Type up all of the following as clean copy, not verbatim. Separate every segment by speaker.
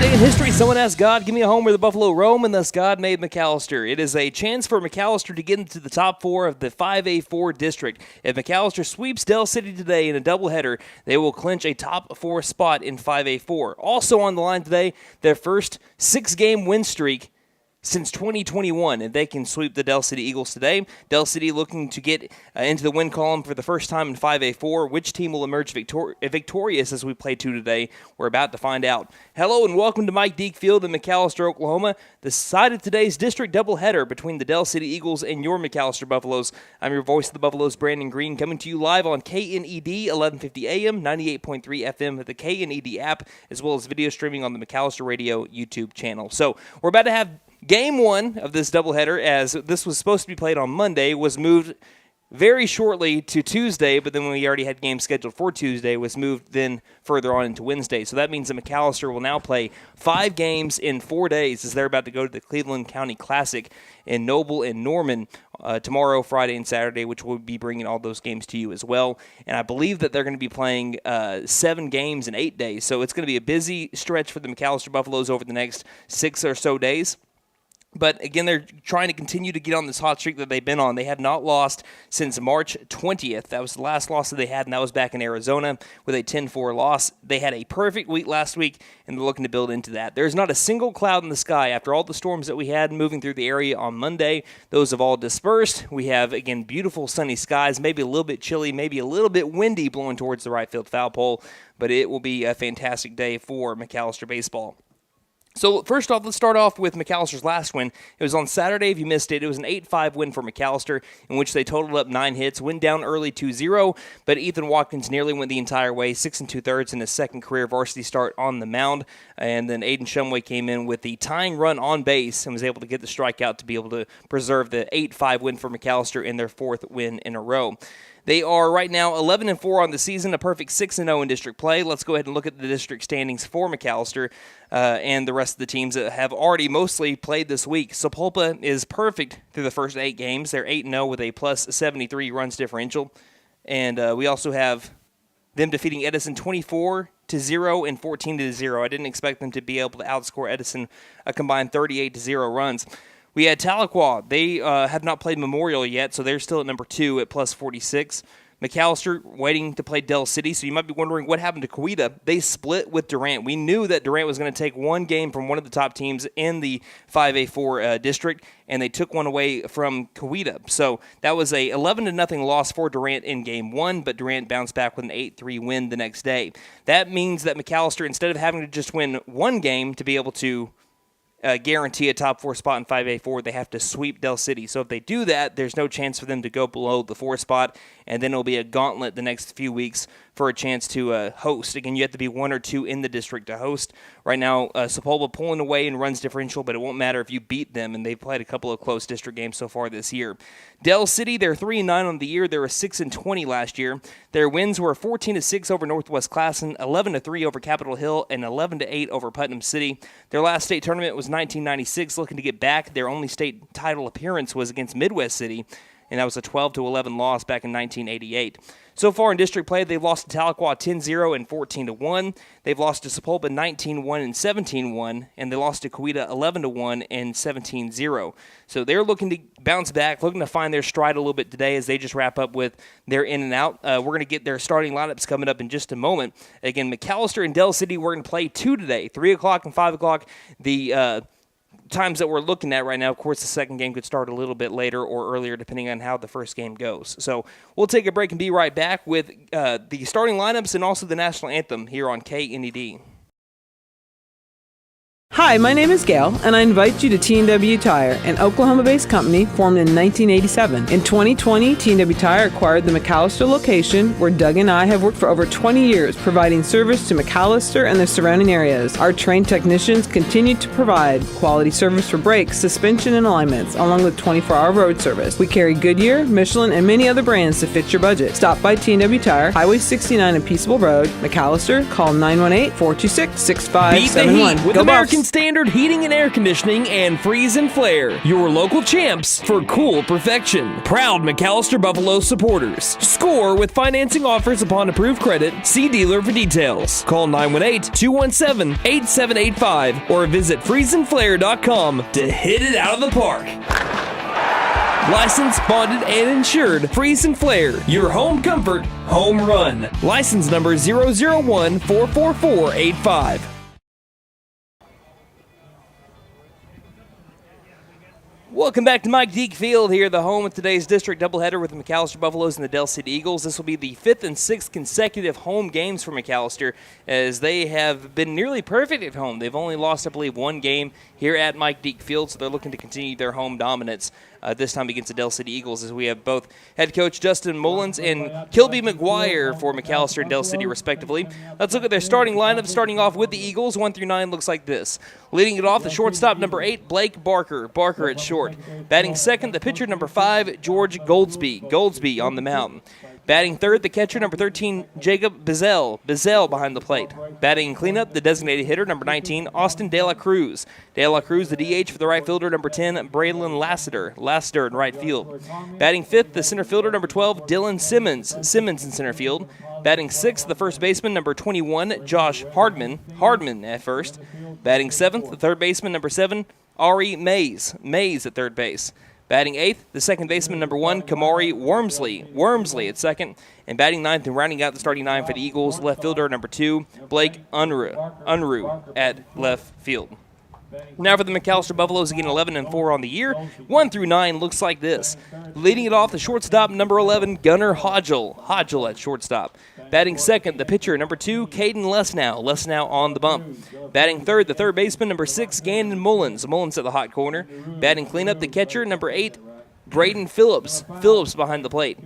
Speaker 1: day in history, someone asked God, give me a home where the buffalo roam, and thus God made McAlester. It is a chance for McAlester to get into the top 4 of the 5A4 district. If McAlester sweeps Del City today in a doubleheader, they will clinch a top 4 spot in 5A4. Also on the line today, their first 6-game win streak since 2021, and they can sweep the Del City Eagles today. Del City looking to get into the win column for the first time in 5A4. Which team will emerge victorious as we play 2 today? We're about to find out. Hello and welcome to Mike Deke Field in McAlester, Oklahoma, the side of today's district doubleheader between the Del City Eagles and your McAlester Buffaloes. I'm your voice of the Buffaloes, Brandon Green, coming to you live on KNED 1150 AM, 98.3 FM at the KNED app, as well as video streaming on the McAlester Radio YouTube channel. So we're about to have Game 1 of this doubleheader, as this was supposed to be played on Monday, was moved very shortly to Tuesday, but then when we already had games scheduled for Tuesday, was moved then further on into Wednesday. So that means that McAlester will now play 5 games in 4 days as they're about to go to the Cleveland County Classic in Noble and Norman tomorrow, Friday, and Saturday, which will be bringing all those games to you as well. And I believe that they're going to be playing 7 games in 8 days. So it's going to be a busy stretch for the McAlester Buffaloes over the next 6 or so days. But, again, they're trying to continue to get on this hot streak that they've been on. They have not lost since March 20th. That was the last loss that they had, and that was back in Arizona with a 10-4 loss. They had a perfect week last week, and they're looking to build into that. There's not a single cloud in the sky. After all the storms that we had moving through the area on Monday, those have all dispersed. We have, again, beautiful sunny skies, maybe a little bit chilly, maybe a little bit windy blowing towards the right field foul pole, but it will be a fantastic day for McAlester baseball. So first off, let's start off with McAlster's last win. It was on Saturday. If you missed it, it was an 8-5 win for McAlester, in which they totaled up 9 hits, went down early 2-0, but Ethan Watkins nearly went the entire way, 6 2/3 in his second career varsity start on the mound, and then Aiden Shumway came in with the tying run on base and was able to get the strikeout to be able to preserve the 8-5 win for McAlester in their 4th win in a row. They are right now 11-4 on the season, a perfect 6-0 in district play. Let's go ahead and look at the district standings for McAlester and the rest of the teams that have already mostly played this week. Sapulpa is perfect through the first 8 games. They're 8-0 with a plus 73 runs differential. And we also have them defeating Edison 24-0 and 14-0. I didn't expect them to be able to outscore Edison a combined 38-0 runs. We had Tahlequah. They have not played Memorial yet, so they're still at number 2 at plus 46. McAlester waiting to play Del City, so you might be wondering what happened to Coweta. They split with Durant. We knew that Durant was going to take one game from one of the top teams in the 5A4 district, and they took one away from Coweta. So that was a 11-0 loss for Durant in Game 1, but Durant bounced back with an 8-3 win the next day. That means that McAlester, instead of having to just win one game to be able to guarantee a top 4 spot in 5A4, they have to sweep Del City. So if they do that, there's no chance for them to go below the 4 spot, and then it'll be a gauntlet the next few weeks for a chance to host. Again, you have to be 1 or 2 in the district to host. Right now, Sapulpa pulling away in runs differential, but it won't matter if you beat them, and they've played a couple of close district games so far this year. Del City, they're 3-9 on the year. They were 6-20 last year. Their wins were 14-6 over Northwest Classen, 11-3 over Capitol Hill, and 11-8 over Putnam City. Their last state tournament was 1996, looking to get back. Their only state title appearance was against Midwest City, and that was a 12-11 loss back in 1988. So far in district play, they've lost to Tahlequah 10-0 and 14-1. They've lost to Sapulpa 19-1 and 17-1, and they lost to Coweta 11-1 and 17-0. So they're looking to bounce back, looking to find their stride a little bit today as they just wrap up with their in and out. We're going to get their starting lineups coming up in just a moment. Again, McAlester and Del City, we're going to play 2 today, 3 o'clock and 5 o'clock. The times that we're looking at right now, of course, the second game could start a little bit later or earlier depending on how the first game goes. So we'll take a break and be right back with the starting lineups and also the national anthem here on KNED.
Speaker 2: Hi, my name is Gail, and I invite you to T&W Tire, an Oklahoma-based company formed in 1987. In 2020, T&W Tire acquired the McAlester location, where Doug and I have worked for over 20 years, providing service to McAlester and the surrounding areas. Our trained technicians continue to provide quality service for brakes, suspension, and alignments, along with 24-hour road service. We carry Goodyear, Michelin, and many other brands to fit your budget. Stop by T&W Tire, Highway 69 and Peaceable Road, McAlester. Call 918-426-6571.
Speaker 1: Beat the heat with American American Standard Heating and Air Conditioning and Freeze and Flare, your local champs for cool perfection. Proud McAlester Buffalo supporters. Score with financing offers upon approved credit. See dealer for details. Call 918-217-8785 or visit freezeandflare.com to hit it out of the park. Licensed, bonded, and insured. Freeze and Flare, your home comfort, home run. License number 001-44485. Welcome back to Mike Deek Field here, the home of today's district doubleheader with the McAlester Buffaloes and the Del City Eagles. This will be the 5th and 6th consecutive home games for McAlester, as they have been nearly perfect at home. They've only lost, I believe, one game here at Mike Deek Field, so they're looking to continue their home dominance this time against the Del City Eagles, as we have both head coach Justin Mullins and Kilby McGuire for McAlester and Del City, respectively. Let's look at their starting lineup. Starting off with the Eagles, 1 through 9 looks like this. Leading it off, the shortstop, number 8, Blake Barker. Barker at short. Batting second, the pitcher, number 5, George Goldsby. Goldsby on the mound. Batting third, the catcher, number 13, Jacob Bizel. Bizel behind the plate. Batting cleanup, the designated hitter, number 19, Austin De La Cruz. De La Cruz, the DH for the right fielder, number 10, Braylon Lassiter. Lassiter in right field. Batting fifth, the center fielder, number 12, Dylan Simmons. Simmons in center field. Batting sixth, the first baseman, number 21, Josh Hardman. Hardman at first. Batting seventh, the third baseman, number 7, Ari Mays. Mays at third base. Batting eighth, the second baseman, number 1, Kamari Wormsley. Wormsley at second. And batting ninth and rounding out the starting 9 for the Eagles, left fielder, number 2, Blake Unruh at left field. Now for the McAlester Buffaloes, again 11-4 on the year. 1 through 9 looks like this. Leading it off, the shortstop, number 11, Gunnar Hodgel. Hodgel at shortstop. Batting second, the pitcher, number 2, Caden Lesnow. Lesnow on the bump. Batting third, the third baseman, number 6, Gandon Mullins. Mullins at the hot corner. Batting cleanup, the catcher, number 8, Braden Phillips. Phillips behind the plate.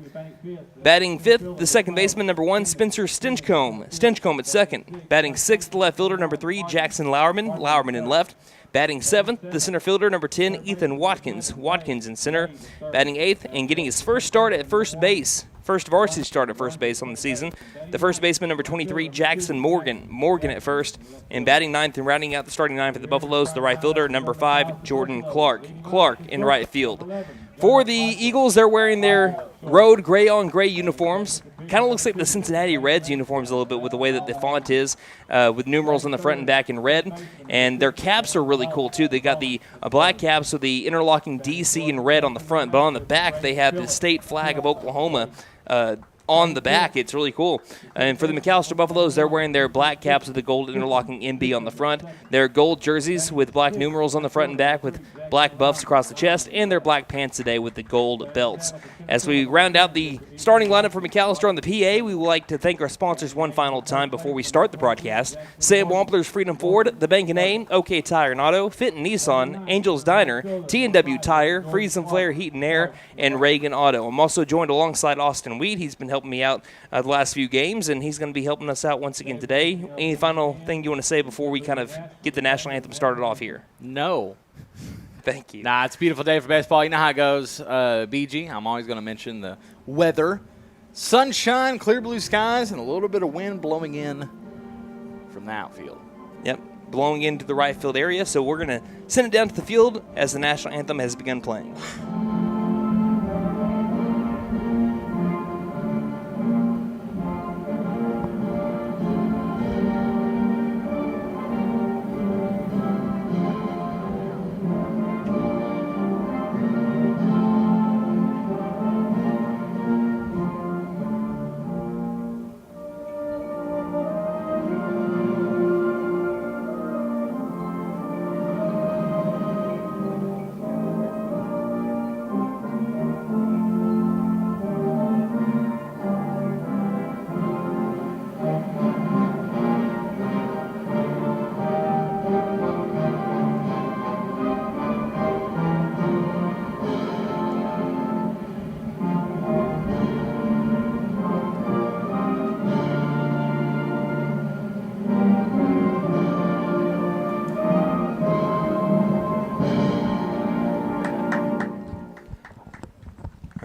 Speaker 1: Batting fifth, the second baseman, number 1, Spencer Stinchcomb. Stinchcomb at second. Batting sixth, the left fielder, number 3, Jackson Lauerman. Lauerman in left. Batting seventh, the center fielder, number 10, Ethan Watkins. Watkins in center. Batting eighth and getting his first start at first base. First varsity start at first base on the season. The first baseman, number 23, Jackson Morgan. Morgan at first. And batting ninth and rounding out the starting 9 for the Buffaloes, the right fielder, number 5, Jordan Clark. Clark in right field. For the Eagles, they're wearing their road gray-on-gray uniforms. Kind of looks like the Cincinnati Reds uniforms a little bit with the way that the font is, with numerals on the front and back in red. And their caps are really cool, too. They got the black caps with the interlocking DC in red on the front, but on the back they have the state flag of Oklahoma on the back. It's really cool. And for the McAlester Buffaloes, they're wearing their black caps with the gold interlocking MB on the front. Their gold jerseys with black numerals on the front and back with black buffs across the chest, and their black pants today with the gold belts. As we round out the starting lineup for McAlester on the PA, we would like to thank our sponsors one final time before we start the broadcast. Sam Wampler's Freedom Ford, The Bank and A, OK Tire and Auto, Fenton Nissan, Angels Diner, T&W Tire, Freeze and Flare Heat and Air, and Reagan Auto. I'm also joined alongside Austin Weed. He's been helping me out the last few games, and he's going to be helping us out once again today. Any final thing you want to say before we kind of get the national anthem started off here?
Speaker 3: No.
Speaker 1: Thank you.
Speaker 3: Nah, it's a beautiful day for baseball. You know how it goes, BG. I'm always going to mention the weather. Sunshine, clear blue skies, and a little bit of wind blowing in from the outfield.
Speaker 1: Yep, blowing into the right field area, so we're going to send it down to the field as the national anthem has begun playing.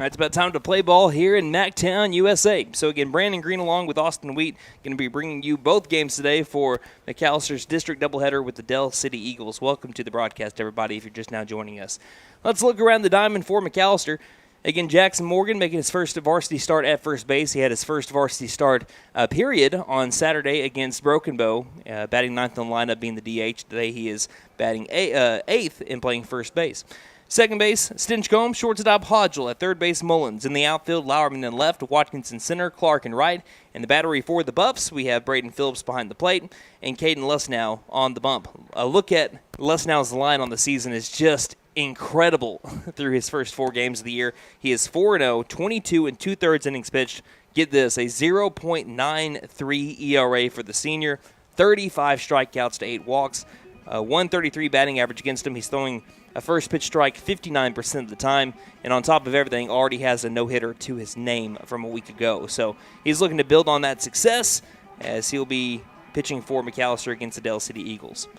Speaker 1: All right, it's about time to play ball here in MacTown, USA. So again, Brandon Green along with Austin Wheat going to be bringing you both games today for McAllister's district doubleheader with the Dell City Eagles. Welcome to the broadcast, everybody, if you're just now joining us. Let's look around the diamond for McAllister. Again, Jackson Morgan making his first varsity start at first base. He had his first varsity start period on Saturday against Broken Bow, batting ninth on the lineup, being the DH. Today he is batting eighth and playing first base. Second base, Stinchcomb. Shortstop, Hodgel. At third base, Mullins. In the outfield, Lauerman in left, Watkins in center, Clark in right. In the battery for the Buffs, we have Braden Phillips behind the plate and Caden Lesnow on the bump. A look at Lesnow's line on the season is just incredible through his first 4 games of the year. He is 4-0, 22 and 2/3 innings pitched. Get this, a 0.93 ERA for the senior, 35 strikeouts to 8 walks, 133 batting average against him. He's throwing a first pitch strike 59% of the time, and on top of everything, already has a no-hitter to his name from a week ago. So he's looking to build on that success as he'll be pitching for McAllister against the Dell City Eagles.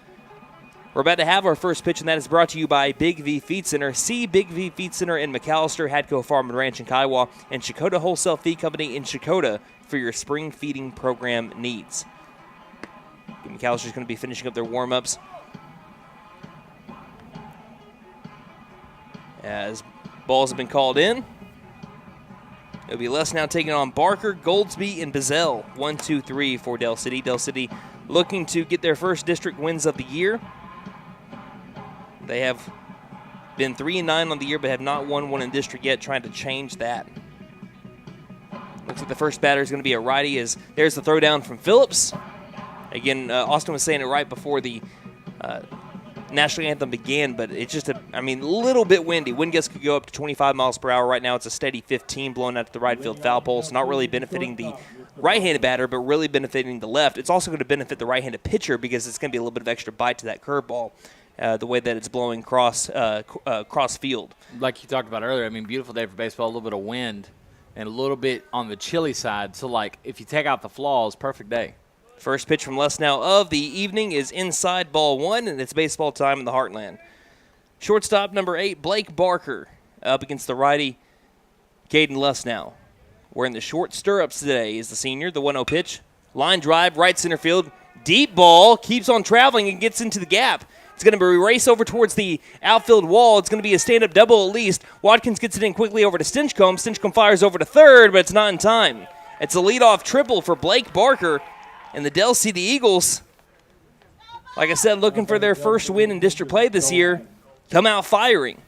Speaker 1: We're about to have our first pitch, and that is brought to you by Big V Feed Center. See Big V Feed Center in McAllister, Hadco Farm and Ranch in Kiowa, and Shakota Wholesale Feed Company in Shakota for your spring feeding program needs. McAllister's going to be finishing up their warm-ups as balls have been called in. It'll be Lesnow taking on Barker, Goldsby, and Bazell. 1, 2, 3 for Dell City. Dell City looking to get their first district wins of the year. They have been 3-9 on the year, but have not won one in district yet, trying to change that. Looks like the first batter is going to be a righty, as there's the throwdown from Phillips. Again, Austin was saying it right before the national anthem began, but it's just a little bit windy. Wind gusts could go up to 25 miles per hour. Right now it's a steady 15 blowing out to the right field foul pole, so not really benefiting the right-handed batter, but really benefiting the left. It's also going to benefit the right-handed pitcher because it's going to be a little bit of extra bite to that curveball, the way that it's blowing cross field.
Speaker 3: Like you talked about earlier, beautiful day for baseball, a little bit of wind and a little bit on the chilly side. So, if you take out the flaws, perfect day.
Speaker 1: First pitch from Lesnow of the evening is inside, ball 1, and it's baseball time in the Heartland. Shortstop number 8, Blake Barker, up against the righty, Caden Lesnow. Wearing the short stirrups today is the senior. The 1-0 pitch. Line drive, right center field. Deep ball, keeps on traveling and gets into the gap. It's going to be a race over towards the outfield wall. It's going to be a stand-up double at least. Watkins gets it in quickly over to Stinchcomb. Stinchcomb fires over to third, but it's not in time. It's a leadoff triple for Blake Barker. And the Dell City Eagles, like I said, looking for their first win in district play this year, come out firing.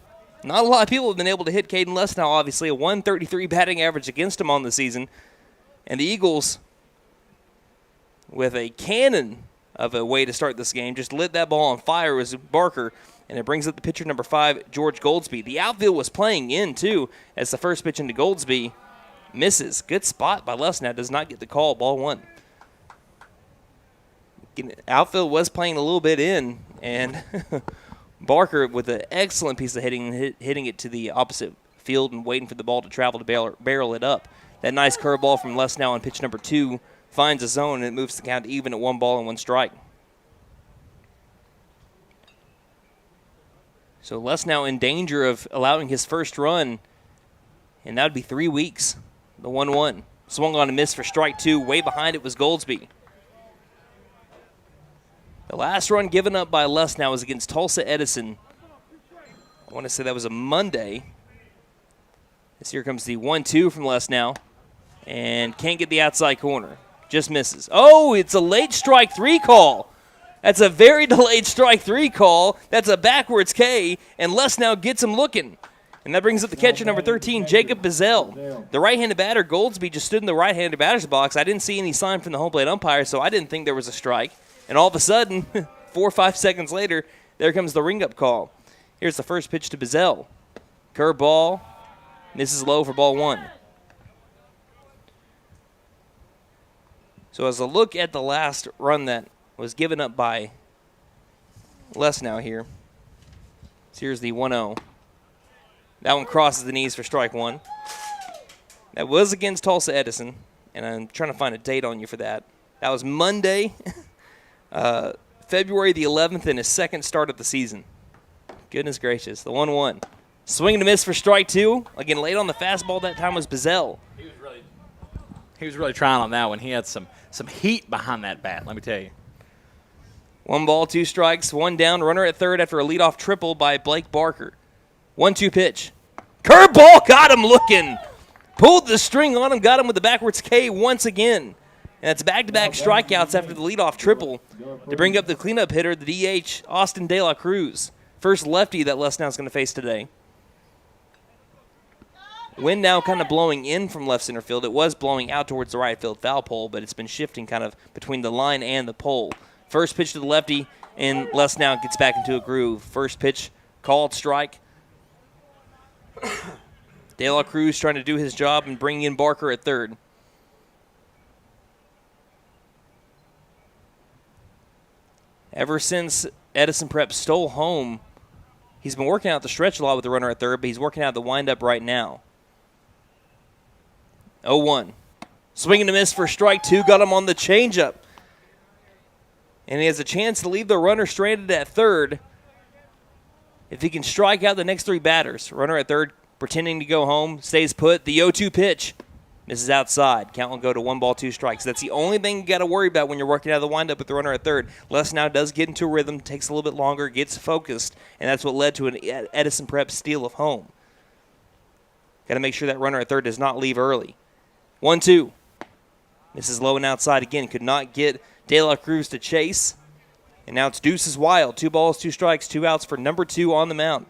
Speaker 1: Not a lot of people have been able to hit Caden Lesnow, obviously, a 133 batting average against him on the season. And the Eagles, with a cannon of a way to start this game, just lit that ball on fire was Barker, and it brings up the pitcher number 5, George Goldsby. The outfield was playing in, too, as the first pitch into Goldsby misses. Good spot by Lesnow, does not get the call, ball 1. Outfield was playing a little bit in, and Barker with an excellent piece of hitting it to the opposite field and waiting for the ball to travel to barrel it up. That nice curveball from Lesnow on pitch number 2 finds a zone, and it moves the count even at 1 ball and 1 strike. So Lesnow in danger of allowing his first run, and that would be 3 weeks. The 1-1. Swung on a miss for strike 2. Way behind it was Goldsby. The last run given up by Lesnow was against Tulsa Edison. I want to say that was a Monday. Here comes the 1-2 from Lesnow. And can't get the outside corner. Just misses. Oh, it's a late strike 3 call. That's a very delayed strike 3 call. That's a backwards K, and Lesnow gets him looking. And that brings up the catcher, number 13, Jacob Bazell. The right-handed batter, Goldsby, just stood in the right-handed batter's box. I didn't see any sign from the home plate umpire, so I didn't think there was a strike. And all of a sudden, 4 or 5 seconds later, there comes the ring-up call. Here's the first pitch to Bazell. Curveball. Misses low for ball 1. So as a look at the last run that was given up by Lesnow here. So here's the 1-0. That one crosses the knees for strike 1. That was against Tulsa Edison, and I'm trying to find a date on you for that. That was Monday, February the 11th, in his second start of the season. Goodness gracious, the 1-1. Swing and a miss for strike 2. Again, late on the fastball that time was Bazell.
Speaker 3: He was really trying on that one. He had some heat behind that bat, let me tell you.
Speaker 1: 1 ball, 2 strikes, 1 down, runner at third after a leadoff triple by Blake Barker. 1-2 pitch. Curveball, got him looking. Pulled the string on him, got him with the backwards K once again. And that's back-to-back strikeouts after the leadoff triple to bring up the cleanup hitter, the DH, Austin De La Cruz. First lefty that Lesnow's going to face today. Wind now kind of blowing in from left center field. It was blowing out towards the right field foul pole, but it's been shifting kind of between the line and the pole. First pitch to the lefty, and Lesnow gets back into a groove. First pitch, called strike. De La Cruz trying to do his job and bring in Barker at third. Ever since Edison Prep stole home, he's been working out the stretch a lot with the runner at third, but he's working out the windup right now. 0-1. Swing and a miss for strike 2. Got him on the changeup. And he has a chance to leave the runner stranded at third if he can strike out the next 3 batters. Runner at third pretending to go home, stays put. The 0-2 pitch misses outside. Count will go to 1 ball, 2 strikes. That's the only thing you got to worry about when you're working out of the windup with the runner at third. Les now does get into a rhythm, takes a little bit longer, gets focused, and that's what led to an Edison Prep steal of home. Got to make sure that runner at third does not leave early. 1-2. Misses low and outside again. Could not get De La Cruz to chase. And now it's Deuces Wild. 2 balls, 2 strikes, 2 outs for number 2 on the mound.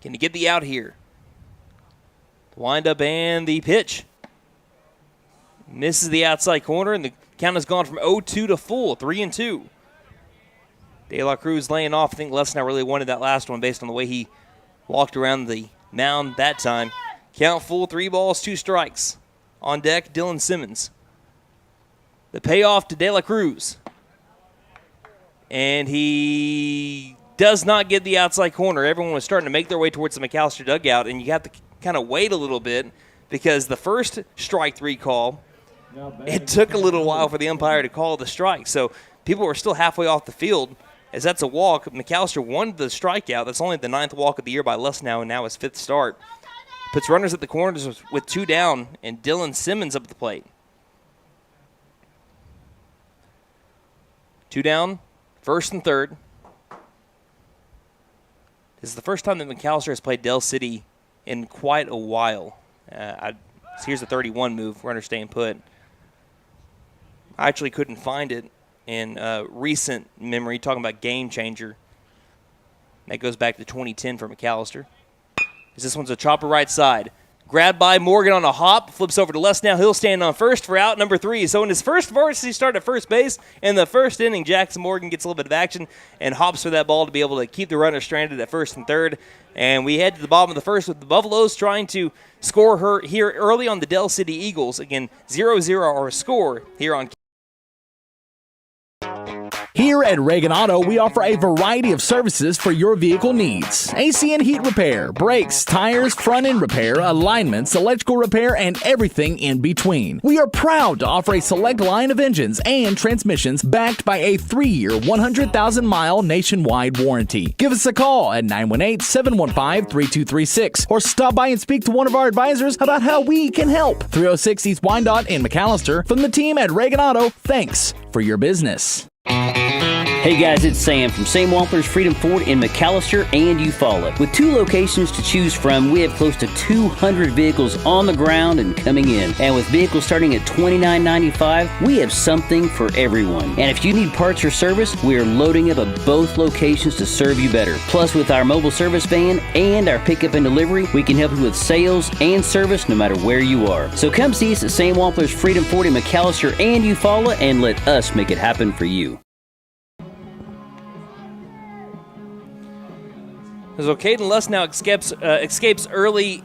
Speaker 1: Can he get the out here? The windup and the pitch. Misses the outside corner, and the count has gone from 0-2 to full, 3-2. De La Cruz laying off. I think Lesnow really wanted that last one based on the way he walked around the mound that time. Count full, 3 balls, 2 strikes. On deck, Dylan Simmons. The payoff to De La Cruz. And he does not get the outside corner. Everyone was starting to make their way towards the McAlester dugout, and you have to kind of wait a little bit because the first strike 3 call, it took a little while for the umpire to call the strike. So people were still halfway off the field. As that's a walk, McAlester won the strikeout. That's only the 9th walk of the year by Lesnow, and now his 5th start. Puts runners at the corners with 2 down, and Dylan Simmons up at the plate. 2 down, first and third. This is the first time that McAlester has played Del City in quite a while. Here's the 31 move, runner staying put. I actually couldn't find it in recent memory, talking about game changer. That goes back to 2010 for McAlester. This one's a chopper right side. Grabbed by Morgan on a hop, flips over to Lesnow. He'll stand on first for out number 3. So in his first varsity start at first base, in the first inning, Jackson Morgan gets a little bit of action and hops for that ball to be able to keep the runner stranded at first and third. And we head to the bottom of the first with the Buffaloes trying to score her here early on the Del City Eagles. Again, 0-0 our score here on.
Speaker 4: Here at Reagan Auto, we offer a variety of services for your vehicle needs. AC and heat repair, brakes, tires, front end repair, alignments, electrical repair, and everything in between. We are proud to offer a select line of engines and transmissions backed by a 3-year, 100,000-mile nationwide warranty. Give us a call at 918-715-3236 or stop by and speak to one of our advisors about how we can help. 306 East Wyandotte in McAlester. From the team at Reagan Auto, thanks for your business.
Speaker 5: Hey guys, it's Sam from Sam Wampler's Freedom Ford in McAlester and Eufaula. With 2 locations to choose from, we have close to 200 vehicles on the ground and coming in. And with vehicles starting at $29.95, we have something for everyone. And if you need parts or service, we are loading up at both locations to serve you better. Plus, with our mobile service van and our pickup and delivery, we can help you with sales and service no matter where you are. So come see us at Sam Wampler's Freedom Ford in McAlester and Eufaula and let us make it happen for you.
Speaker 1: So Caden Lesnow escapes early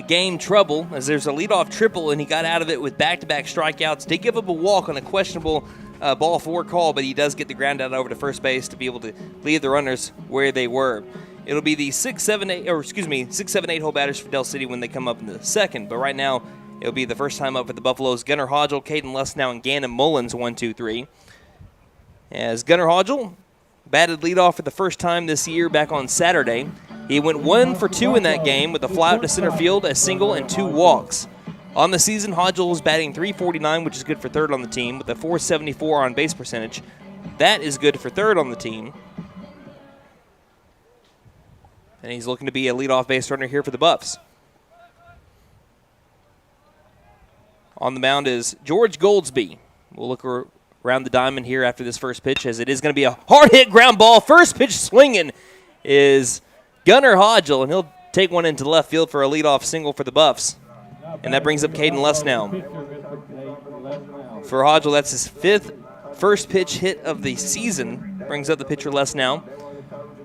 Speaker 1: game trouble as there's a leadoff triple, and he got out of it with back-to-back strikeouts. Did give up a walk on a questionable ball 4 call, but he does get the ground out over to first base to be able to leave the runners where they were. It'll be the 6, 7, 8 hole batters for Del City when they come up in the second, but right now it'll be the first time up for the Buffaloes. Gunnar Hodgel, Caden Lesnow, and Gannon Mullins, 1, 2, 3. As Gunnar Hodgel batted leadoff for the first time this year back on Saturday. He went 1 for 2 in that game with a fly out to center field, a single, and 2 walks. On the season, Hodgel was batting .349, which is good for third on the team, with a .474 on base percentage. That is good for third on the team. And he's looking to be a leadoff base runner here for the Buffs. On the mound is George Goldsby. We'll look around the diamond here after this first pitch, as it is going to be a hard-hit ground ball. First pitch swinging is Gunnar Hodgel, and he'll take one into left field for a leadoff single for the Buffs. And that brings up Caden Lesnow. For Hodgel, that's his 5th first pitch hit of the season. Brings up the pitcher Lesnow,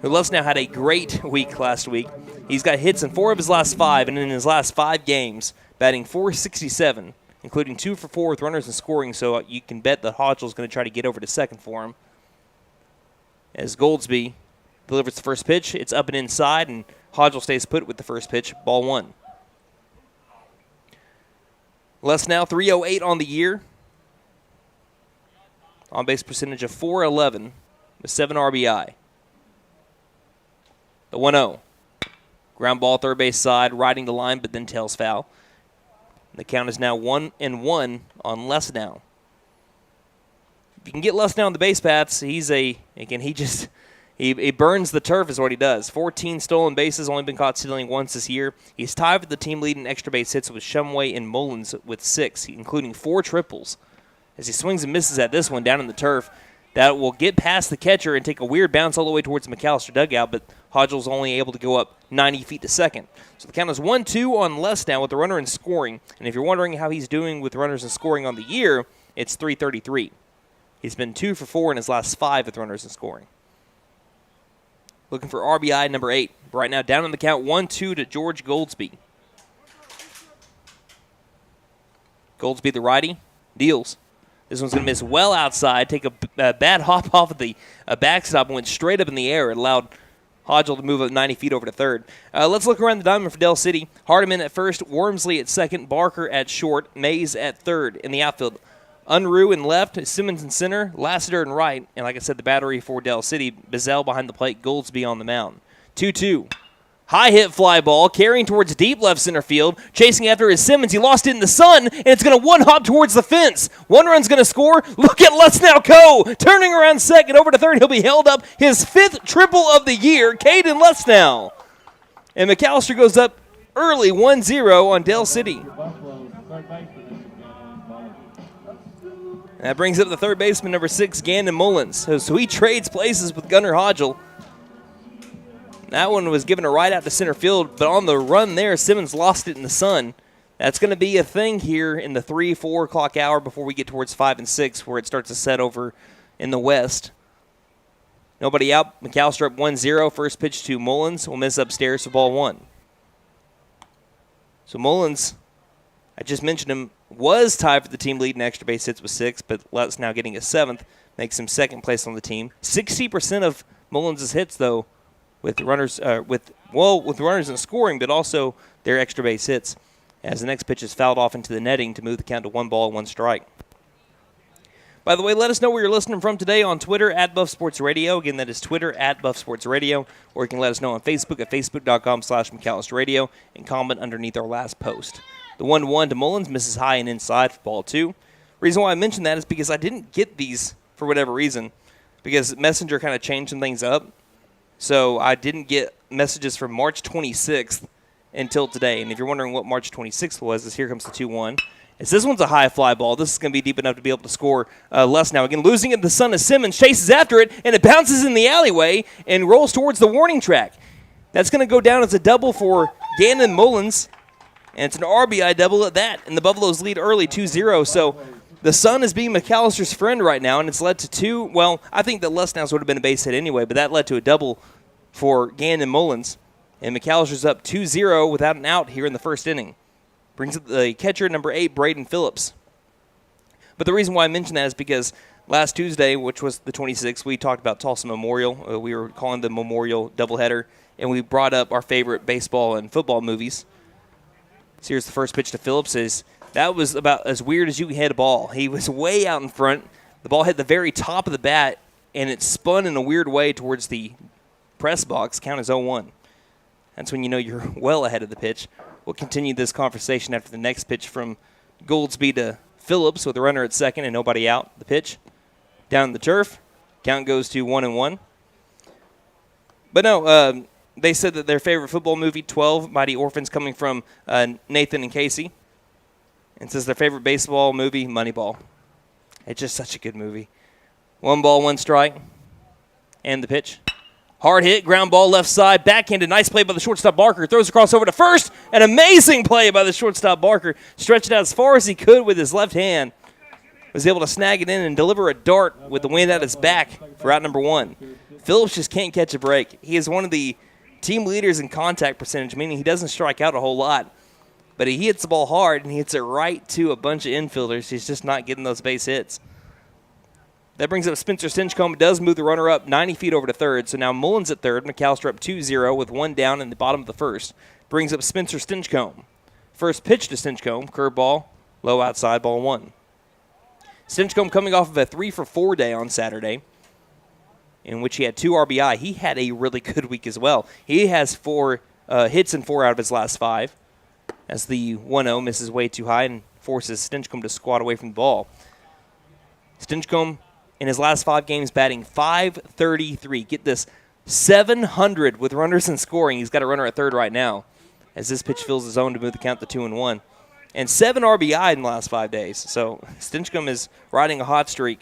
Speaker 1: who Lesnow had a great week last week. He's got hits in 4 of his last 5, and in his last 5 games, batting .467, including 2 for 4 with runners in scoring, so you can bet that Hodgel's going to try to get over to second for him. As Goldsby delivers the first pitch, it's up and inside, and Hodgel stays put with the first pitch, ball 1. Lesnow, 308 on the year. On base percentage of .411 with 7 RBI. The 1-0. Ground ball, third base side, riding the line, but then tails foul. The count is now 1-1 on Lesnow. If you can get Lesnow on the base paths, he burns the turf is what he does. 14 stolen bases, only been caught stealing once this year. He's tied for the team lead in extra base hits with Shumway and Mullins with 6, including 4 triples. As he swings and misses at this one down in the turf, that will get past the catcher and take a weird bounce all the way towards the McAlester dugout, but Hodgel's only able to go up 90 feet to second. So the count is 1-2 on Lesnow with the runner in scoring. And if you're wondering how he's doing with runners in scoring on the year, it's .333. He's been 2 for 4 in his last 5 with runners in scoring. Looking for RBI number 8. Right now down in the count, 1-2 to George Goldsby. Goldsby, the righty, deals. This one's going to miss well outside, take a bad hop off of the backstop and went straight up in the air. It allowed Hodgel to move up 90 feet over to third. Let's look around the diamond for Del City. Hardiman at first, Wormsley at second, Barker at short, Mays at third in the outfield. Unruh in left, Simmons in center, Lassiter in right, and like I said, the battery for Del City, Bazell behind the plate, Goldsby on the mound. 2-2. High hit fly ball, carrying towards deep left center field. Chasing after is Simmons. He lost it in the sun, and it's going to one-hop towards the fence. One run's going to score. Look at Lesnow go. Turning around second over to third. He'll be held up. His 5th triple of the year, Caden Lesnow. And McAlester goes up early 1-0 on Del City. That brings up the third baseman, number 6, Gandon Mullins. So he trades places with Gunnar Hodgel. That one was given a right out to center field, but on the run there, Simmons lost it in the sun. That's going to be a thing here in the 3-4 o'clock hour before we get towards 5 and 6, where it starts to set over in the west. Nobody out. McAlester up 1-0. First pitch to Mullins. Will miss upstairs for ball 1. So Mullins, I just mentioned him, was tied for the team lead in extra base hits with 6, but Lutz now getting a 7th, makes him second place on the team. 60% of Mullins' hits, though, with runners with runners in scoring, but also their extra base hits, as the next pitch is fouled off into the netting to move the count to 1 ball, 1 strike. By the way, let us know where you're listening from today on Twitter at Buff Sports Radio. Again, that is Twitter at Buff Sports Radio, or you can let us know on Facebook at facebook.com/McAlester Radio and comment underneath our last post. The 1-1 to Mullins misses high and inside for ball 2. Reason why I mentioned that is because I didn't get these for whatever reason, because Messenger kind of changed some things up. So I didn't get messages from March 26th until today. And if you're wondering what March 26th was, here comes the 2-1. This one's a high fly ball. This is going to be deep enough to be able to score less now. Again, losing it in the sun as Simmons chases after it, and it bounces in the alleyway and rolls towards the warning track. That's going to go down as a double for Gandon Mullins, and it's an RBI double at that. And the Buffaloes lead early 2-0. So the sun is being McAllister's friend right now, and it's led to 2. Well, I think that Lesnow's would have been a base hit anyway, but that led to a double for Gandon Mullins. And McAllister's up 2-0 without an out here in the first inning. Brings up the catcher, number 8, Braden Phillips. But the reason why I mention that is because last Tuesday, which was the 26th, we talked about Tulsa Memorial. We were calling the Memorial doubleheader, and we brought up our favorite baseball and football movies. So here's the first pitch to Phillips. That was about as weird as you can hit a ball. He was way out in front. The ball hit the very top of the bat, and it spun in a weird way towards the press box. Count as 0-1. That's when you know you're well ahead of the pitch. We'll continue this conversation after the next pitch from Goldsby to Phillips with a runner at second and nobody out. The pitch down the turf. Count goes to 1-1. But no, they said that their favorite football movie, 12 Mighty Orphans, coming from Nathan and Casey. And says their favorite baseball movie, Moneyball. It's just such a good movie. 1 ball, 1 strike. And the pitch. Hard hit, ground ball left side, backhanded. Nice play by the shortstop Barker. Throws across over to first. An amazing play by the shortstop Barker. Stretched it out as far as he could with his left hand. Was able to snag it in and deliver a dart with the wind at his back for out number 1. Phillips just can't catch a break. He is one of the team leaders in contact percentage, meaning he doesn't strike out a whole lot. But he hits the ball hard, and he hits it right to a bunch of infielders. He's just not getting those base hits. That brings up Spencer Stinchcomb. It does move the runner up 90 feet over to third. So now Mullins at third. McAlester up 2-0 with 1 down in the bottom of the first. Brings up Spencer Stinchcomb. First pitch to Stinchcomb. Curveball, low outside, ball 1. Stinchcomb coming off of a 3-for-4 day on Saturday, in which he had 2 RBI. He had a really good week as well. He has 4 hits in 4 out of his last 5, as the 1-0 misses way too high and forces Stinchcomb to squat away from the ball. Stinchcomb, in his last 5 games, batting .533. Get this, 700 with runners in scoring. He's got a runner at third right now, as this pitch fills his own to move the count to 2-1. And 7 RBI in the last 5 days. So Stinchcomb is riding a hot streak.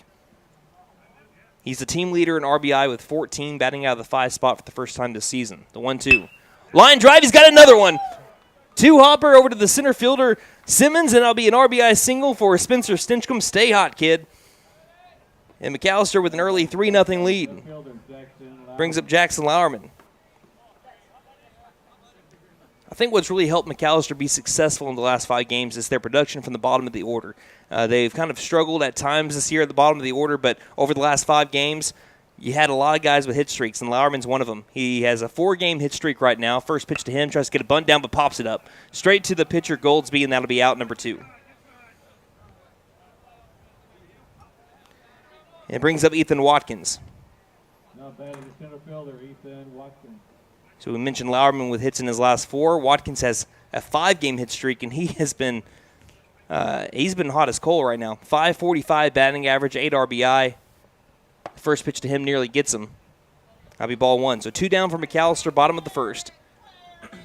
Speaker 1: He's the team leader in RBI with 14, batting out of the 5 spot for the first time this season. The 1-2. Line drive, he's got another one. 2-hopper over to the center fielder, Simmons, and that'll be an RBI single for Spencer Stinchcomb. Stay hot, kid. And McAlester with an early 3-0 lead. Brings up Jackson Lauerman. I think what's really helped McAlester be successful in the last 5 games is their production from the bottom of the order. They've kind of struggled at times this year at the bottom of the order, but over the last 5 games, you had a lot of guys with hit streaks, and Lauerman's one of them. He has a 4-game hit streak right now. First pitch to him, tries to get a bunt down, but pops it up. Straight to the pitcher, Goldsby, and that'll be out number 2. It brings up Ethan Watkins.
Speaker 6: Not bad in the center fielder, Ethan Watkins.
Speaker 1: So we mentioned Lauerman with hits in his last 4. Watkins has a 5-game hit streak, and he has been he's been hot as coal right now. .545 batting average, 8 RBI. The first pitch to him nearly gets him. That'll be ball 1. So 2 down for McAlester, bottom of the first.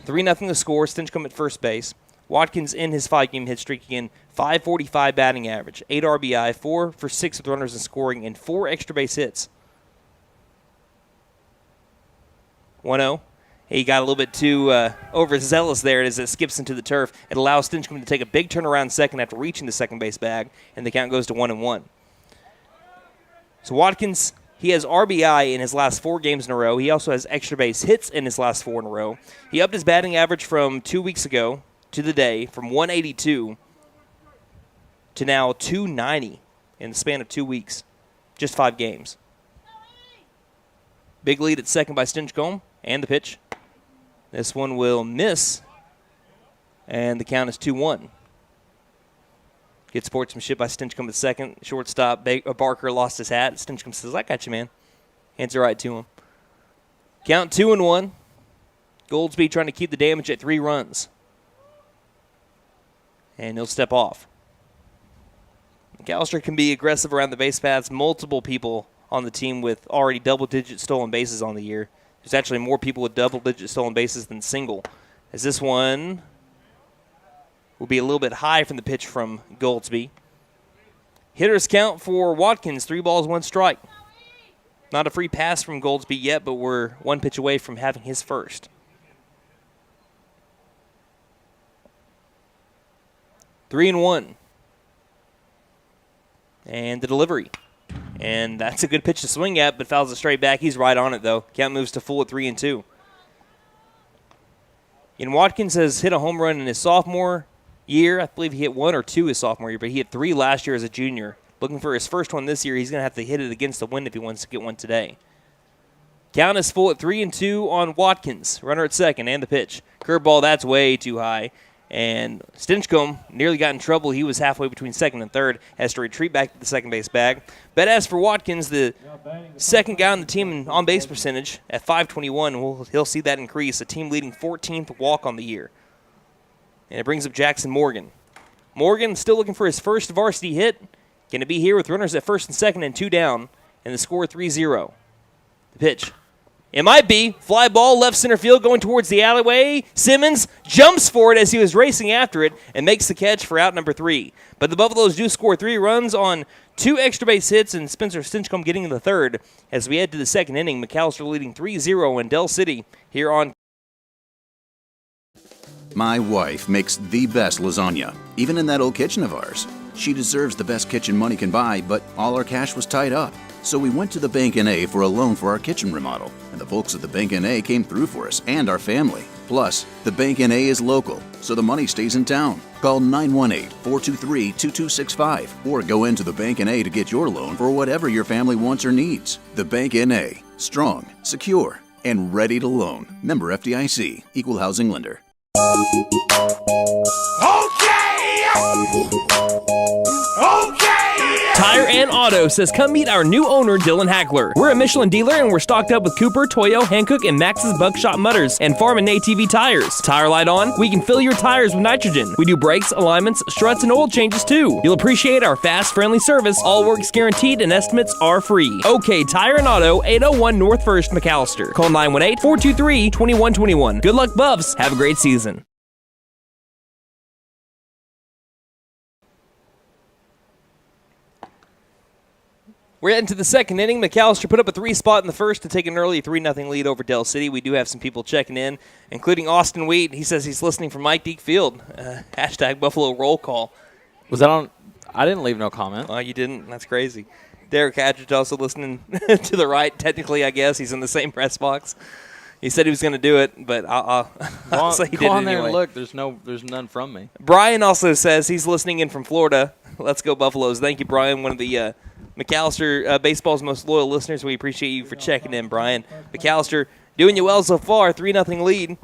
Speaker 1: 3-0 the score. Stinchcomb at first base. Watkins in his 5-game hit streak again. .545 batting average, 8 RBI, 4 for 6 with runners in scoring, and 4 extra base hits. 1-0. He got a little bit too overzealous there as it skips into the turf. It allows Stinchcomb to take a big turnaround second after reaching the second base bag, and the count goes to 1-1. So Watkins, he has RBI in his last 4 games in a row. He also has extra base hits in his last 4 in a row. He upped his batting average from 2 weeks ago to the day, from 182 to now 290 in the span of 2 weeks. Just 5 games. Big lead at second by Stinchcomb, and the pitch. This one will miss, and the count is 2-1. Good sportsmanship by Stinchcomb at second. Shortstop Barker lost his hat. Stinchcomb says, "I got you, man." Hands it right to him. Count 2-1. Goldsby trying to keep the damage at 3 runs. And he'll step off. McAlester can be aggressive around the base paths. Multiple people on the team with already double-digit stolen bases on the year. There's actually more people with double-digit stolen bases than single. As this one will be a little bit high from the pitch from Goldsby. Hitters count for Watkins, 3 balls, 1 strike. Not a free pass from Goldsby yet, but we're 1 pitch away from having his first. Three and 1. And the delivery. And that's a good pitch to swing at, but fouls it straight back. He's right on it, though. Count moves to full at 3-2. And Watkins has hit a home run in his sophomore year. I believe he hit 1 or 2 his sophomore year, but he hit 3 last year as a junior. Looking for his first one this year. He's going to have to hit it against the wind if he wants to get one today. Count is full at 3-2 on Watkins. Runner at second, and the pitch. Curveball, that's way too high. And Stinchcomb nearly got in trouble. He was halfway between second and third, has to retreat back to the second base bag. But as for Watkins, the second guy on the team in on-base percentage at .521, he'll see that increase, a team-leading 14th walk on the year. And it brings up Jackson Morgan. Morgan still looking for his first varsity hit. Going to be here with runners at first and second and 2 down, and the score 3-0. The pitch. It might be. Fly ball, left center field, going towards the alleyway. Simmons jumps for it as he was racing after it and makes the catch for out number 3. But the Buffaloes do score 3 runs on 2 extra base hits, and Spencer Stinchcomb getting in the third. As we head to the second inning, McAlester leading 3-0 in Dell City here on.
Speaker 7: My wife makes the best lasagna, even in that old kitchen of ours. She deserves the best kitchen money can buy, but all our cash was tied up. So we went to the Bank N.A. for a loan for our kitchen remodel, and the folks at the Bank N.A. came through for us and our family. Plus, the Bank N.A. is local, so the money stays in town. Call 918-423-2265 or go into the Bank N.A. to get your loan for whatever your family wants or needs. The Bank N.A. Strong, secure, and ready to loan. Member FDIC. Equal housing lender.
Speaker 1: Tire and Auto says come meet our new owner, Dylan Hackler. We're a Michelin dealer and we're stocked up with Cooper, Toyo, Hankook, and Max's Buckshot Mutters and Farm and ATV tires. Tire light on, we can fill your tires with nitrogen. We do brakes, alignments, struts, and oil changes too. You'll appreciate our fast, friendly service. All work's guaranteed and estimates are free. OK Tire and Auto, 801 North 1st, McAlester. Call 918-423-2121. Good luck, Buffs. Have a great season. We're heading to the second inning. McAlester put up a 3 spot in the first to take an early 3-0 lead over Dell City. We do have some people checking in, including Austin Wheat. He says he's listening from Mike Deke Field. Hashtag Buffalo Roll Call.
Speaker 3: Was that on? I didn't leave no comment.
Speaker 1: Oh, you didn't? That's crazy. Derek Hatchett also listening to the right. Technically, I guess he's in the same press box. He said he was going to do it, but I'll say he did it
Speaker 3: Go on there
Speaker 1: anyway.
Speaker 3: and look. There's none from me.
Speaker 1: Brian also says he's listening in from Florida. Let's go Buffaloes. Thank you, Brian, one of the McAlester baseball's most loyal listeners. We appreciate you for checking in, Brian. McAlester doing you well so far, 3-0 lead.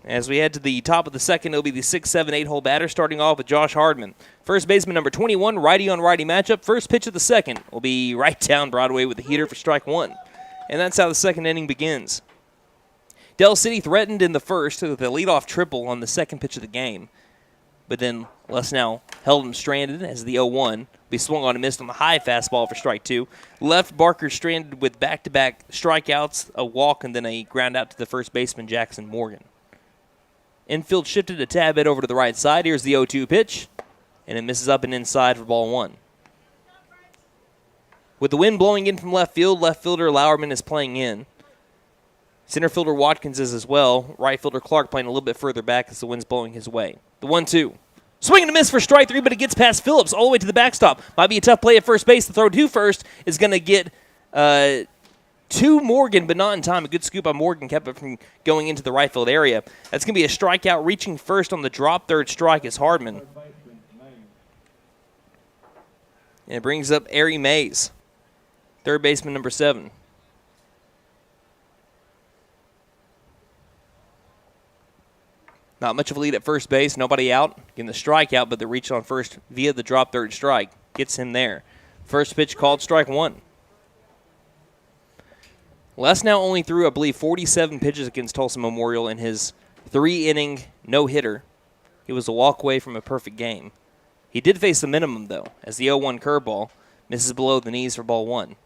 Speaker 1: As we head to the top of the second, it'll be the 6, 7, 8-hole batter, starting off with Josh Hardman. First baseman number 21, righty-on-righty matchup. First pitch of the second will be right down Broadway with the heater for strike 1. And that's how the second inning begins. Dell City threatened in the first with a leadoff triple on the second pitch of the game. But then Les now held him stranded as the 0-1. Be swung on and missed on the high fastball for strike 2. Left Barker stranded with back-to-back strikeouts, a walk, and then a ground out to the first baseman, Jackson Morgan. Infield shifted a tad bit over to the right side. Here's the 0-2 pitch, and it misses up and inside for ball 1. With the wind blowing in from left field, left fielder Lauerman is playing in. Center fielder Watkins is as well. Right fielder Clark playing a little bit further back as the wind's blowing his way. The 1-2. Swing and a miss for strike 3, but it gets past Phillips all the way to the backstop. Might be a tough play at first base. The throw to first is going to get to Morgan, but not in time. A good scoop on Morgan kept it from going into the right field area. That's going to be a strikeout. Reaching first on the drop third strike is Hardman. And it brings up Ari Mays, third baseman number 7. Not much of a lead at first base. Nobody out. Getting the strikeout, but the reach on first via the drop third strike gets him there. First pitch called strike 1. Les now only threw, I believe, 47 pitches against Tulsa Memorial in his 3-inning no-hitter. He was a walk away from a perfect game. He did face the minimum, though, as the 0-1 curveball misses below the knees for ball 1.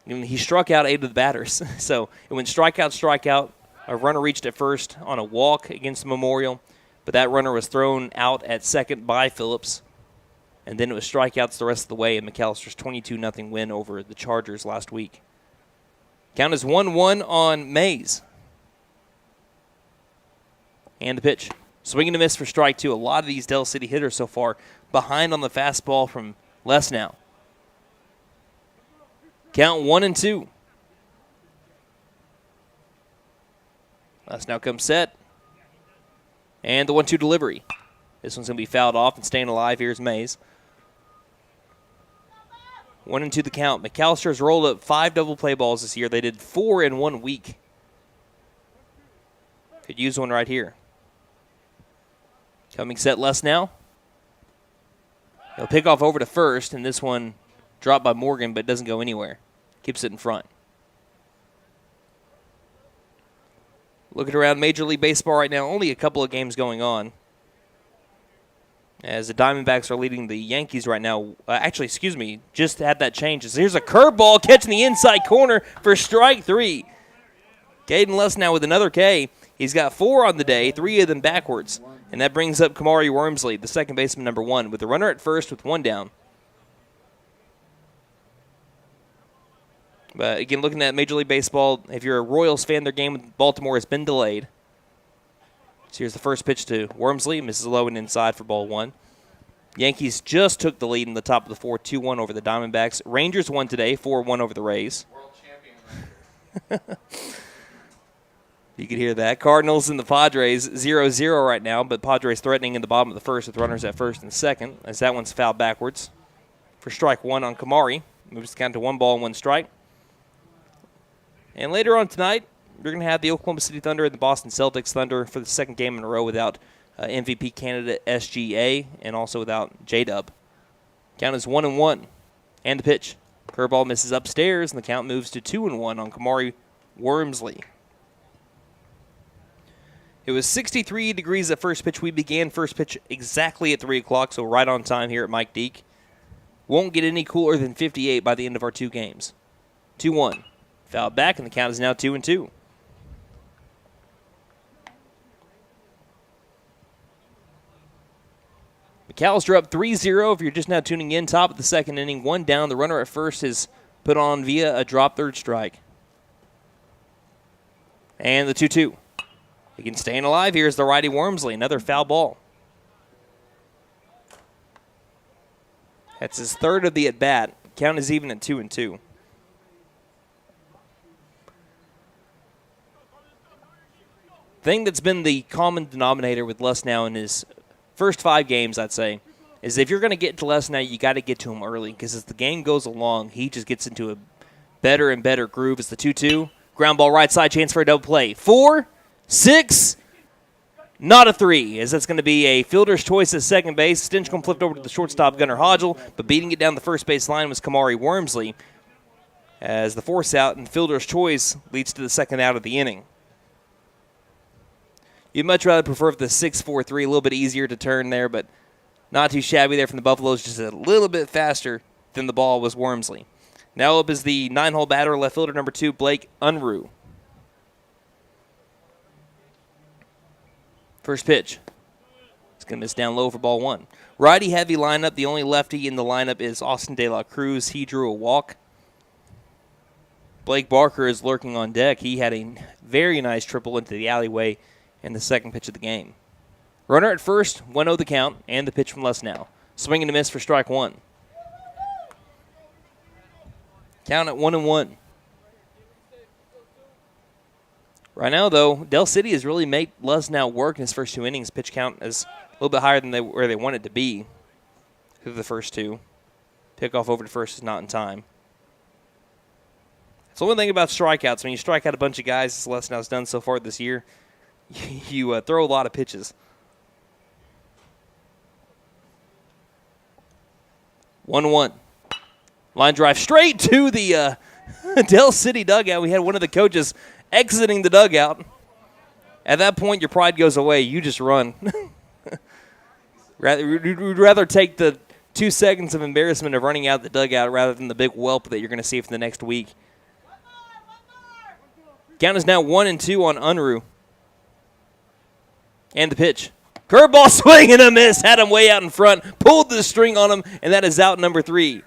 Speaker 1: He struck out 8 of the batters. So it went strikeout. A runner reached at first on a walk against Memorial, but that runner was thrown out at second by Phillips. And then it was strikeouts the rest of the way in McAllister's 22-0 win over the Chargers last week. Count is 1-1 on Mays. And the pitch. Swing and a miss for strike 2. A lot of these Dell City hitters so far behind on the fastball from Les now. Count 1-2. Les now comes set. And the 1-2 delivery. This one's going to be fouled off and staying alive. Here's Mays. 1-2 the count. McAllister has rolled up 5 double play balls this year. They did 4 in 1 week. Could use one right here. Coming set less now. He'll pick off over to first, and this one dropped by Morgan, but doesn't go anywhere. Keeps it in front. Looking around Major League Baseball right now, only a couple of games going on. As the Diamondbacks are leading the Yankees right now. Just had that change. Here's a curveball catching the inside corner for strike 3. Caden Lesnow with another K. He's got 4 on the day, 3 of them backwards. And that brings up Kamari Wormsley, the second baseman, number 1, with the runner at first with 1 down. But again, looking at Major League Baseball, if you're a Royals fan, their game with Baltimore has been delayed. So here's the first pitch to Wormsley, misses low and inside for ball 1. Yankees just took the lead in the top of the 4th, 2-1 over the Diamondbacks. Rangers won today, 4-1 over the Rays.
Speaker 3: World champion.
Speaker 1: You can hear that. Cardinals and the Padres 0-0 right now, but Padres threatening in the bottom of the 1st with runners at 1st and 2nd, as that one's fouled backwards. For strike 1 on Kamari. Moves the count to 1 ball and 1 strike. And later on tonight, you're going to have the Oklahoma City Thunder and the Boston Celtics. Thunder for the second game in a row without MVP candidate SGA and also without J-Dub. Count is 1-1. And the pitch. Curveball misses upstairs, and the count moves to 2-1 on Kamari Wormsley. It was 63 degrees at first pitch. We began first pitch exactly at 3 o'clock, so right on time here at Mike Deke. Won't get any cooler than 58 by the end of our 2 games. 2-1. Fouled back, and the count is now 2-2. McAlester up 3-0 if you're just now tuning in. Top of the 2nd inning, 1 down. The runner at first is put on via a drop 3rd strike. And the 2-2. Again, staying alive here is the righty Wormsley. Another foul ball. That's his 3rd of the at-bat. Count is even at 2-2. Thing that's been the common denominator with Lesnow in his first 5 games, I'd say, is if you're going to get to Lesnow, you got to get to him early, because as the game goes along, he just gets into a better and better groove. It's the 2-2. Ground ball right side, chance for a double play. 4, 6, not a 3, as that's going to be a fielder's choice at second base. Stinchcomb flipped over to the shortstop, Gunnar Hodgel, but beating it down the first base line was Kamari Wormsley, as the force out and fielder's choice leads to the second out of the inning. You'd much rather prefer the 6-4-3, a little bit easier to turn there, but not too shabby there from the Buffaloes, just a little bit faster than the ball was Wormsley. Now up is the 9-hole batter, left fielder number 2, Blake Unruh. First pitch. It's going to miss down low for ball 1. Righty-heavy lineup. The only lefty in the lineup is Austin De La Cruz. He drew a walk. Blake Barker is lurking on deck. He had a very nice triple into the alleyway in the second pitch of the game. Runner at first, 1-0 the count, and the pitch from Lesnow. Swing and a miss for strike 1. Count at 1-1. Right now, though, Del City has really made Lesnow work in his first 2 innings. Pitch count is a little bit higher than where they want it to be through the first 2. Pickoff over to first is not in time. It's the only thing about strikeouts. When you strike out a bunch of guys, as Lesnow's done so far this year, you throw a lot of pitches. 1-1. Line drive straight to the Del City dugout. We had one of the coaches exiting the dugout. At that point, your pride goes away. You just run. You'd rather take the 2 seconds of embarrassment of running out the dugout rather than the big whelp that you're going to see for the next week. Count is now 1-2 on Unruh. And the pitch. Curveball swing and a miss. Had him way out in front. Pulled the string on him, and that is out number 3.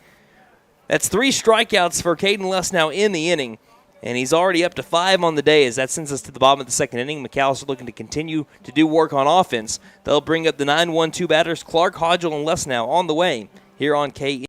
Speaker 1: That's 3 strikeouts for Caden Lesnow in the inning. And he's already up to 5 on the day, as that sends us to the bottom of the second inning. McAlester looking to continue to do work on offense. They'll bring up the 9-1-2 batters, Clark, Hodgel, and Lesnow on the way here on KE.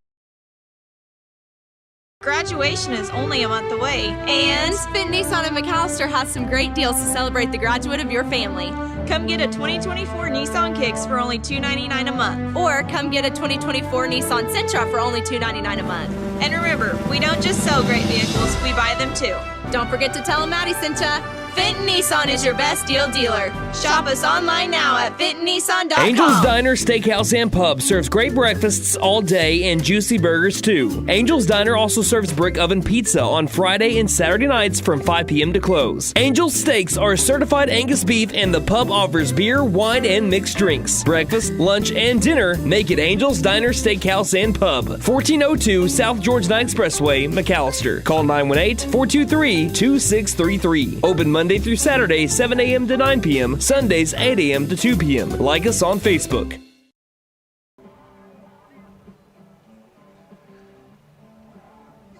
Speaker 8: Graduation is only a month away.
Speaker 9: And Spin Nissan of McAlester has some great deals to celebrate the graduate of your family.
Speaker 8: Come get a 2024 Nissan Kicks for only $299 a month.
Speaker 9: Or come get a 2024 Nissan Sentra for only $299 a month.
Speaker 8: And remember, we don't just sell great vehicles, we buy them too.
Speaker 9: Don't forget to tell them Maddie sent ya. Fenton Nissan is your best deal dealer. Shop us online now at fentonnissan.com.
Speaker 1: Angel's Diner Steakhouse and Pub serves great breakfasts all day and juicy burgers too. Angel's Diner also serves brick oven pizza on Friday and Saturday nights from 5 p.m. to close. Angel's Steaks are certified Angus beef and the pub offers beer, wine, and mixed drinks. Breakfast, lunch, and dinner make it Angel's Diner Steakhouse and Pub, 1402 South Georgia Expressway, McAlester. Call 918-423-2633. Open Monday through Saturday, 7 a.m. to 9 p.m., Sundays, 8 a.m. to 2 p.m. Like us on Facebook.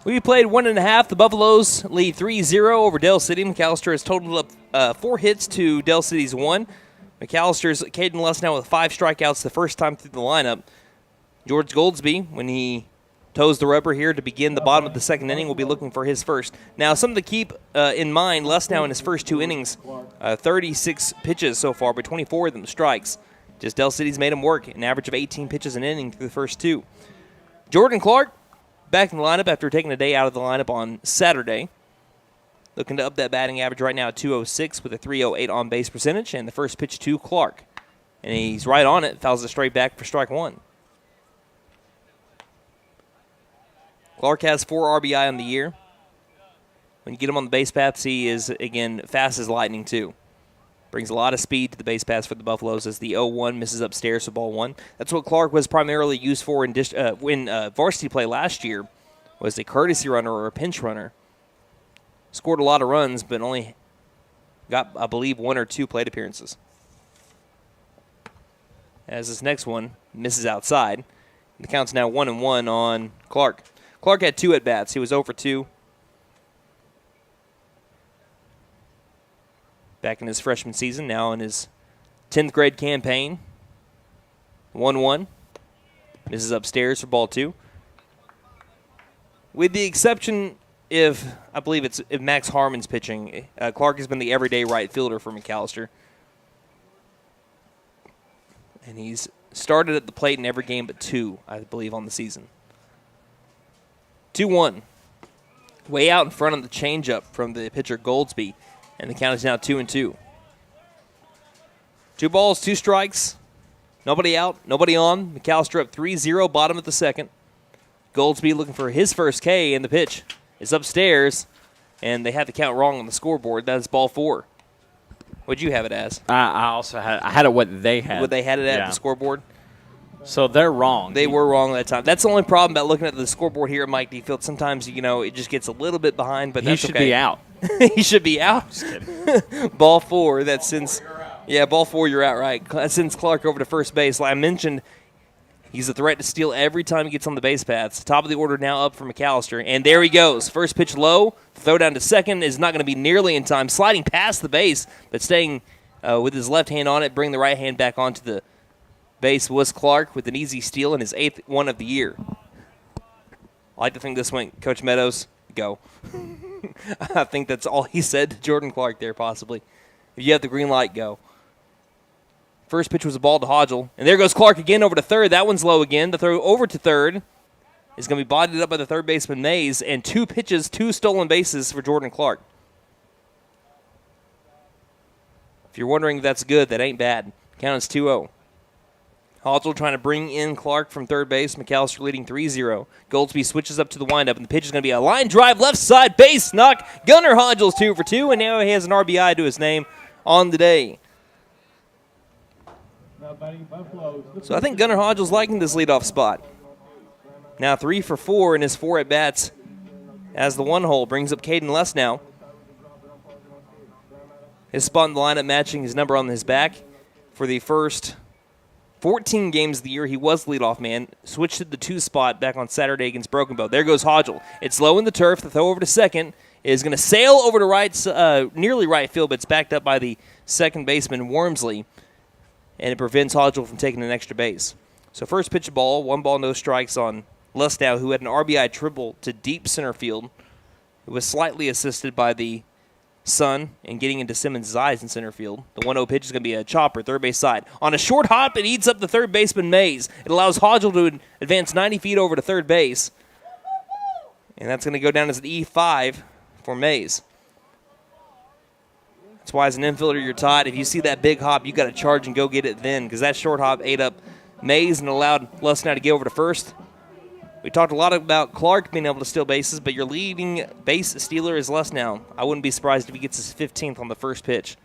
Speaker 1: We played 1.5. The Buffaloes lead 3-0 over Dell City. McAlester has totaled up 4 hits to Dell City's 1. McAllister's Caden Lesnow with 5 strikeouts the first time through the lineup. George Goldsby, when he toes the rubber here to begin the bottom of the second inning, will be looking for his first. Now, something to keep in mind, Lesnow in his first 2 innings, 36 pitches so far, but 24 of them strikes. Just Dell City's made him work, an average of 18 pitches an inning through the first 2. Jordan Clark, back in the lineup after taking a day out of the lineup on Saturday. Looking to up that batting average right now at 206 with a 308 on-base percentage. And the first pitch to Clark. And he's right on it, fouls it straight back for strike 1. Clark has 4 RBI on the year. When you get him on the base paths, he is, again, fast as lightning, too. Brings a lot of speed to the base paths for the Buffaloes as the 0-1 misses upstairs for ball 1. That's what Clark was primarily used for in varsity play last year, was a courtesy runner or a pinch runner. Scored a lot of runs, but only got, I believe, 1 or 2 plate appearances. As this next one misses outside. The count's now 1-1 on Clark. Clark had 2 at-bats. He was 0 for 2. Back in his freshman season, now in his 10th grade campaign. 1-1. This is upstairs for ball 2. With the exception if Max Harmon's pitching, Clark has been the everyday right fielder for McAlester. And he's started at the plate in every game but 2, I believe, on the season. 2-1. Way out in front of the changeup from the pitcher Goldsby. And the count is now 2-2. 2 balls, 2 strikes. Nobody out, nobody on. McAlester up 3-0, bottom of the second. Goldsby looking for his first K, and the pitch is upstairs. And they had the count wrong on the scoreboard. That is ball 4. What'd you have it as?
Speaker 3: I had it what they had.
Speaker 1: What they had it at the scoreboard?
Speaker 3: So they're wrong.
Speaker 1: They were wrong that time. That's the only problem about looking at the scoreboard here at Mike D. Field. Sometimes, it just gets a little bit behind, but that's okay.
Speaker 3: He should be out.
Speaker 1: He should be out.
Speaker 3: Just kidding.
Speaker 1: Ball 4. That's since, ball 4. You're out, right? That sends Clark over to first base. Like I mentioned, he's a threat to steal every time he gets on the base paths. Top of the order now up for McAlester, and there he goes. First pitch low. Throw down to second is not going to be nearly in time. Sliding past the base, but staying with his left hand on it. Bring the right hand back onto the base was Clark with an easy steal in his 8th one of the year. I like to think this went, Coach Meadows, go. I think that's all he said to Jordan Clark there, possibly. If you have the green light, go. First pitch was a ball to Hodgel. And there goes Clark again over to third. That one's low again. The throw over to third is going to be bodied up by the third baseman, Mays. And 2 pitches, 2 stolen bases for Jordan Clark. If you're wondering if that's good, that ain't bad. Count is 2-0. Hodgel trying to bring in Clark from third base. McAlester leading 3-0. Goldsby switches up to the windup, and the pitch is going to be a line drive, left side, base knock. Gunnar Hodgel's 2 for 2, and now he has an RBI to his name on the day. So I think Gunnar Hodgel's liking this leadoff spot. Now 3 for 4 in his 4 at-bats as the 1-hole brings up Caden Lesnow. His spot in the lineup matching his number on his back for the first 14 games of the year. He was leadoff man. Switched to the 2 spot back on Saturday against Broken Bow. There goes Hodgel. It's low in the turf. The throw over to second is going to sail over to right, nearly right field, but it's backed up by the second baseman, Wormsley, and it prevents Hodgel from taking an extra base. So first pitch ball, 1 ball, no strikes on Lesnow, who had an RBI triple to deep center field. It was slightly assisted by the sun and getting into Simmons' eyes in center field. The 1-0 pitch is going to be a chopper, third base side. On a short hop, it eats up the third baseman, Mays. It allows Hodgel to advance 90 feet over to third base. And that's going to go down as an E5 for Mays. That's why as an infielder you're taught, if you see that big hop, you got to charge and go get it then, because that short hop ate up Mays and allowed Lustow to get over to first. We talked a lot about Clark being able to steal bases, but your leading base stealer is Lustow. I wouldn't be surprised if he gets his 15th on the first pitch.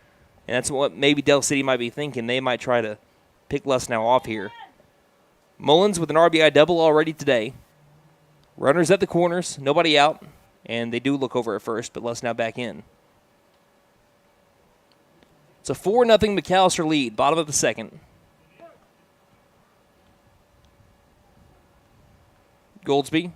Speaker 1: And that's what maybe Del City might be thinking. They might try to pick Lustow off here. Mullins with an RBI double already today. Runners at the corners, nobody out. And they do look over at first, but Lustow back in. It's a 4-0 McAlester lead, bottom of the second. Goldsby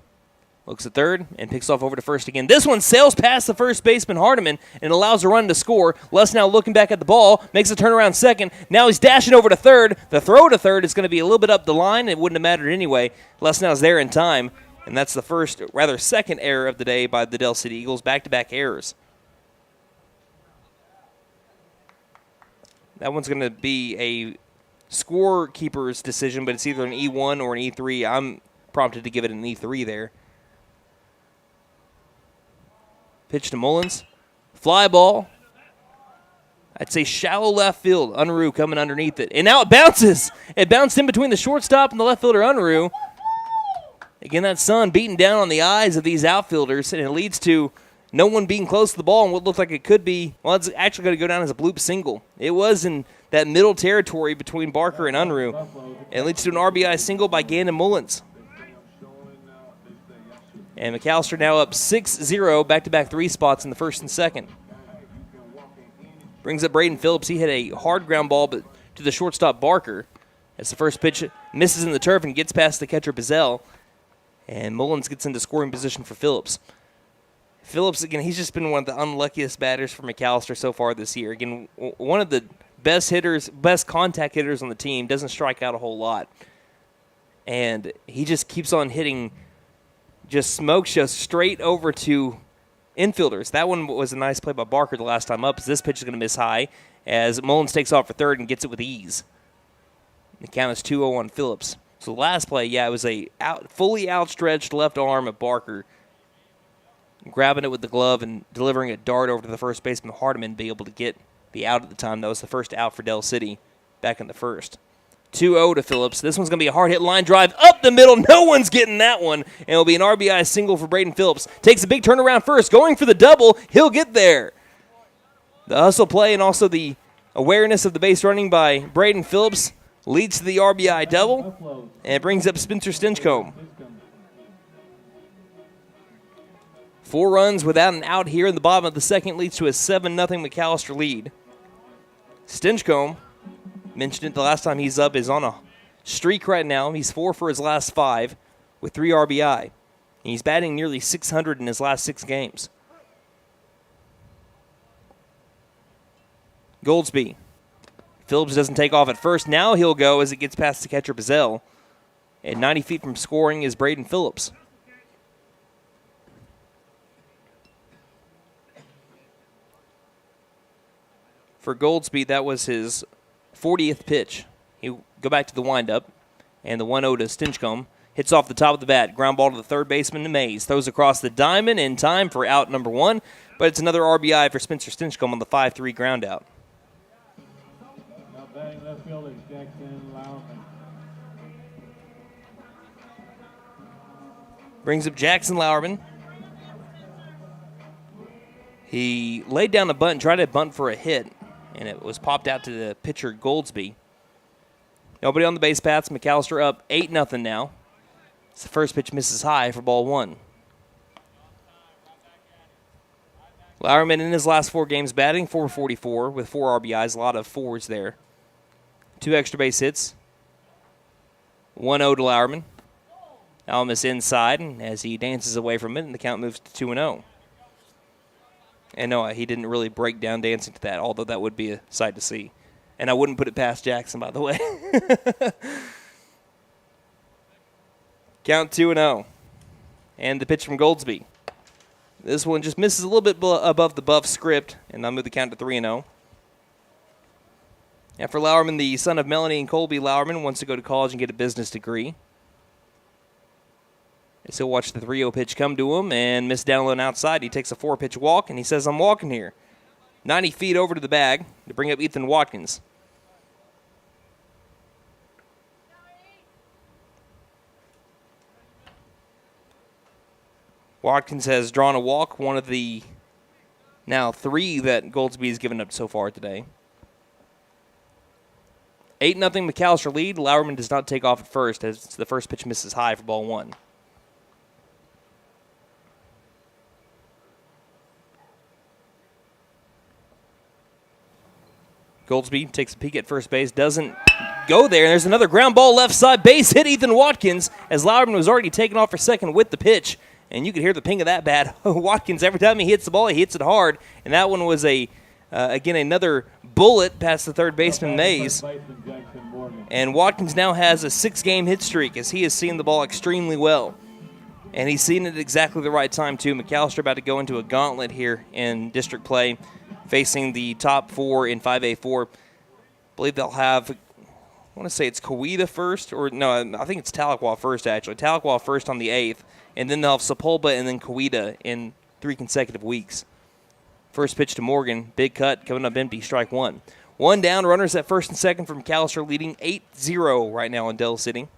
Speaker 1: looks at third and picks off over to first again. This one sails past the first baseman, Hardiman, and allows a run to score. Lustow looking back at the ball, makes a turnaround second. Now he's dashing over to third. The throw to third is going to be a little bit up the line. It wouldn't have mattered anyway. Lustow's there in time, and that's the second error of the day by the Del City Eagles. Back-to-back errors. That one's going to be a scorekeeper's decision, but it's either an E1 or an E3. I'm prompted to give it an E3 there. Pitch to Mullins. Fly ball. I'd say shallow left field. Unruh coming underneath it. And now it bounces. It bounced in between the shortstop and the left fielder, Unruh. Again, that sun beating down on the eyes of these outfielders, and it leads to no one being close to the ball and what looked like it could be. Well, it's actually going to go down as a bloop single. It was in that middle territory between Barker and Unruh. And it leads to an RBI single by Gannon Mullins. And McAlester now up 6-0, back-to-back 3 spots in the first and second. Brings up Braden Phillips. He hit a hard ground ball but to the shortstop Barker. As the first pitch misses in the turf and gets past the catcher Bazell. And Mullins gets into scoring position for Phillips. Phillips, again, he's just been one of the unluckiest batters for McAlester so far this year. Again, one of the best hitters, best contact hitters on the team, doesn't strike out a whole lot. And he just keeps on hitting just smoke shows straight over to infielders. That one was a nice play by Barker the last time up, as this pitch is going to miss high as Mullins takes off for third and gets it with ease. The count is 2-0 on Phillips. So the last play, it was a fully outstretched left arm of Barker, grabbing it with the glove and delivering a dart over to the first baseman, Hardiman, be able to get the out at the time. That was the first out for Del City back in the first. 2-0 to Phillips. This one's going to be a hard-hit line drive up the middle. No one's getting that one. And it'll be an RBI single for Braden Phillips. Takes a big turnaround first. Going for the double. He'll get there. The hustle play and also the awareness of the base running by Braden Phillips leads to the RBI double. And it brings up Spencer Stinchcomb. 4 runs without an out here in the bottom of the second leads to a 7-0 McAlester lead. Stinchcomb, mentioned it the last time he's up, is on a streak right now. He's 4 for his last 5 with 3 RBI. And he's batting nearly 600 in his last 6 games. Goldsby. Phillips doesn't take off at first. Now he'll go as it gets past the catcher Bazell. At 90 feet from scoring is Braden Phillips. For Goldsby, that was his 40th pitch. He'll go back to the windup, and the 1-0 to Stinchcomb. Hits off the top of the bat. Ground ball to the third baseman to Mays. Throws across the diamond in time for out number 1, but it's another RBI for Spencer Stinchcomb on the 5-3 ground out.
Speaker 6: Now batting left field is Jackson Lauerman.
Speaker 1: Brings up Jackson Lauerman. He laid down a bunt and tried to bunt for a hit, and it was popped out to the pitcher Goldsby. Nobody on the base paths. McAlester up 8-0 now. It's the first pitch misses high for ball 1. Lauerman in his last 4 games batting .444 with 4 RBIs, a lot of 4s there. 2 extra base hits. 1-0 to Lauerman. Almus inside, and as he dances away from it, and the count moves to 2-0. And no, he didn't really break down dancing to that, although that would be a sight to see. And I wouldn't put it past Jackson, by the way. Count 2-0. And the pitch from Goldsby. This one just misses a little bit above the buff script, and I'll move the count to 3-0. After Lauerman, the son of Melanie and Colby Lauerman, wants to go to college and get a business degree. As he'll watch the 3-0 pitch come to him and miss down low and outside. He takes a 4-pitch walk, and he says, "I'm walking here." 90 feet over to the bag to bring up Ethan Watkins. Watkins has drawn a walk, one of the now 3 that Goldsby has given up so far today. 8-0 McAlester lead. Lauerman does not take off at first as the first pitch misses high for ball 1. Goldsby takes a peek at first base, doesn't go there, and there's another ground ball left side. Base hit Ethan Watkins as Lauerman was already taken off for second with the pitch. And you could hear the ping of that bat. Watkins, every time he hits the ball, he hits it hard. And that one was, again, another bullet past the third baseman, Mays. And Watkins now has a 6-game hit streak as he has seen the ball extremely well. And he's seen it at exactly the right time, too. McAlester about to go into a gauntlet here in district play, facing the top 4 in 5A4. I believe they'll have, I want to say it's Coweta first, or no, I think it's Tahlequah first, actually. Tahlequah first on the 8th. And then they'll have Sepulpa and then Coweta in 3 consecutive weeks. First pitch to Morgan. Big cut, coming up empty, strike 1. 1 down, runners at first and second from McAlester, leading 8-0 right now in Del City.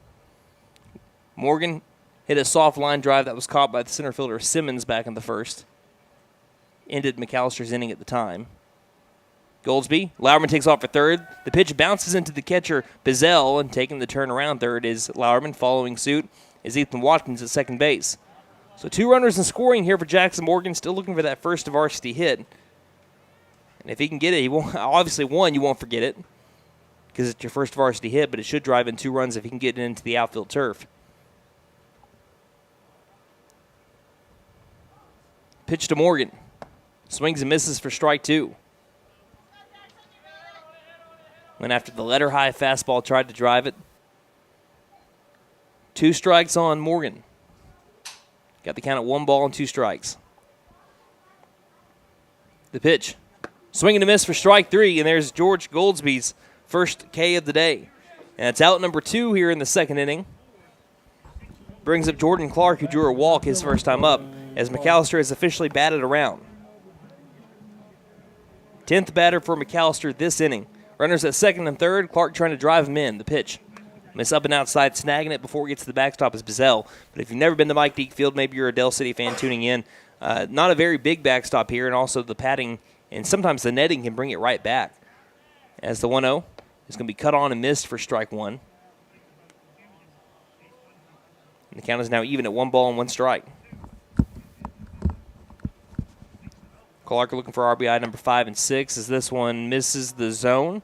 Speaker 1: Morgan hit a soft line drive that was caught by the center fielder Simmons back in the first. Ended McAllister's inning at the time. Goldsby, Lauerman takes off for third. The pitch bounces into the catcher, Bizel, and taking the turn around third is Lauerman. Following suit is Ethan Watkins at second base. So 2 runners in scoring here for Jackson Morgan, still looking for that first varsity hit. And if he can get it, he won't. Obviously, 1, you won't forget it because it's your first varsity hit, but it should drive in 2 runs if he can get it into the outfield turf. Pitch to Morgan. Swings and misses for strike 2. Went after the letter high fastball, tried to drive it. 2 strikes on Morgan. Got the count at 1 ball and 2 strikes. The pitch. Swing and a miss for strike 3, and there's George Goldsby's first K of the day. And it's out number 2 here in the second inning. Brings up Jordan Clark, who drew a walk his first time up, as McAlester has officially batted around. 10th batter for McAlester this inning. Runners at second and third. Clark trying to drive him in. The pitch. Miss up and outside, snagging it before it gets to the backstop is Bizel. But if you've never been to Mike Deek Field, maybe you're a Del City fan tuning in. Not a very big backstop here, and also the padding and sometimes the netting can bring it right back. As the 1-0 is going to be cut on and missed for strike 1. And the count is now even at 1 ball and 1 strike. Clark looking for RBI number 5 and 6 as this one misses the zone.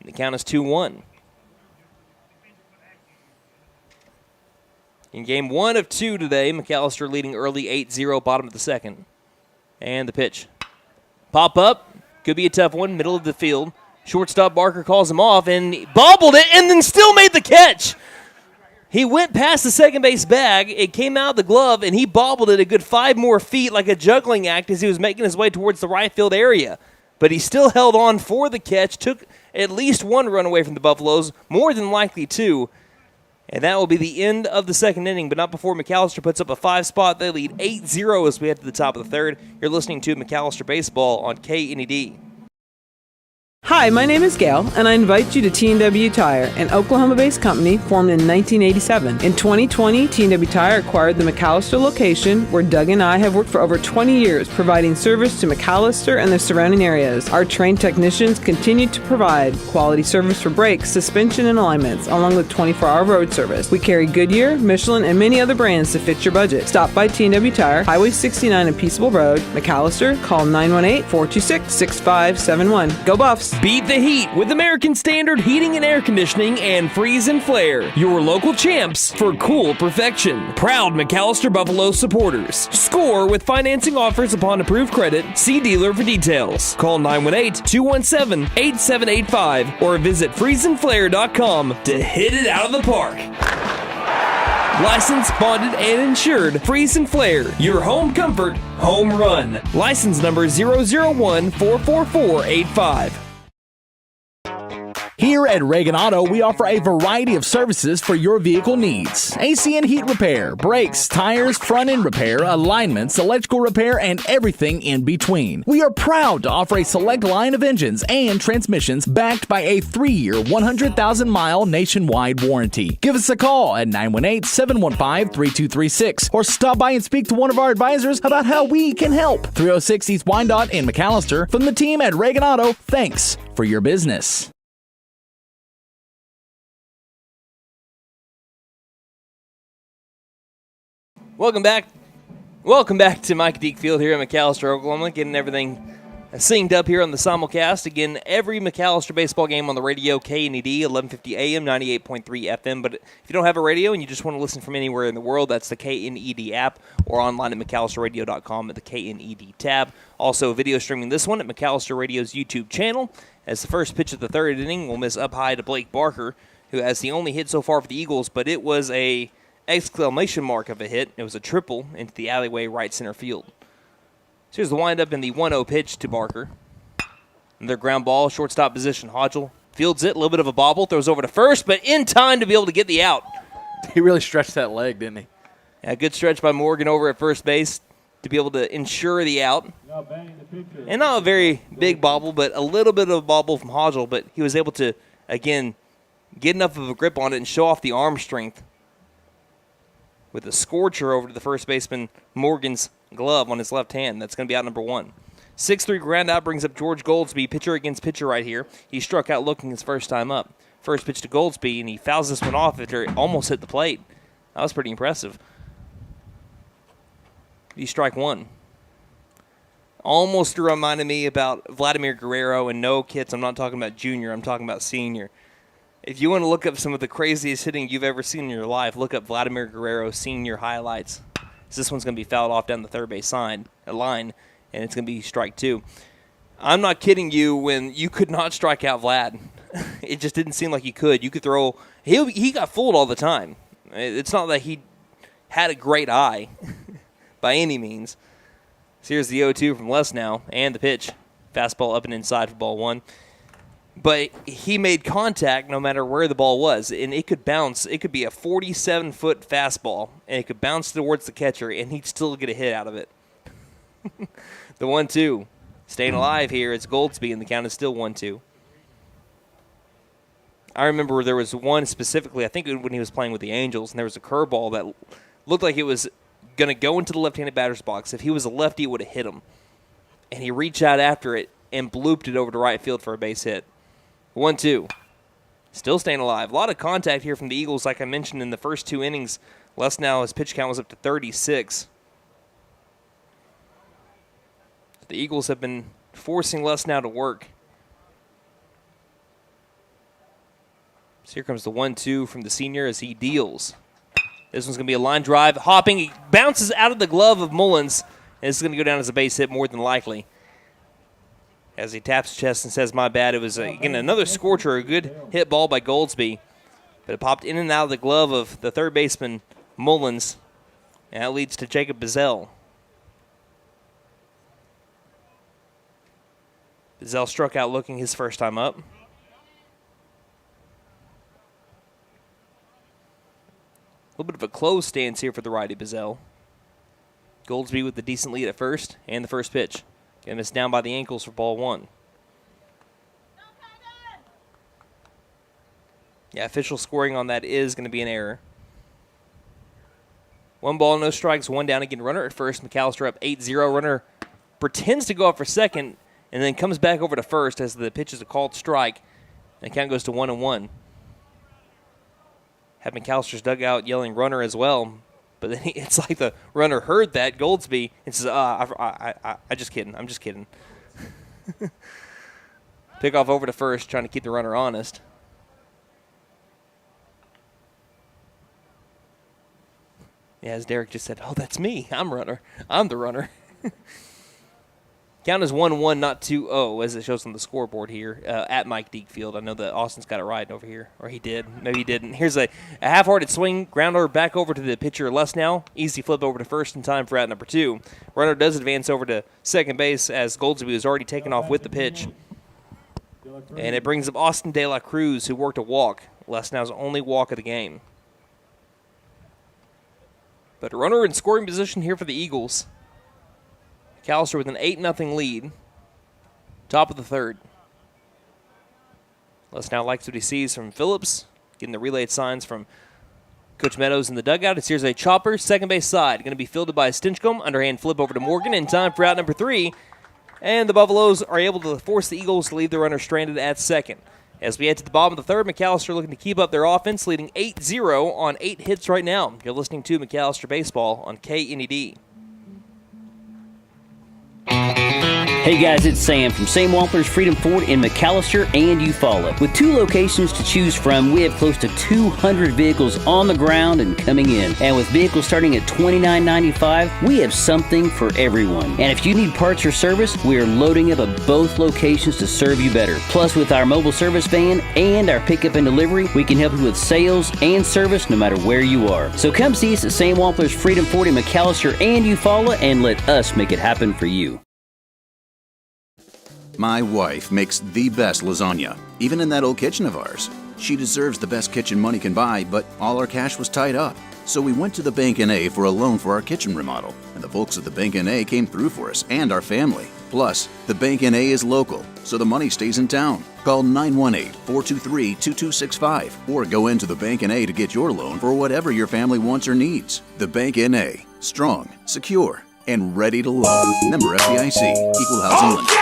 Speaker 1: And the count is 2-1. In game 1 of 2 today, McAlester leading early 8-0, bottom of the second. And the pitch. Pop up. Could be a tough one, middle of the field. Shortstop Barker calls him off and bobbled it and then still made the catch. He went past the second base bag. It came out of the glove, and he bobbled it a good 5 more feet like a juggling act as he was making his way towards the right field area. But he still held on for the catch, took at least 1 run away from the Buffaloes, more than likely 2. And that will be the end of the second inning, but not before McAlester puts up a 5 spot. They lead 8-0 as we head to the top of the third. You're listening to McAlester Baseball on KNED.
Speaker 2: Hi, my name is Gail, and I invite you to T&W Tire, an Oklahoma-based company formed in 1987. In 2020, T&W Tire acquired the McAlester location, where Doug and I have worked for over 20 years, providing service to McAlester and the surrounding areas. Our trained technicians continue to provide quality service for brakes, suspension, and alignments, along with 24-hour road service. We carry Goodyear, Michelin, and many other brands to fit your budget. Stop by T&W Tire, Highway 69 and Peaceable Road, McAlester. Call 918-426-6571. Go Buffs!
Speaker 1: Beat the heat with American Standard Heating and Air Conditioning and Freeze and Flare, your local champs for cool perfection. Proud McAlester Buffalo supporters. Score with financing offers upon approved credit. See dealer for details. Call 918-217-8785 or visit freezeandflare.com to hit it out of the park. Licensed, bonded, and insured. Freeze and Flare, your home comfort, home run. License number 001-44485.
Speaker 4: Here at Reagan Auto, we offer a variety of services for your vehicle needs. AC and heat repair, brakes, tires, front end repair, alignments, electrical repair, and everything in between. We are proud to offer a select line of engines and transmissions backed by a 3-year, 100,000-mile nationwide warranty. Give us a call at 918-715-3236 or stop by and speak to one of our advisors about how we can help. 306 East Wyandotte in McAlester. From the team at Reagan Auto, thanks for your business.
Speaker 1: Welcome back. Welcome back to Mike Deek Field here in McAlester, Oklahoma, getting everything synced up here on the simulcast. Again, every McAlester baseball game on the radio, KNED, 1150 AM, 98.3 FM. But if you don't have a radio and you just want to listen from anywhere in the world, that's the KNED app or online at McAlsterRadio.com at the KNED tab. Also, video streaming this one at McAlester Radio's YouTube channel. As the first pitch of the third inning will miss up high to Blake Barker, who has the only hit so far for the Eagles, but it was a exclamation mark of a hit. It was a triple into the alleyway right center field. So here's the windup in the 1-0 pitch to Barker. Another ground ball, shortstop position. Hodgel fields it, a little bit of a bobble, throws over to first, but in time to be able to get the out.
Speaker 3: He really stretched that leg, didn't he?
Speaker 1: Yeah, good stretch by Morgan over at first base to be able to ensure the out. And not a very big bobble, but a little bit of a bobble from Hodgel, but he was able to, again, get enough of a grip on it and show off the arm strength with a scorcher over to the first baseman Morgan's glove on his left hand. That's going to be out number 1. 6-3 ground out brings up George Goldsby, pitcher against pitcher right here. He struck out looking his first time up. First pitch to Goldsby, and he fouls this one off after it almost hit the plate. That was pretty impressive. You strike one. Almost reminded me about Vladimir Guerrero, and no, kids, I'm not talking about junior, I'm talking about senior. If you want to look up some of the craziest hitting you've ever seen in your life, look up Vladimir Guerrero senior highlights. This one's going to be fouled off down the third base line, and it's going to be strike 2. I'm not kidding you when you could not strike out Vlad. It just didn't seem like you could. You could throw. He got fooled all the time. It's not that he had a great eye by any means. So here's the 0-2 from Les now, and the pitch. Fastball up and inside for ball 1. But he made contact no matter where the ball was, and it could bounce. It could be a 47-foot fastball, and it could bounce towards the catcher, and he'd still get a hit out of it. The 1-2. Staying alive here. It's Goldsby, and the count is still 1-2. I remember there was one specifically, I think when he was playing with the Angels, and there was a curveball that looked like it was going to go into the left-handed batter's box. If he was a lefty, it would have hit him. And he reached out after it and blooped it over to right field for a base hit. 1-2. Still staying alive. A lot of contact here from the Eagles, like I mentioned in the first 2 innings. Les now, his pitch count was up to 36. The Eagles have been forcing Les now to work. So here comes the 1-2 from the senior as he deals. This one's going to be a line drive. Hopping. He bounces out of the glove of Mullins. And this is going to go down as a base hit more than likely. As he taps his chest and says, my bad. It was, again, another scorcher, a good hit ball by Goldsby. But it popped in and out of the glove of the third baseman, Mullins. And that leads to Jacob Bizzell. Bizzell struck out looking his first time up. A little bit of a closed stance here for the righty Bizzell. Goldsby with the decent lead at first and the first pitch. Getting this down by the ankles for ball 1. Yeah, official scoring on that is going to be an error. 1 ball, no strikes, 1 down again. Runner at first. McAlester up 8-0. Runner pretends to go up for second and then comes back over to first as the pitch is a called strike. And the count goes to 1-1. Had McAllister's dugout yelling runner as well. But then it's like the runner heard that, Goldsby, and says, I just kidding. I'm just kidding. Pick off over to first, trying to keep the runner honest. Yeah, as Derek just said, that's me. I'm runner. I'm the runner. Count is 1-1, not 2-0, as it shows on the scoreboard here at Mike Deek Field. I know that Austin's got it right over here, or he did. Maybe he didn't. Here's a half-hearted swing, grounder back over to the pitcher Les now. Easy flip over to first in time for out number 2. Runner does advance over to second base as Goldsby was already taken off with the pitch. And it brings up Austin De La Cruz, who worked a walk. Lesnow's only walk of the game. But a runner in scoring position here for the Eagles. McAlester with an 8-0 lead. Top of the third. Lesnow likes what he sees from Phillips. Getting the relayed signs from Coach Meadows in the dugout. Here's a chopper, second base side. Going to be fielded by Stinchcomb. Underhand flip over to Morgan in time for out number 3. And the Buffaloes are able to force the Eagles to leave the runner stranded at second. As we head to the bottom of the third, McAlester looking to keep up their offense, leading 8-0 on 8 hits right now. You're listening to McAlester Baseball on KNED.
Speaker 5: Hey guys, it's Sam from Sam Wampler's Freedom Ford in McAlester and Eufaula. With 2 locations to choose from, we have close to 200 vehicles on the ground and coming in. And with vehicles starting at $29.95, we have something for everyone. And if you need parts or service, we are loading up at both locations to serve you better. Plus, with our mobile service van and our pickup and delivery, we can help you with sales and service no matter where you are. So come see us at Sam Wampler's Freedom Ford in McAlester and Eufaula and let us make it happen for you.
Speaker 7: My wife makes the best lasagna, even in that old kitchen of ours. She deserves the best kitchen money can buy, but all our cash was tied up. So we went to the Bank N.A. for a loan for our kitchen remodel, and the folks at the Bank N.A. came through for us and our family. Plus, the Bank N.A. is local, so the money stays in town. Call 918-423-2265 or go into the Bank N.A. to get your loan for whatever your family wants or needs. The Bank N.A. Strong, secure, and ready to loan. Member FDIC. Equal housing lender.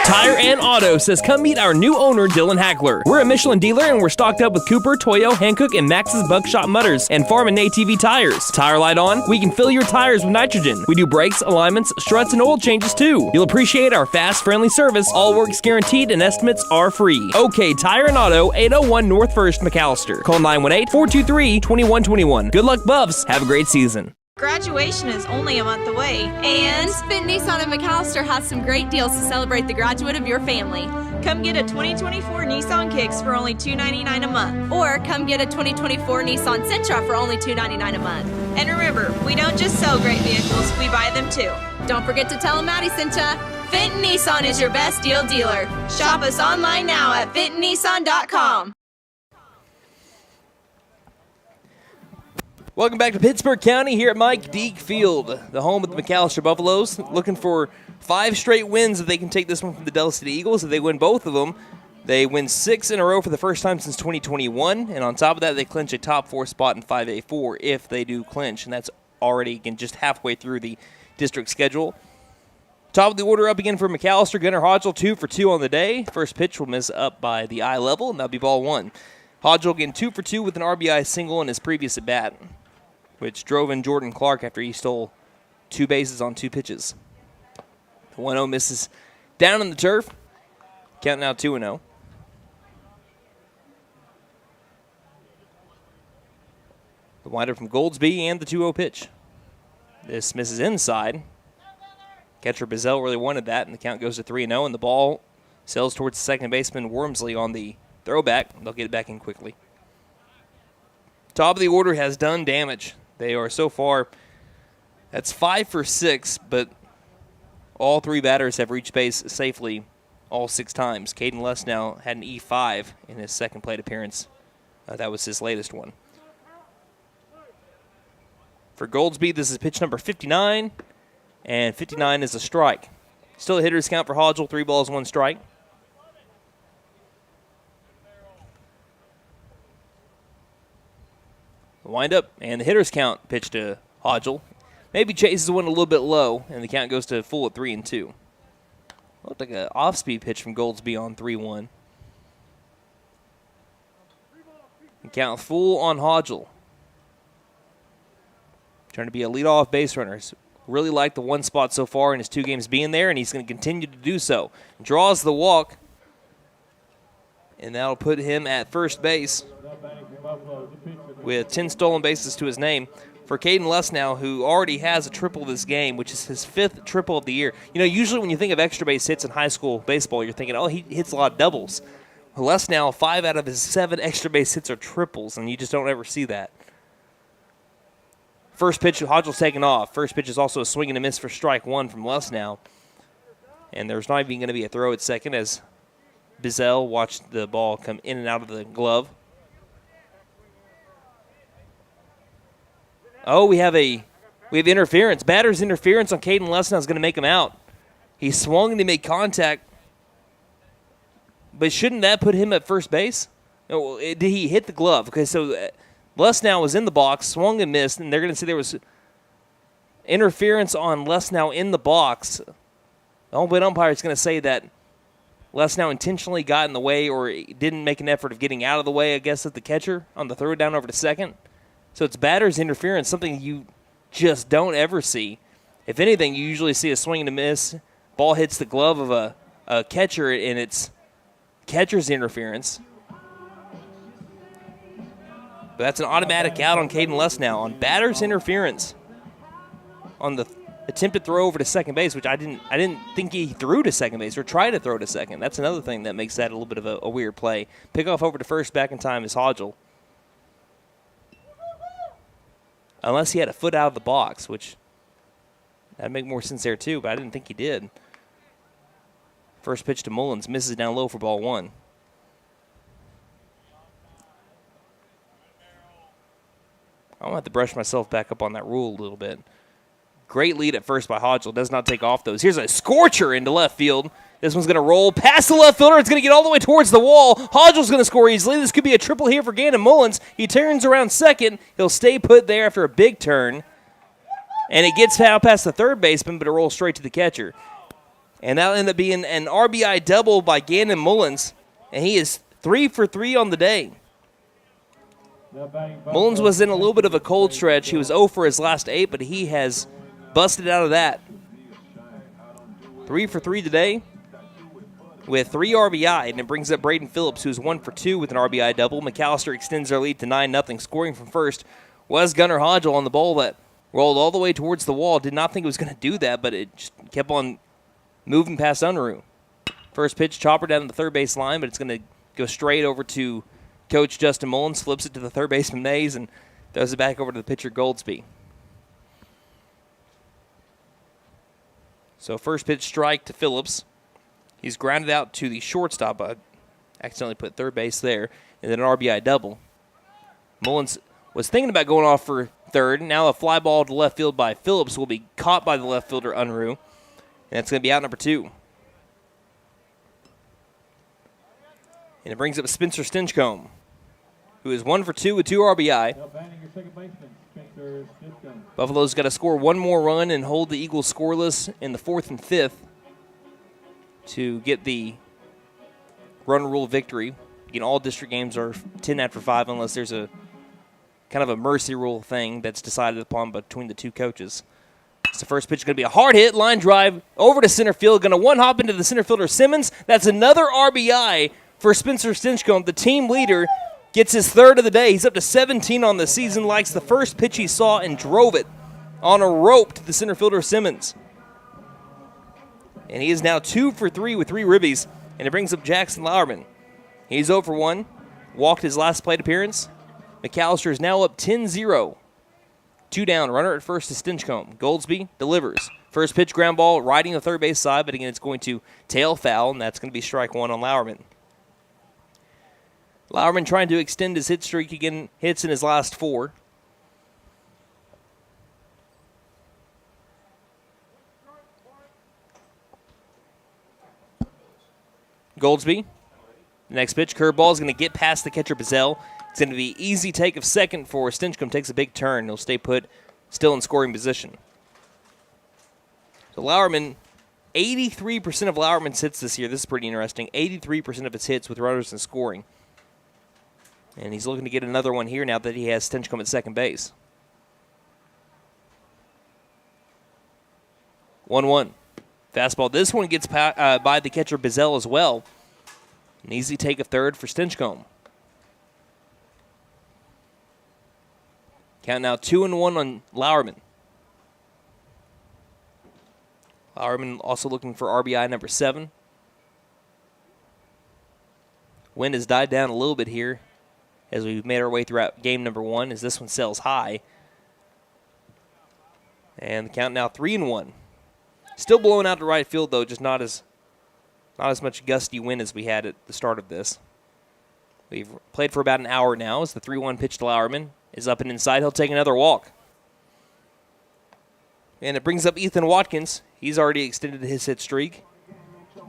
Speaker 1: Tire and Auto says come meet our new owner, Dylan Hackler. We're a Michelin dealer and we're stocked up with Cooper, Toyo, Hankook, and Max's Buckshot Mutters and Farm and ATV tires. Tire light on? We can fill your tires with nitrogen. We do brakes, alignments, struts, and oil changes too. You'll appreciate our fast, friendly service. All work's guaranteed and estimates are free. OK Tire and Auto, 801 North 1st, McAlester. Call 918-423-2121. Good luck, Buffs. Have a great season.
Speaker 8: Graduation is only a month away.
Speaker 9: And Finn Nissan of McAlester has some great deals to celebrate the graduate of your family.
Speaker 8: Come get a 2024 Nissan Kicks for only $299 a month.
Speaker 9: Or come get a 2024 Nissan Sentra for only $299 a month.
Speaker 8: And remember, we don't just sell great vehicles, we buy them too.
Speaker 9: Don't forget to tell them Maddie sent ya. Fenton Nissan is your best deal dealer. Shop us online now at FentonNissan.com.
Speaker 1: Welcome back to Pittsburgh County here at Mike Deek Field, the home of the McAlester Buffaloes, looking for 5 straight wins if they can take this one from the Del City Eagles. If they win both of them, they win 6 in a row for the first time since 2021, and on top of that, they clinch a top 4 spot in 5A4 if they do clinch, and that's already again just halfway through the district schedule. Top of the order up again for McAlester. Gunnar Hodgel 2 for 2 on the day. First pitch will miss up by the eye level, and that'll be ball 1. Hodgel again 2 for 2 with an RBI single in his previous at bat, which drove in Jordan Clark after he stole 2 bases on 2 pitches. The 1-0 misses down on the turf. Count now 2-0. The windup from Goldsby and the 2-0 pitch. This misses inside. Catcher Bazell really wanted that, and the count goes to 3-0, and the ball sails towards the second baseman Wormsley on the throwback. They'll get it back in quickly. Top of the order has done damage. They are so far, that's 5 for 6, but all 3 batters have reached base safely all 6 times. Caden Lesnow had an E5 in his second plate appearance. That was his latest one. For Goldsby, this is pitch number 59, and 59 is a strike. Still a hitter's count for Hodgel, 3 balls, 1 strike. Wind up, and the hitter's count pitch to Hodgel. Maybe chases one a little bit low, and the count goes to full at 3-2. Looked like an off-speed pitch from Goldsby on 3-1. And count full on Hodgel. Trying to be a leadoff base runner. He's really liked the 1 spot so far in his 2 games being there, and he's going to continue to do so. Draws the walk, and that'll put him at first base with 10 stolen bases to his name. For Caden Lesnow, who already has a triple this game, which is his 5th triple of the year. You know, usually when you think of extra base hits in high school baseball, you're thinking, oh, he hits a lot of doubles. Well, Lesnow, 5 out of his 7 extra base hits are triples, and you just don't ever see that. First pitch, Hodgel's taken off. First pitch is also a swing and a miss for strike 1 from Lesnow. And there's not even going to be a throw at second as Bizel watched the ball come in and out of the glove. Oh, we have interference. Batter's interference on Caden Lesnow is going to make him out. He swung and he made contact. But shouldn't that put him at first base? No, did he hit the glove? Okay, so Lesnow was in the box, swung and missed, and they're going to say there was interference on Lesnow in the box. The home plate umpire is going to say that Lesnow intentionally got in the way or didn't make an effort of getting out of the way, I guess, of the catcher on the throw down over to second. So it's batter's interference, something you just don't ever see. If anything, you usually see a swing and a miss. Ball hits the glove of a catcher, and it's catcher's interference. But that's an automatic out on Caden Lesnow on batter's interference on the attempted throw over to second base, which I didn't think he threw to second base or tried to throw to second. That's another thing that makes that a little bit of a weird play. Pickoff over to first, back in time is Hodgel. Unless he had a foot out of the box, which that'd make more sense there too, but I didn't think he did. First pitch to Mullins, misses down low for ball one. I'm going to have to brush myself back up on that rule a little bit. Great lead at first by Hodgel. Does not take off those. Here's a scorcher into left field. This one's going to roll past the left fielder. It's going to get all the way towards the wall. Hodgel's going to score easily. This could be a triple here for Gannon Mullins. He turns around second. He'll stay put there after a big turn. And it gets foul past the third baseman, but it rolls straight to the catcher. And that'll end up being an RBI double by Gannon Mullins. And he is 3 for 3 on the day. Mullins was in a little bit of a cold stretch. He was 0 for his last 8, but he has busted out of that. 3 for 3 today with 3 RBI, and it brings up Braden Phillips, who's 1 for 2 with an RBI double. McAlester extends their lead to 9-0. Scoring from first was Gunnar Hodgel on the ball that rolled all the way towards the wall. Did not think it was going to do that, but it just kept on moving past Unruh. First pitch, chopper down to the third base line, but it's going to go straight over to Coach Justin Mullins, flips it to the third baseman Mays, and throws it back over to the pitcher Goldsby. So first pitch strike to Phillips. He's grounded out to the shortstop. I accidentally put third base there, and then an RBI double. Mullins was thinking about going off for third. Now a fly ball to left field by Phillips will be caught by the left fielder Unruh, and that's going to be out number 2. And it brings up Spencer Stinchcomb, who is 1 for 2 with 2 RBI. Buffalo's got to score one more run and hold the Eagles scoreless in the 4th and 5th to get the run rule victory. Again, all district games are 10 after 5 unless there's a kind of a mercy rule thing that's decided upon between the two coaches. So first pitch is going to be a hard hit, line drive over to center field. Going to one-hop into the center fielder Simmons. That's another RBI for Spencer Stinchcomb, the team leader. Gets his 3rd of the day. He's up to 17 on the season. Likes the first pitch he saw and drove it on a rope to the center fielder Simmons. And he is now 2 for 3 with 3 ribbies. And it brings up Jackson Lauerman. He's 0 for 1. Walked his last plate appearance. McAlester is now up 10-0. 2 down. Runner at first to Stinchcomb. Goldsby delivers. First pitch ground ball riding the third base side, but again it's going to tail foul, and that's going to be strike 1 on Lauerman. Lauerman trying to extend his hit streak again, hits in his last 4. Goldsby. Next pitch, curveball is going to get past the catcher Bizel. It's going to be easy take of second for Stinchcomb. Takes a big turn. He'll stay put, still in scoring position. So Lauerman, 83% of Lauerman's hits this year. This is pretty interesting. 83% of his hits with runners in scoring. And he's looking to get another one here now that he has Stinchcomb at second base. 1-1. Fastball. This one gets by the catcher Bizel as well. An easy take of third for Stinchcomb. Count now 2-1 on Lauerman. Lauerman also looking for RBI number 7. Wind has died down a little bit here as we've made our way throughout game number 1 as this one sails high. And the count now 3-1. Still blowing out to right field, though, just not as much gusty wind as we had at the start of this. We've played for about an hour now as the 3-1 pitch to Lauerman is up and inside. He'll take another walk. And it brings up Ethan Watkins. He's already extended his hit streak.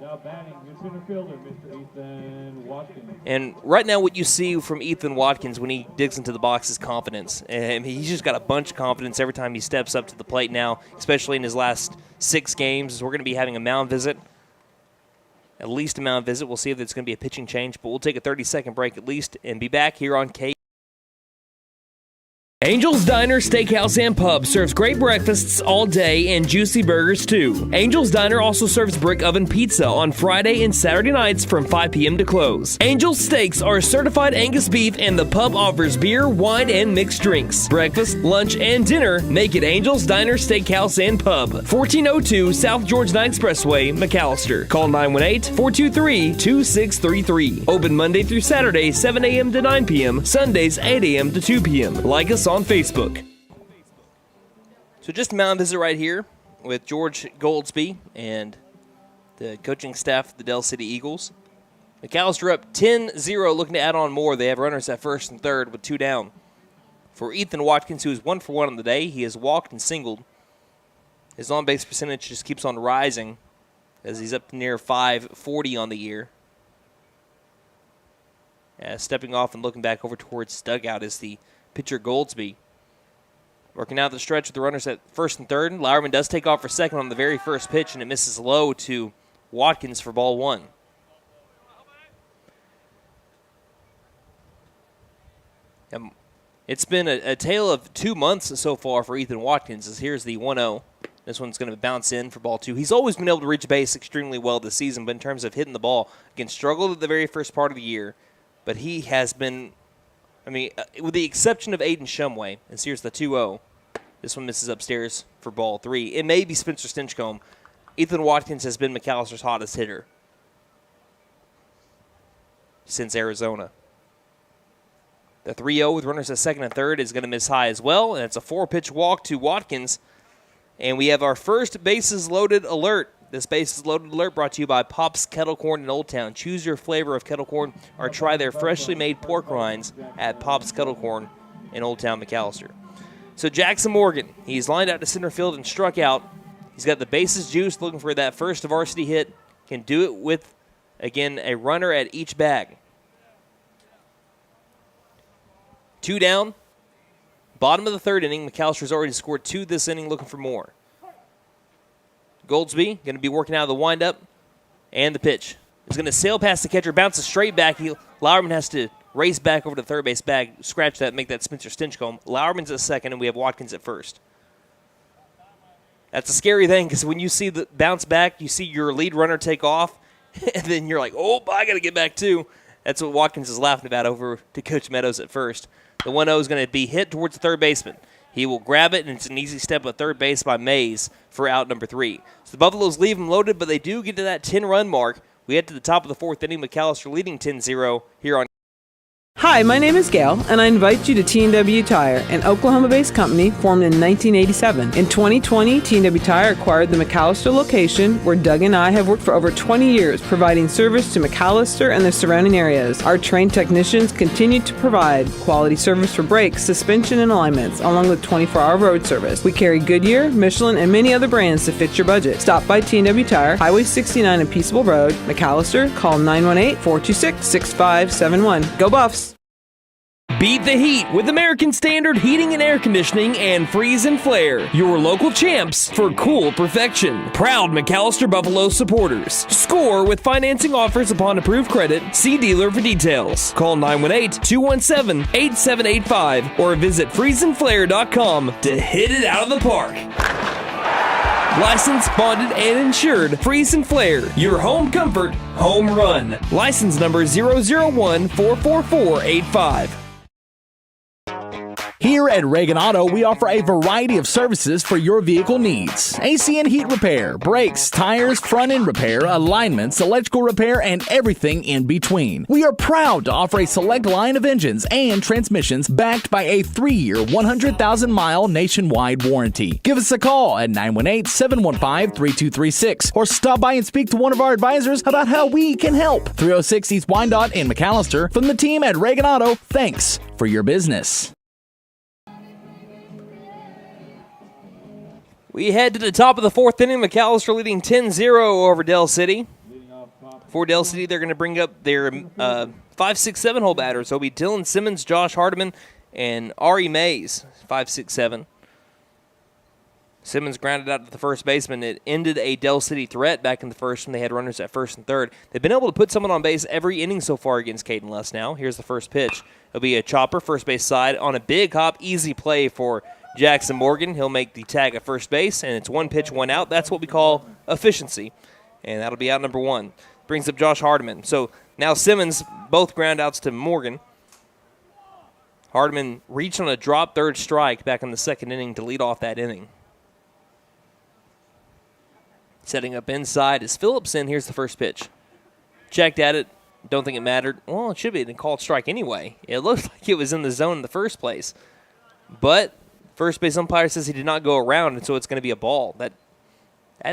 Speaker 6: Now batting your center fielder, Mr. Ethan Watkins.
Speaker 1: And right now what you see from Ethan Watkins when he digs into the box is confidence. And he's just got a bunch of confidence every time he steps up to the plate now, especially in his last 6 games. We're going to be having a mound visit. At least a mound visit. We'll see if it's going to be a pitching change, but we'll take a 30-second break at least and be back here on K.
Speaker 10: Angel's Diner, Steakhouse, and Pub serves great breakfasts all day and juicy burgers too. Angel's Diner also serves brick oven pizza on Friday and Saturday nights from 5 p.m. to close. Angel's Steaks are certified Angus beef and the pub offers beer, wine, and mixed drinks. Breakfast, lunch, and dinner make it Angel's Diner, Steakhouse, and Pub. 1402 South Georgia Expressway, McAlester. Call 918-423-2633. Open Monday through Saturday, 7 a.m. to 9 p.m. Sundays, 8 a.m. to 2 p.m. Like us on Facebook.
Speaker 1: So just a mound visit right here with George Goldsby and the coaching staff of the Del City Eagles. McAlester up 10-0, looking to add on more. They have runners at first and third with 2 down. For Ethan Watkins, who is 1 for 1 on the day, he has walked and singled. His on-base percentage just keeps on rising as he's up near .540 on the year. Stepping off and looking back over towards dugout is the pitcher Goldsby. Working out the stretch with the runners at first and third. Lauerman does take off for second on the very first pitch, and it misses low to Watkins for ball 1. It's been a tale of 2 months so far for Ethan Watkins, as here's the 1-0. This one's going to bounce in for ball 2. He's always been able to reach base extremely well this season, but in terms of hitting the ball, again, struggled at the very first part of the year, but he has been, with the exception of Aiden Shumway, and here's the 2-0. This one misses upstairs for ball 3. It may be Spencer Stinchcomb. Ethan Watkins has been McAllister's hottest hitter since Arizona. The 3-0 with runners at second and third is going to miss high as well, and it's a 4-pitch walk to Watkins. And we have our first bases loaded alert. This bases loaded alert brought to you by Pop's Kettle Corn in Old Town. Choose your flavor of kettle corn or try their freshly made pork rinds at Pop's Kettle Corn in Old Town McAlester. So Jackson Morgan, he's lined out to center field and struck out. He's got the bases juice, looking for that first varsity hit. Can do it with, again, a runner at each bag. 2 down. Bottom of the third inning. McAllister's already scored 2 this inning, looking for more. Goldsby going to be working out of the windup, and the pitch. He's going to sail past the catcher, bounces straight back. Lauerman has to race back over to the third base bag, scratch that, make that Spencer Stinchcomb. Lauerman's at second, and we have Watkins at first. That's a scary thing, because when you see the bounce back, you see your lead runner take off, and then you're like, oh, I got to get back too. That's what Watkins is laughing about over to Coach Meadows at first. The 1-0 is going to be hit towards the third baseman. He will grab it, and it's an easy step at third base by Mays for out number 3. So the Buffaloes leave him loaded, but they do get to that 10-run mark. We head to the top of the fourth inning. McAlester leading 10-0 here on.
Speaker 2: Hi, my name is Gail, and I invite you to T&W Tire, an Oklahoma-based company formed in 1987. In 2020, T&W Tire acquired the McAlester location, where Doug and I have worked for over 20 years, providing service to McAlester and the surrounding areas. Our trained technicians continue to provide quality service for brakes, suspension, and alignments, along with 24-hour road service. We carry Goodyear, Michelin, and many other brands to fit your budget. Stop by T&W Tire, Highway 69 and Peaceable Road, McAlester. Call 918-426-6571. Go Buffs!
Speaker 10: Beat the heat with American Standard Heating and Air Conditioning and Freeze and Flare, your local champs for cool perfection. Proud McAlester Buffalo supporters. Score with financing offers upon approved credit. See dealer for details. Call 918-217-8785 or visit freezeandflare.com to hit it out of the park. Licensed, bonded, and insured. Freeze and Flare, your home comfort, home run. License number 001-44485.
Speaker 4: Here at Reagan Auto, we offer a variety of services for your vehicle needs. AC and heat repair, brakes, tires, front end repair, alignments, electrical repair, and everything in between. We are proud to offer a select line of engines and transmissions backed by a 3-year, 100,000-mile nationwide warranty. Give us a call at 918-715-3236 or stop by and speak to one of our advisors about how we can help. 306 East Wyandotte in McAlester. From the team at Reagan Auto, thanks for your business.
Speaker 1: We head to the top of the fourth inning. McAlester leading 10-0 over Dell City. For Dell City, they're going to bring up their 5, 6, 7 hole batters. So it'll be Dylan Simmons, Josh Hardiman, and Ari Mays, 5, 6, 7. Simmons grounded out to the first baseman. It ended a Dell City threat back in the first when they had runners at first and third. They've been able to put someone on base every inning so far against Caden Less now. Here's the first pitch. It'll be a chopper, first base side, on a big hop, easy play for Jackson Morgan. He'll make the tag at first base, and it's 1 pitch, 1 out. That's what we call efficiency, and that'll be out number 1. Brings up Josh Hardiman. So now Simmons, both ground outs to Morgan. Hardiman reached on a drop third strike back in the second inning to lead off that inning. Setting up inside is Phillipson. Here's the first pitch. Checked at it. Don't think it mattered. Well, it should be a called strike anyway. It looked like it was in the zone in the first place. But first base umpire says he did not go around, and so it's going to be a ball. That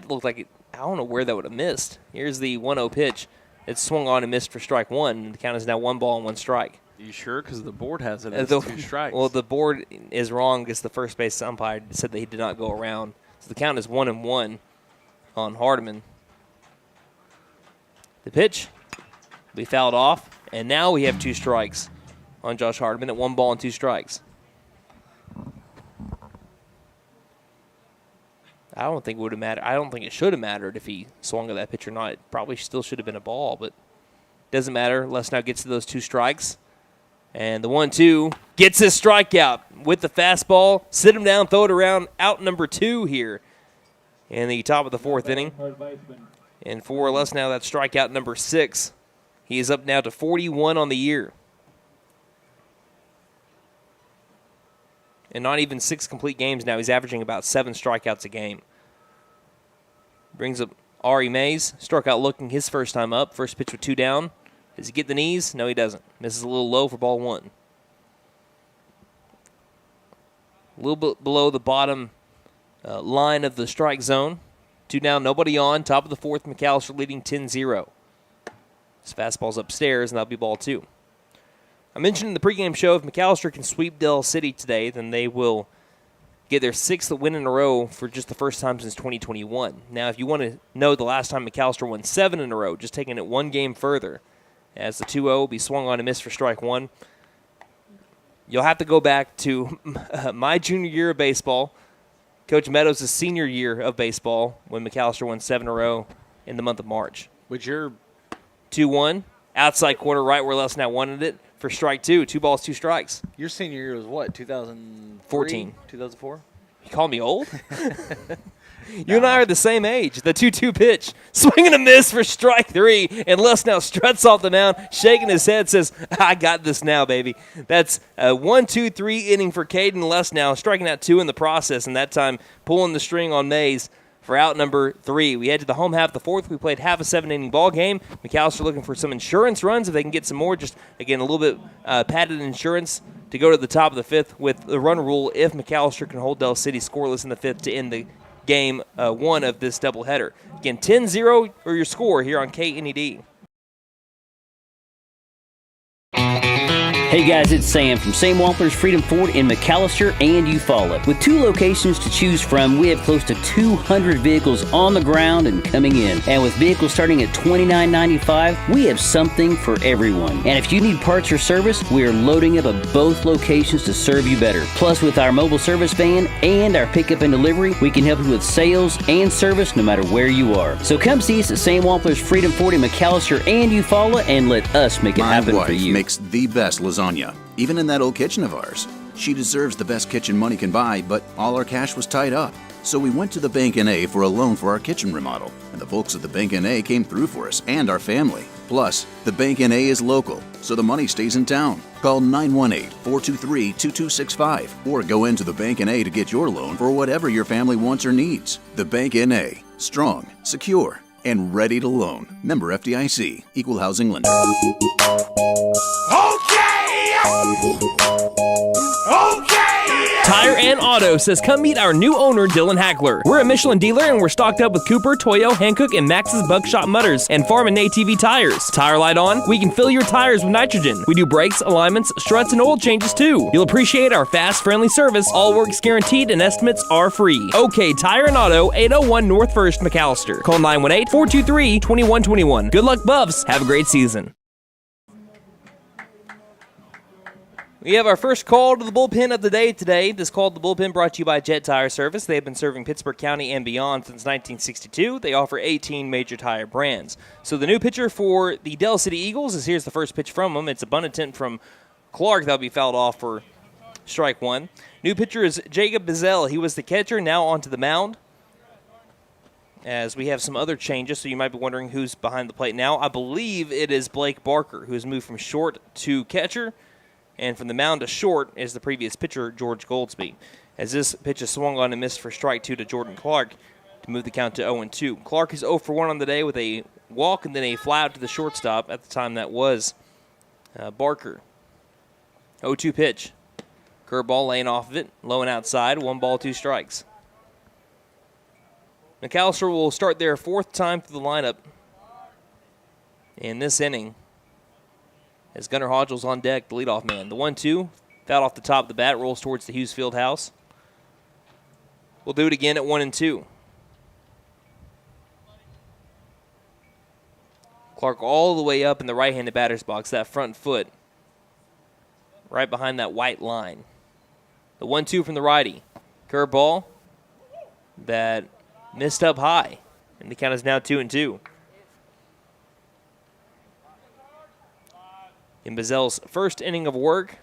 Speaker 1: looked like it. I don't know where that would have missed. Here's the 1-0 pitch. It swung on and missed for strike 1. And the count is now 1 ball and 1 strike.
Speaker 3: Are you sure? Because the board has it as 2 strikes.
Speaker 1: Well, the board is wrong because the first base umpire said that he did not go around. So the count is 1-1 on Hardiman. The pitch will be fouled off, and now we have 2 strikes on Josh Hardiman at 1 ball and 2 strikes. I don't think it would have mattered. I don't think it should have mattered if he swung at that pitch or not. It probably still should have been a ball, but doesn't matter. Les now gets to those 2 strikes. And the 1-2 gets his strikeout with the fastball. Sit him down, throw it around. Out number 2 here in the top of the fourth inning. And for Les now, that's strikeout number 6. He is up now to 41 on the year. And not even 6 complete games now. He's averaging about 7 strikeouts a game. Brings up Ari Mays. Struck out looking his first time up. First pitch with 2 down. Does he get the knees? No, he doesn't. Misses a little low for ball 1. A little bit below the bottom line of the strike zone. 2 down, nobody on. Top of the fourth, McAlester leading 10-0. His fastball's upstairs, and that'll be ball 2. I mentioned in the pregame show, if McAlester can sweep Dell City today, then they will get their 6th win in a row for just the first time since 2021. Now, if you want to know the last time McAlester won 7 in a row, just taking it 1 game further, as the 2-0 will be swung on and missed for strike 1, you'll have to go back to my junior year of baseball, Coach Meadows' senior year of baseball, when McAlester won 7 in a row in the month of March.
Speaker 3: Which you're
Speaker 1: 2-1, outside corner right where Les now wanted it for strike 2. 2 balls, 2 strikes.
Speaker 3: Your senior year was what,
Speaker 1: 2014.
Speaker 3: 2004?
Speaker 1: You call me old? You and I are the same age. The 2-2 pitch. Swing and a miss for strike 3. And Les now struts off the mound, shaking his head, says, I got this now, baby. That's a 1-2-3 inning for Caden Les now, striking out 2 in the process, and that time pulling the string on Mays for out number 3. We head to the home half of the fourth. We played half a 7-inning ball game. McAlester looking for some insurance runs if they can get some more. Just, again, a little bit padded insurance to go to the top of the 5th with the run rule if McAlester can hold Dell City scoreless in the 5th to end the game 1 of this doubleheader. Again, 10-0 or your score here on KNED.
Speaker 5: Hey guys, it's Sam from Sam Wampler's Freedom Ford in McAlester and Eufaula. With 2 locations to choose from, we have close to 200 vehicles on the ground and coming in. And with vehicles starting at $29.95, we have something for everyone. And if you need parts or service, we are loading up at both locations to serve you better. Plus, with our mobile service van and our pickup and delivery, we can help you with sales and service no matter where you are. So come see us at Sam Wampler's Freedom Ford in McAlester and Eufaula and let us make it happen for you.
Speaker 7: My wife makes the best lasagna, even in that old kitchen of ours. She deserves the best kitchen money can buy, but all our cash was tied up. So we went to the Bank N.A. for a loan for our kitchen remodel, and the folks at the Bank N.A. came through for us and our family. Plus, the Bank NA is local, so the money stays in town. Call 918-423-2265 or go into the Bank NA to get your loan for whatever your family wants or needs. The Bank NA, strong, secure, and ready to loan. Member FDIC, Equal Housing Lender.
Speaker 10: Tire and Auto says come meet our new owner, Dylan Hackler. We're a Michelin dealer and we're stocked up with Cooper, Toyo, Hankook, and Max's Buckshot Mutters and Farm and ATV tires. Tire light on? We can fill your tires with nitrogen. We do brakes, alignments, struts, and oil changes too. You'll appreciate our fast, friendly service. All work's guaranteed and estimates are free. OK Tire and Auto, 801 North 1st, McAlester. Call 918-423-2121. Good luck, Buffs. Have a great season.
Speaker 1: We have our first call to the bullpen of the day today. This call to the bullpen brought to you by Jet Tire Service. They have been serving Pittsburgh County and beyond since 1962. They offer 18 major tire brands. So the new pitcher for the Del City Eagles is here's the first pitch from them. It's a bunt attempt from Clark that'll be fouled off for strike one. New pitcher is Jacob Bizzell. He was the catcher, now onto the mound. As we have some other changes, so you might be wondering who's behind the plate now. I believe it is Blake Barker, who has moved from short to catcher. And from the mound to short is the previous pitcher, George Goldsby. As this pitch is swung on and missed for strike two to Jordan Clark to move the count to 0-2. Clark is 0 for 1 on the day with a walk and then a fly out to the shortstop. At the time, that was Barker. 0-2 pitch. Curveball laying off of it, low and outside, 1 ball, 2 strikes. McAlester will start their 4th time through the lineup in this inning. As Gunnar Hodgel's on deck, the leadoff man. The 1-2, fouled off the top of the bat, rolls towards the Hughes Field house. We'll do it again at 1-2. Clark all the way up in the right-handed batter's box, that front foot, right behind that white line. The 1-2 from the righty. Curveball that missed up high, and the count is now 2-2. In Bizzell's first inning of work,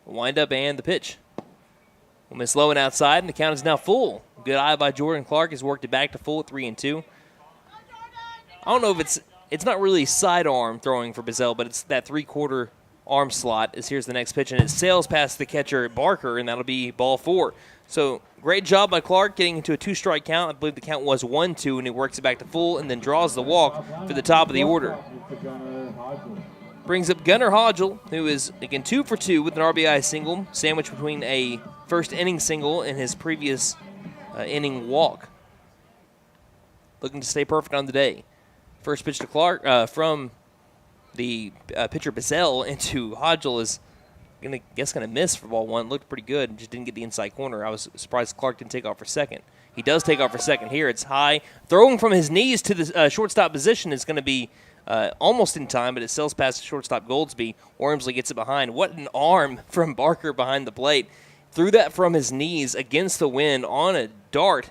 Speaker 1: wind up and the pitch. We'll miss low and outside, and the count is now full. Good eye by Jordan Clark has worked it back to full at 3-2. I don't know if it's not really sidearm throwing for Bizzell, but it's that 3/4 arm slot. As here's the next pitch, and it sails past the catcher Barker, and that'll be ball 4. So great job by Clark getting into a 2-strike count. I believe the count was 1-2, and he works it back to full and then draws the walk for the top of the order. Brings up Gunnar Hodgel, who is, again, 2 for 2 with an RBI single, sandwiched between a first inning single and his previous inning walk. Looking to stay perfect on the day. First pitch to Clark from the pitcher Bizzell into Hodgel is going to miss for ball 1. Looked pretty good, just didn't get the inside corner. I was surprised Clark didn't take off for second. He does take off for second here. It's high. Throwing from his knees to the shortstop position is going to be almost in time, but it sails past shortstop Goldsby. Ormsley gets it behind. What an arm from Barker behind the plate. Threw that from his knees against the wind on a dart.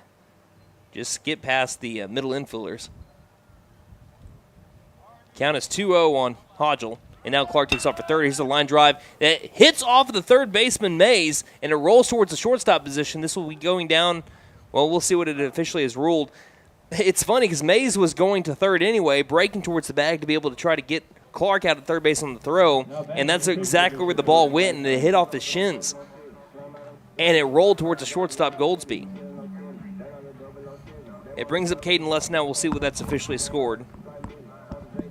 Speaker 1: Just skip past the middle infielders. Count is 2-0 on Hodgel. And now Clark takes off for third. Here's the line drive. It hits off of the third baseman, Mays, and it rolls towards the shortstop position. This will be going down. Well, we'll see what it officially is ruled. It's funny because Mays was going to third anyway, breaking towards the bag to be able to try to get Clark out of third base on the throw, and that's exactly where the ball went, and it hit off the shins. And it rolled towards the shortstop Goldsby. It brings up Caden Lutz now. We'll see what that's officially scored,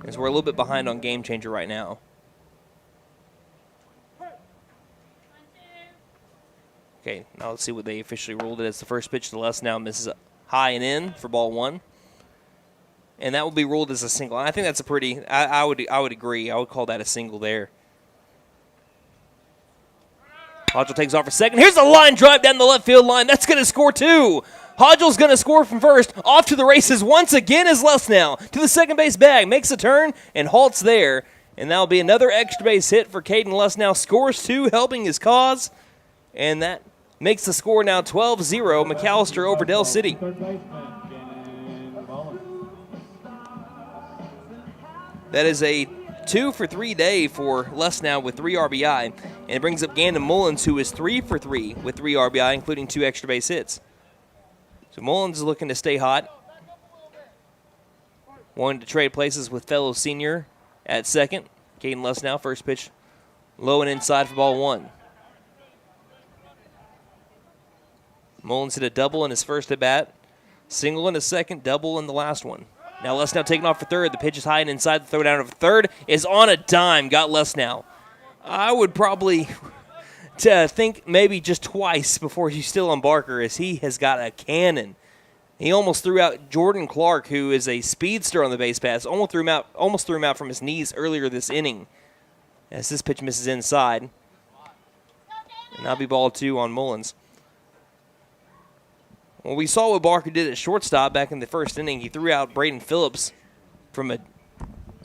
Speaker 1: as we're a little bit behind on Game Changer right now. Okay, now let's see what they officially ruled it as. The first pitch to Lutz now misses high and in for ball 1. And that will be ruled as a single. I think that's a pretty, I would agree. I would call that a single there. Hodgel takes off for second. Here's a line drive down the left field line. That's going to score 2. Hodgel's going to score from first. Off to the races once again is Lutz now. To the second base bag. Makes a turn and halts there. And that'll be another extra base hit for Caden Lutz now. Scores 2, helping his cause. And that makes the score now 12-0. McAlester over Del City. That is a 2 for 3 day for Lutz now with 3 RBI. And it brings up Gandon Mullins, who is 3 for 3 with 3 RBI, including 2 extra base hits. So Mullins is looking to stay hot. wanting to trade places with fellow senior at second. Caden Lesnow, first pitch, low and inside for ball 1. Mullins hit a double in his first at bat, single in his second, double in the last one. Now Lesnow taking off for third. The pitch is high and inside. The throw down of third is on a dime. Got Lesnow. I would probably think maybe just twice before you steal on Barker, as he has got a cannon. He almost threw out Jordan Clark, who is a speedster on the base pass. Almost threw him out from his knees earlier this inning, as this pitch misses inside. And that'll be ball 2 on Mullins. Well, we saw what Barker did at shortstop back in the first inning. He threw out Braden Phillips from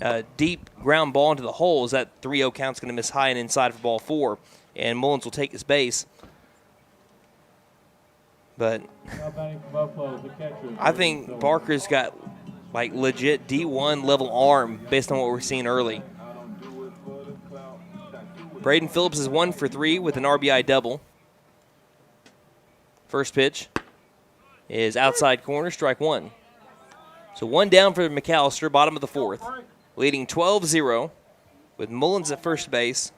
Speaker 1: a deep ground ball into the hole. As that 3-0 count's going to miss high and inside for ball 4, and Mullins will take his base. But I think Barker's got like legit D1 level arm based on what we're seeing early. Braden Phillips is 1 for 3 with an RBI double. First pitch is outside corner, strike 1. So 1 down for McAlester, bottom of the 4th, leading 12-0 with Mullins at first base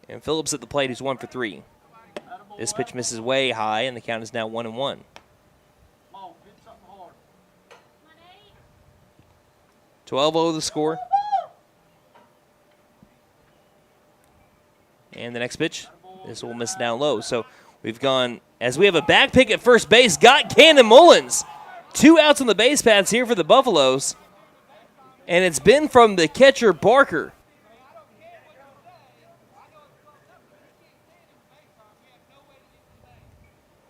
Speaker 1: and Phillips at the plate, who's 1 for 3. This pitch misses way high, and the count is now 1-1. (12-0) the score. And the next pitch, this will miss down low. So we've gone, as we have a back pick at first base, got Cannon Mullins. 2 outs on the base paths here for the Buffaloes. And it's been from the catcher, Barker.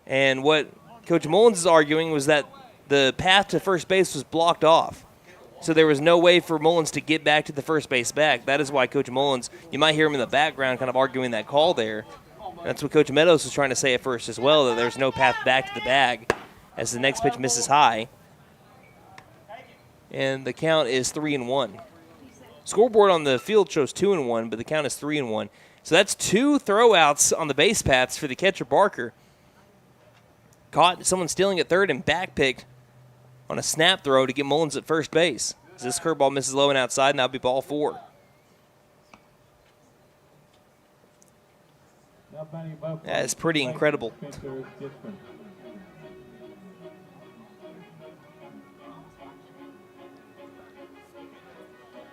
Speaker 1: And what Coach Mullins is arguing was that the path to first base was blocked off. So there was no way for Mullins to get back to the first base bag. That is why Coach Mullins, you might hear him in the background kind of arguing that call there. That's what Coach Meadows was trying to say at first as well, that there's no path back to the bag as the next pitch misses high. And the count is 3-1. Scoreboard on the field shows 2-1, but the count is 3-1. So that's 2 throwouts on the base paths for the catcher, Barker. Caught someone stealing at third and backpicked on a snap throw to get Mullins at first base. As this curveball misses low and outside, and that'll be ball 4. That is pretty incredible.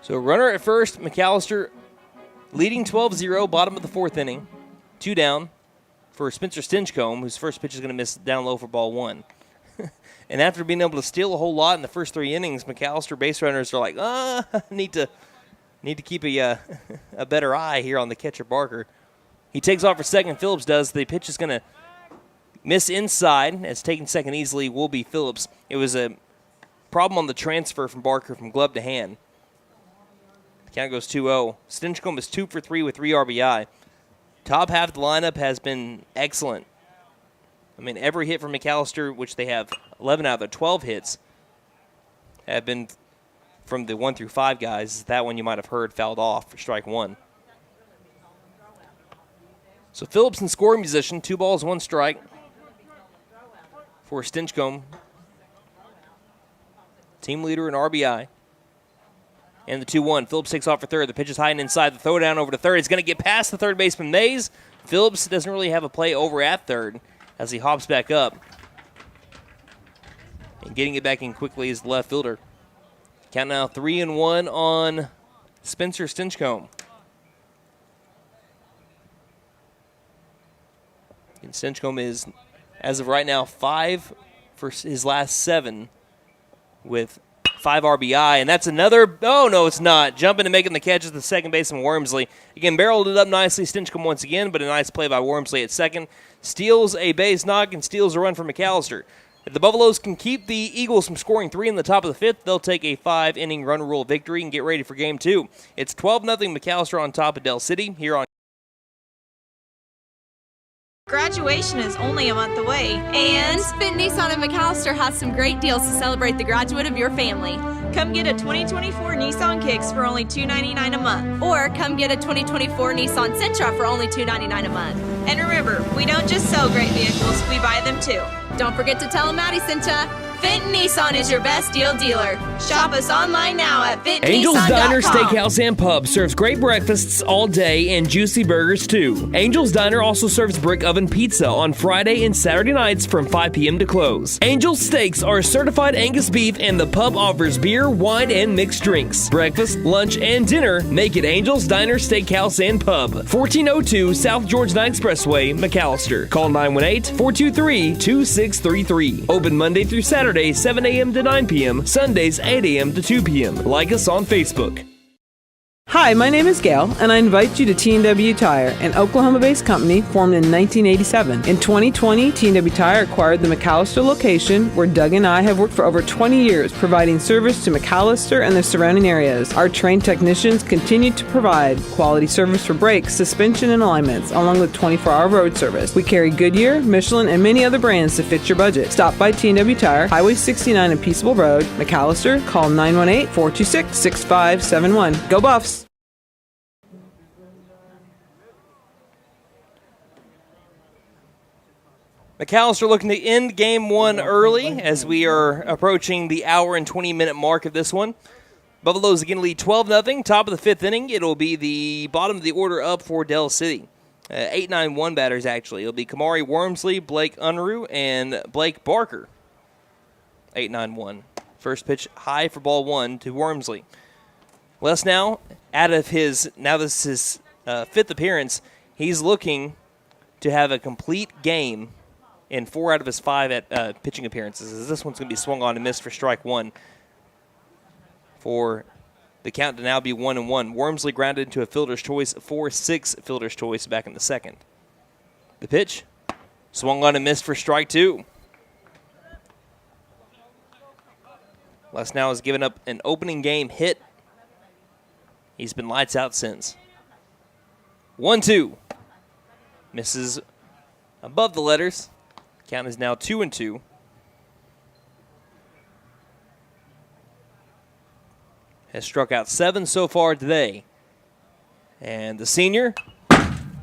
Speaker 1: So runner at first, McAlester leading 12-0, bottom of the 4th inning. 2 down for Spencer Stinchcomb, whose first pitch is going to miss down low for ball 1. And after being able to steal a whole lot in the first 3 innings, McAlester base runners are like, need to keep a better eye here on the catcher, Barker. He takes off for second, Phillips does. The pitch is going to miss inside, as taking second easily will be Phillips. It was a problem on the transfer from Barker from glove to hand. The count goes 2-0. Stinchcomb is 2 for 3 with 3 RBI. Top half of the lineup has been excellent. I mean, every hit from McAlester, which they have 11 out of their 12 hits, have been from the 1 through 5 guys. That one you might have heard fouled off for strike 1. So Phillips in scoring position, 2 balls, 1 strike for Stinchcomb. Team leader in RBI. And the 2-1. Phillips takes off for third. The pitch is high and inside. The throw down over to third. He's going to get past the third baseman, Mays. Phillips doesn't really have a play over at third as he hops back up. And getting it back in quickly is the left fielder. Count now 3-1 on Spencer Stinchcomb. And Stinchcomb is, as of right now, 5 for his last 7 with 5 RBI, and that's another, oh no it's not, jumping and making the catch at the second baseman, Wormsley. Again, barreled it up nicely, Stinchcomb once again, but a nice play by Wormsley at second. Steals a base knock and steals a run from McAlester. If the Buffaloes can keep the Eagles from scoring 3 in the top of the 5th, they'll take a 5-inning run rule victory and get ready for game 2. It's 12-0 McAlester on top of Del City here on.
Speaker 8: Graduation is only a month away.
Speaker 9: And Finn Nissan and McAlester has some great deals to celebrate the graduate of your family.
Speaker 8: Come get a 2024 Nissan Kicks for only $299 a month.
Speaker 9: Or come get a 2024 Nissan Sentra for only $299 a month.
Speaker 8: And remember, we don't just sell great vehicles, we buy them too.
Speaker 9: Don't forget to tell them Maddie sent ya. Fenton Nissan is your best deal dealer. Shop us online now at
Speaker 10: Angel's Diner
Speaker 9: fentonnissan.com.
Speaker 10: Steakhouse and Pub serves great breakfasts all day and juicy burgers too. Angel's Diner also serves brick oven pizza on Friday and Saturday nights from 5 p.m. to close. Angel's Steaks are certified Angus beef and the pub offers beer, wine, and mixed drinks. Breakfast, lunch, and dinner make it Angel's Diner Steakhouse and Pub, 1402 South George Knight Expressway, McAlester. Call 918-423-2633. Open Monday through Saturday, 7 a.m. to 9 p.m., Sundays, 8 a.m. to 2 p.m. Like us on Facebook.
Speaker 2: Hi, my name is Gail, and I invite you to T&W Tire, an Oklahoma-based company formed in 1987. In 2020, T&W Tire acquired the McAlester location, where Doug and I have worked for over 20 years, providing service to McAlester and the surrounding areas. Our trained technicians continue to provide quality service for brakes, suspension, and alignments, along with 24-hour road service. We carry Goodyear, Michelin, and many other brands to fit your budget. Stop by T&W Tire, Highway 69 and Peaceable Road, McAlester. Call 918-426-6571. Go Buffs!
Speaker 1: McAlester looking to end game one early as we are approaching the hour and 20-minute mark of this one. Buffaloes again lead 12-0. Top of the fifth inning. It'll be the bottom of the order up for Del City. 8-9-1 batters, actually. It'll be Kamari Wormsley, Blake Unruh, and Blake Barker. 8-9-1. First pitch high for ball one to Wormsley. Les now, out of his, now this is his fifth appearance, he's looking to have a complete game in 4 out of his 5 pitching appearances. This one's going to be swung on and missed for strike one. For the count to now be 1-1. Wormsley grounded into a fielder's choice, 4-6 fielder's choice back in the second. The pitch, swung on and missed for strike two. Les now has given up an opening game hit. He's been lights out since. 1-2. Misses above the letters. Count is now 2-2. Has struck out 7 so far today. And the senior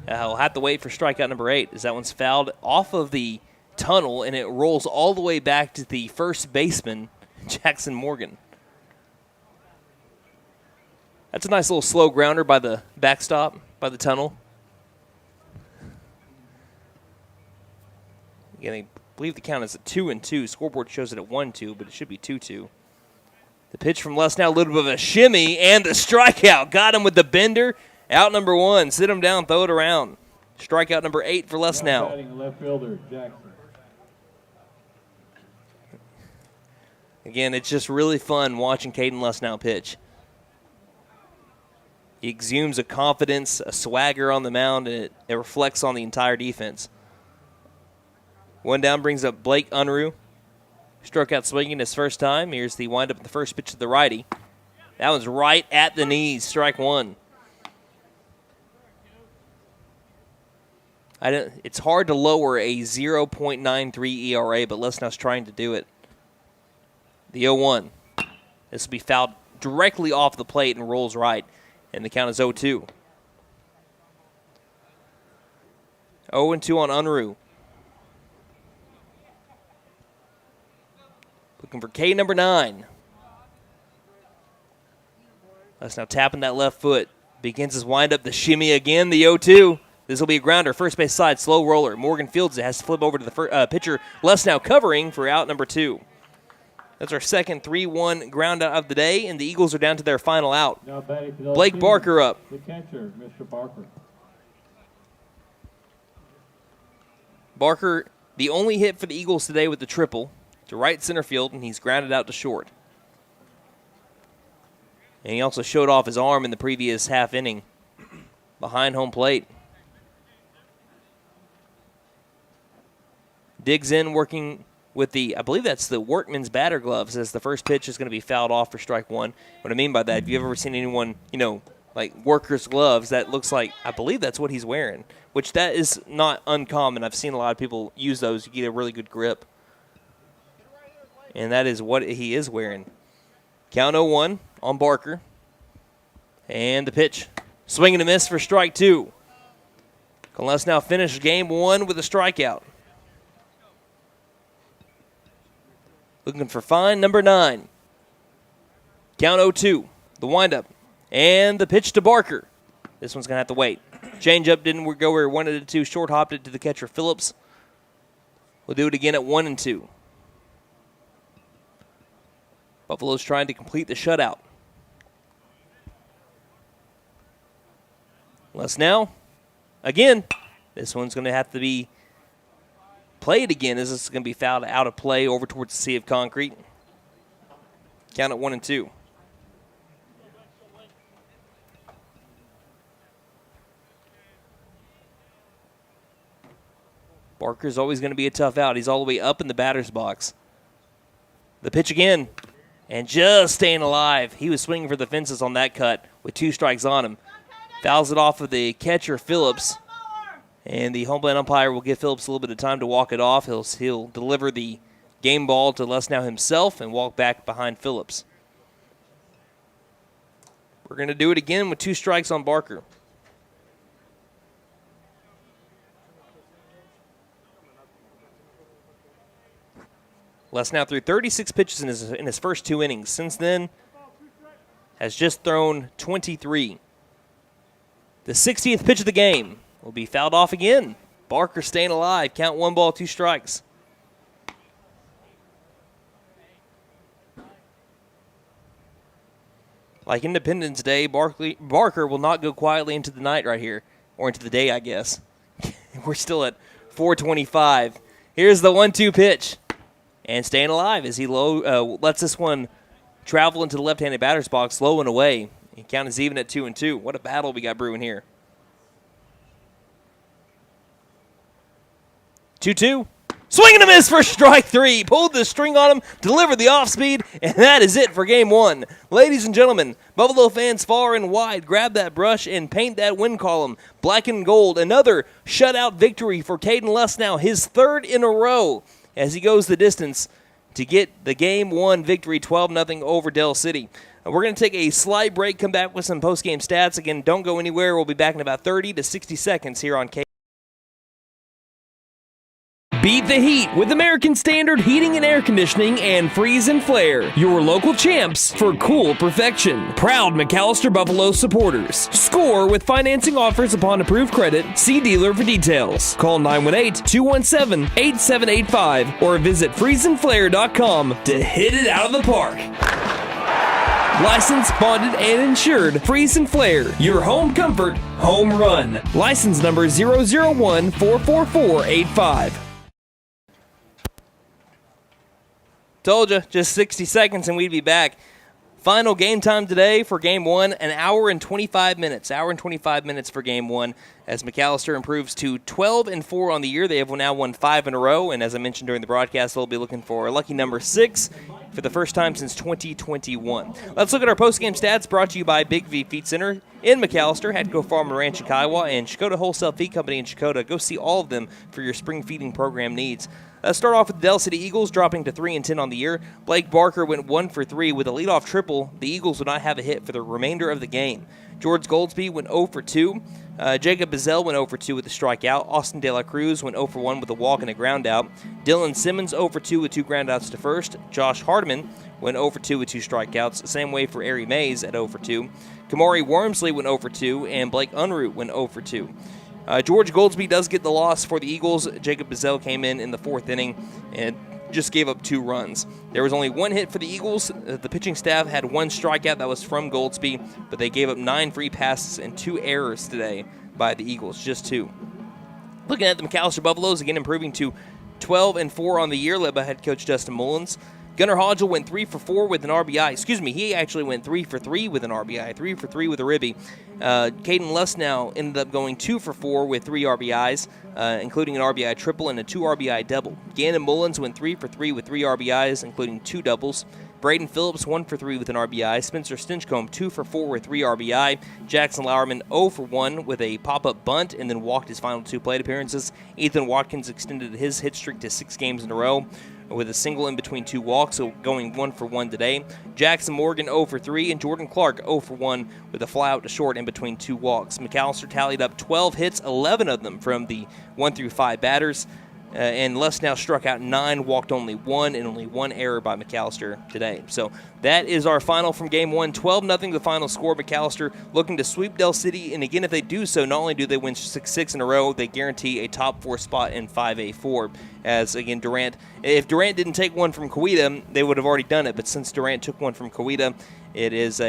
Speaker 1: will have to wait for strikeout number 8 as that one's fouled off of the tunnel and it rolls all the way back to the first baseman, Jackson Morgan. That's a nice little slow grounder by the backstop, by the tunnel. Again, I believe the count is at 2-2. Scoreboard shows it at 1-2, but it should be 2-2. The pitch from Les now, a little bit of a shimmy, and the strikeout. Got him with the bender. Out number 1. Sit him down, throw it around. Strikeout number 8 for Les now.
Speaker 6: Batting left fielder, Jackson.
Speaker 1: Again, it's just really fun watching Caden Les now pitch. He exudes a confidence, a swagger on the mound, and it reflects on the entire defense. One down brings up Blake Unruh. Struck out swinging his first time. Here's the windup of the first pitch to the righty. That one's right at the knees, strike one. It's hard to lower a 0.93 ERA, but Lesnau's trying to do it. The 0-1. This will be fouled directly off the plate and rolls right, and the count is 0-2. 0-2 on Unruh. Looking for K number 9. That's now tapping that left foot. Begins his windup, the shimmy again, the 0-2. This will be a grounder, first base side, slow roller. Morgan fields it, has to flip over to the pitcher. Les now covering for out number 2. That's our second 3-1 ground out of the day, and the Eagles are down to their final out. Blake Barker up.
Speaker 6: The catcher, Mr. Barker.
Speaker 1: Barker, the only hit for the Eagles today with the triple to right center field, and he's grounded out to short. And he also showed off his arm in the previous half inning behind home plate. Digs in, working with I believe that's the workman's batter gloves, as the first pitch is going to be fouled off for strike one. What I mean by that, if you've ever seen anyone, like workers' gloves, that looks like, I believe that's what he's wearing, which that is not uncommon. I've seen a lot of people use those to get a really good grip. And that is what he is wearing. Count 0-1 on Barker. And the pitch. Swing and a miss for strike 2. Let's now finish game 1 with a strikeout. Looking for fine number 9. Count 0-2. The windup. And the pitch to Barker. This one's going to have to wait. Change-up didn't go where he wanted it to. Short-hopped it to the catcher, Phillips. We'll do it again at 1-2. Buffalo's trying to complete the shutout. Less now. Again. This one's going to have to be played again. This is going to be fouled out of play over towards the sea of concrete. Count at 1-2. Barker's always going to be a tough out. He's all the way up in the batter's box. The pitch again. And just staying alive. He was swinging for the fences on that cut with 2 strikes on him. Fouls it off of the catcher, Phillips. And the home plate umpire will give Phillips a little bit of time to walk it off. He'll deliver the game ball to Lesnow himself and walk back behind Phillips. We're going to do it again with 2 strikes on Barker. Lesnow threw 36 pitches in his first 2 innings. Since then, has just thrown 23. The 60th pitch of the game will be fouled off again. Barker staying alive. Count 1 ball, 2 strikes. Like Independence Day, Barker will not go quietly into the night right here. Or into the day, I guess. We're still at 4:25. Here's the 1-2 pitch. And staying alive as he lets this one travel into the left-handed batter's box, low and away. And count is even at 2-2. What a battle we got brewing here. 2-2. Swing and a miss for strike 3. Pulled the string on him, delivered the off-speed, and that is it for game 1. Ladies and gentlemen, Buffalo fans far and wide, grab that brush and paint that win column black and gold. Another shutout victory for Caden Lesnow, his 3rd in a row, as he goes the distance to get the Game 1 victory, 12-0 over Dell City. We're going to take a slight break, come back with some post-game stats. Again, don't go anywhere. We'll be back in about 30 to 60 seconds here on K.
Speaker 10: Beat the heat with American Standard Heating and Air Conditioning and Freeze and Flare, your local champs for cool perfection. Proud McAlester Buffalo supporters. Score with financing offers upon approved credit. See dealer for details. Call 918-217-8785 or visit freezeandflare.com to hit it out of the park. Licensed, bonded, and insured. Freeze and Flare, your home comfort, home run. License number 001-44485.
Speaker 1: Told you, just 60 seconds and we'd be back. Final game time today for Game 1, an hour and 25 minutes. Hour and 25 minutes for Game 1 as McAlester improves to 12-4 on the year. They have now won 5 in a row, and as I mentioned during the broadcast, they'll be looking for lucky number 6 for the first time since 2021. Let's look at our post-game stats brought to you by Big V Feed Center in McAlester, Hadco Farm and Ranch in Kiowa, and Shakota Wholesale Feed Company in Shakota. Go see all of them for your spring feeding program needs. Let's start off with the Dell City Eagles dropping to 3-10 on the year. Blake Barker went 1 for 3 with a leadoff triple. The Eagles would not have a hit for the remainder of the game. George Goldsby went 0 for 2. Jacob Bazell went 0 for 2 with a strikeout. Austin De La Cruz went 0 for 1 with a walk and a ground out. Dylan Simmons 0 for 2 with 2 groundouts to first. Josh Hardiman went 0 for 2 with 2 strikeouts. Same way for Ari Mays at 0 for 2. Kamari Wormsley went 0 for 2, and Blake Unroot went 0 for 2. George Goldsby does get the loss for the Eagles. Jacob Bazell came in the 4th inning and just gave up 2 runs. There was only 1 hit for the Eagles. The pitching staff had 1 strikeout that was from Goldsby, but they gave up 9 free passes and 2 errors today by the Eagles, just 2. Looking at the McAlester Buffaloes, again improving to 12-4 on the year, led by head coach Justin Mullins. Gunnar Hodgel went 3 for 4 with an RBI. He actually went 3 for 3 with an RBI, 3 for 3 with a ribby. Caden Lesnow ended up going 2 for 4 with 3 RBIs, including an RBI triple and a 2 RBI double. Gannon Mullins went 3 for 3 with 3 RBIs, including 2 doubles. Braden Phillips 1 for 3 with an RBI. Spencer Stinchcomb 2 for 4 with 3 RBI. Jackson Lauerman 0 for 1 with a pop-up bunt and then walked his final 2 plate appearances. Ethan Watkins extended his hit streak to 6 games in a row with a single in between 2 walks, so going 1 for 1 today. Jackson Morgan 0 for 3, and Jordan Clark 0 for 1 with a fly out to short in between 2 walks. McAlester tallied up 12 hits, 11 of them from the 1 through 5 batters. and Lustow struck out 9, walked only 1, and only 1 error by McAlester today. So that is our final from Game 1. 12-0 the final score. McAlester looking to sweep Del City, and again, if they do so, not only do they win 6 in a row, they guarantee a top 4 spot in 5A4. As, again, if Durant didn't take one from Coweta, they would have already done it, but since Durant took one from Coweta, it's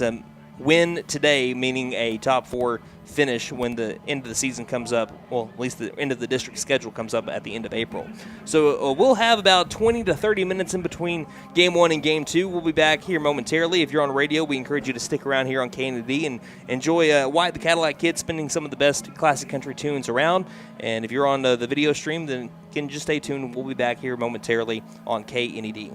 Speaker 1: a win today, meaning a top 4 finish when the end of the season comes up. Well, at least the end of the district schedule comes up at the end of April. So we'll have about 20 to 30 minutes in between Game 1 and Game 2. We'll be back here momentarily. If you're on radio, we encourage you to stick around here on K&D and enjoy Wyatt the Cadillac Kid spinning some of the best classic country tunes around. And if you're on the video stream, then can just stay tuned. We'll be back here momentarily on K&D.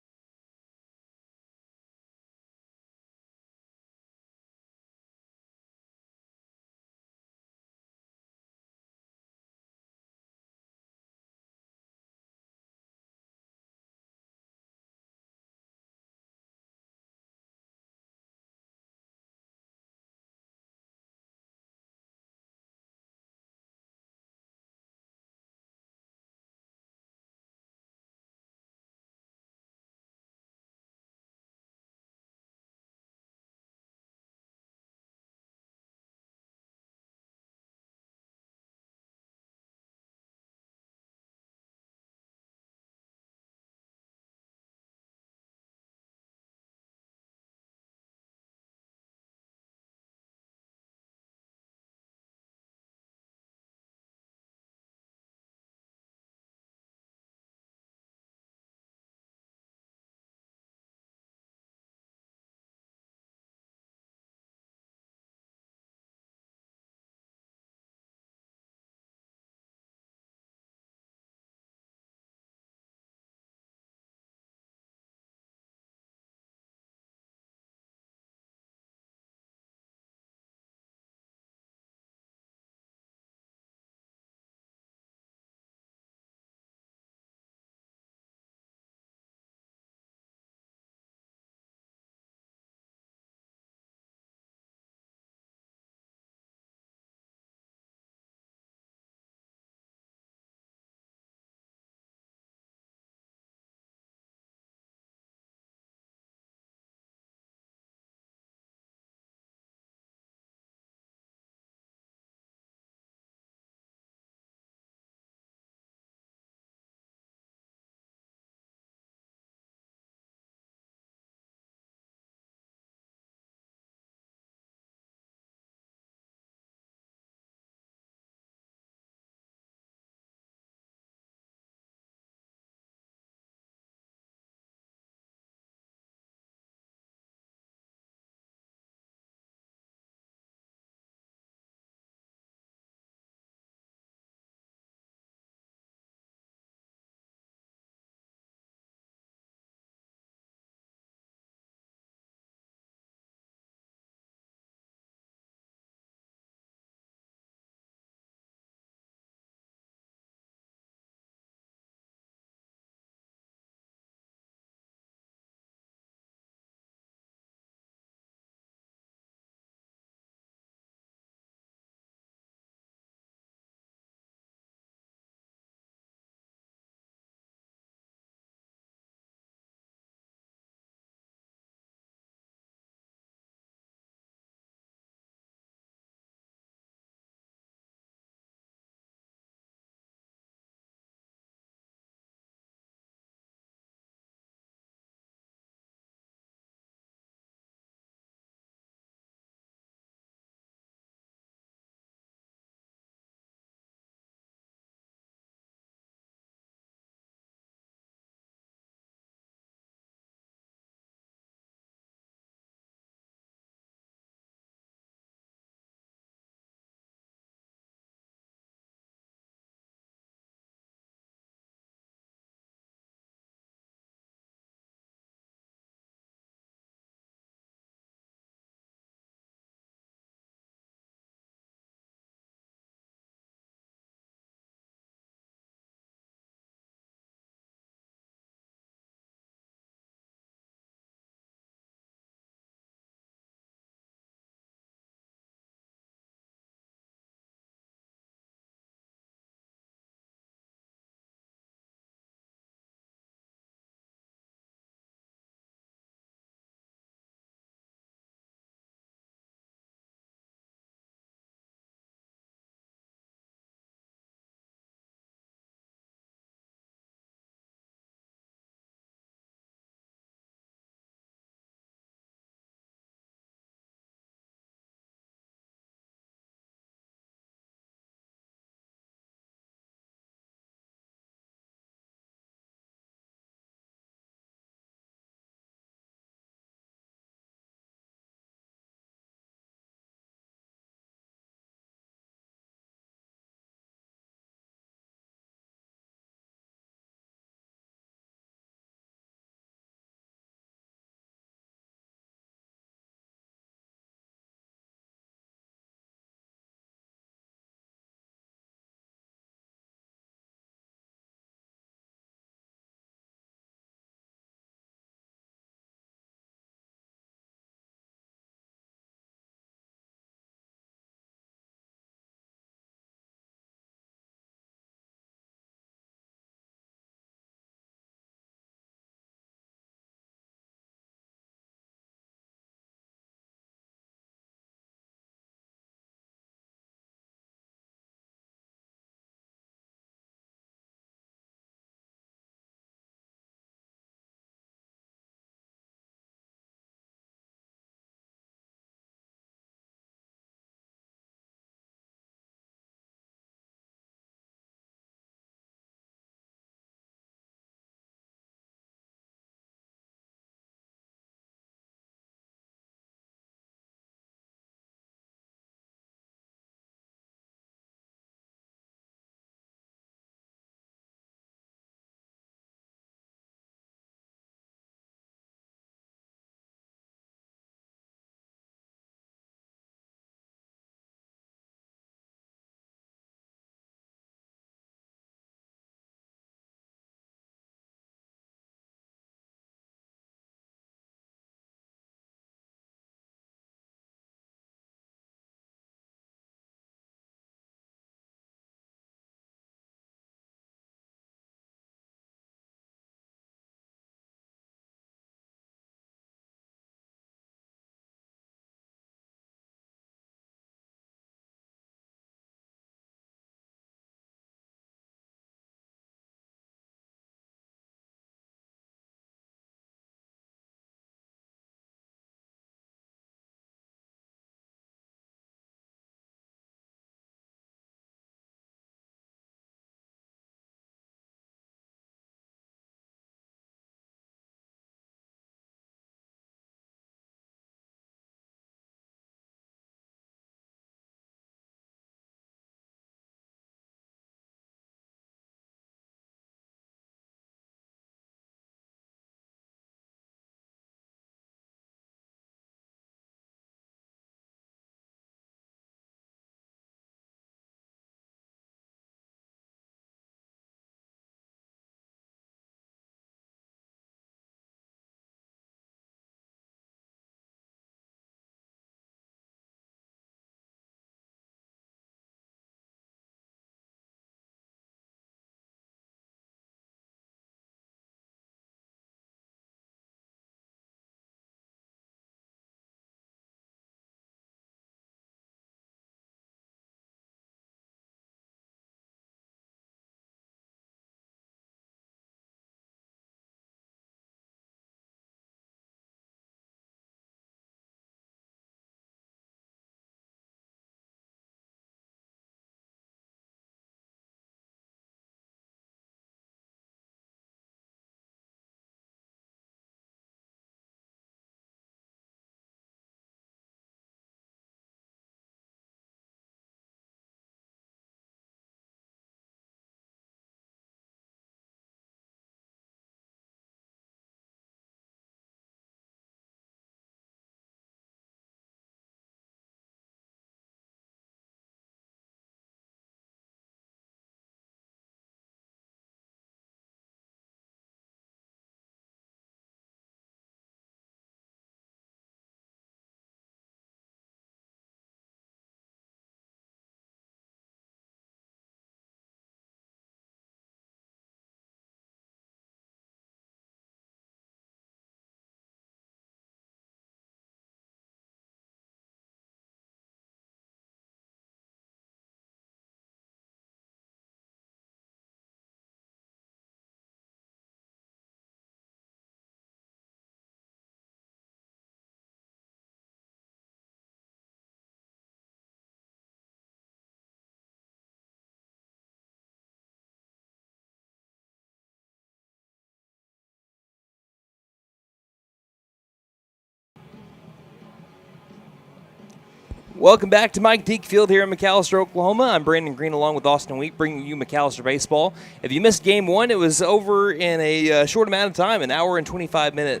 Speaker 1: Welcome back to Mike Deke Field here in McAlester, Oklahoma. I'm Brandon Green along with Austin Wheat bringing you McAlester baseball. If you missed game one, it was over in a short amount of time, an hour and 25-minute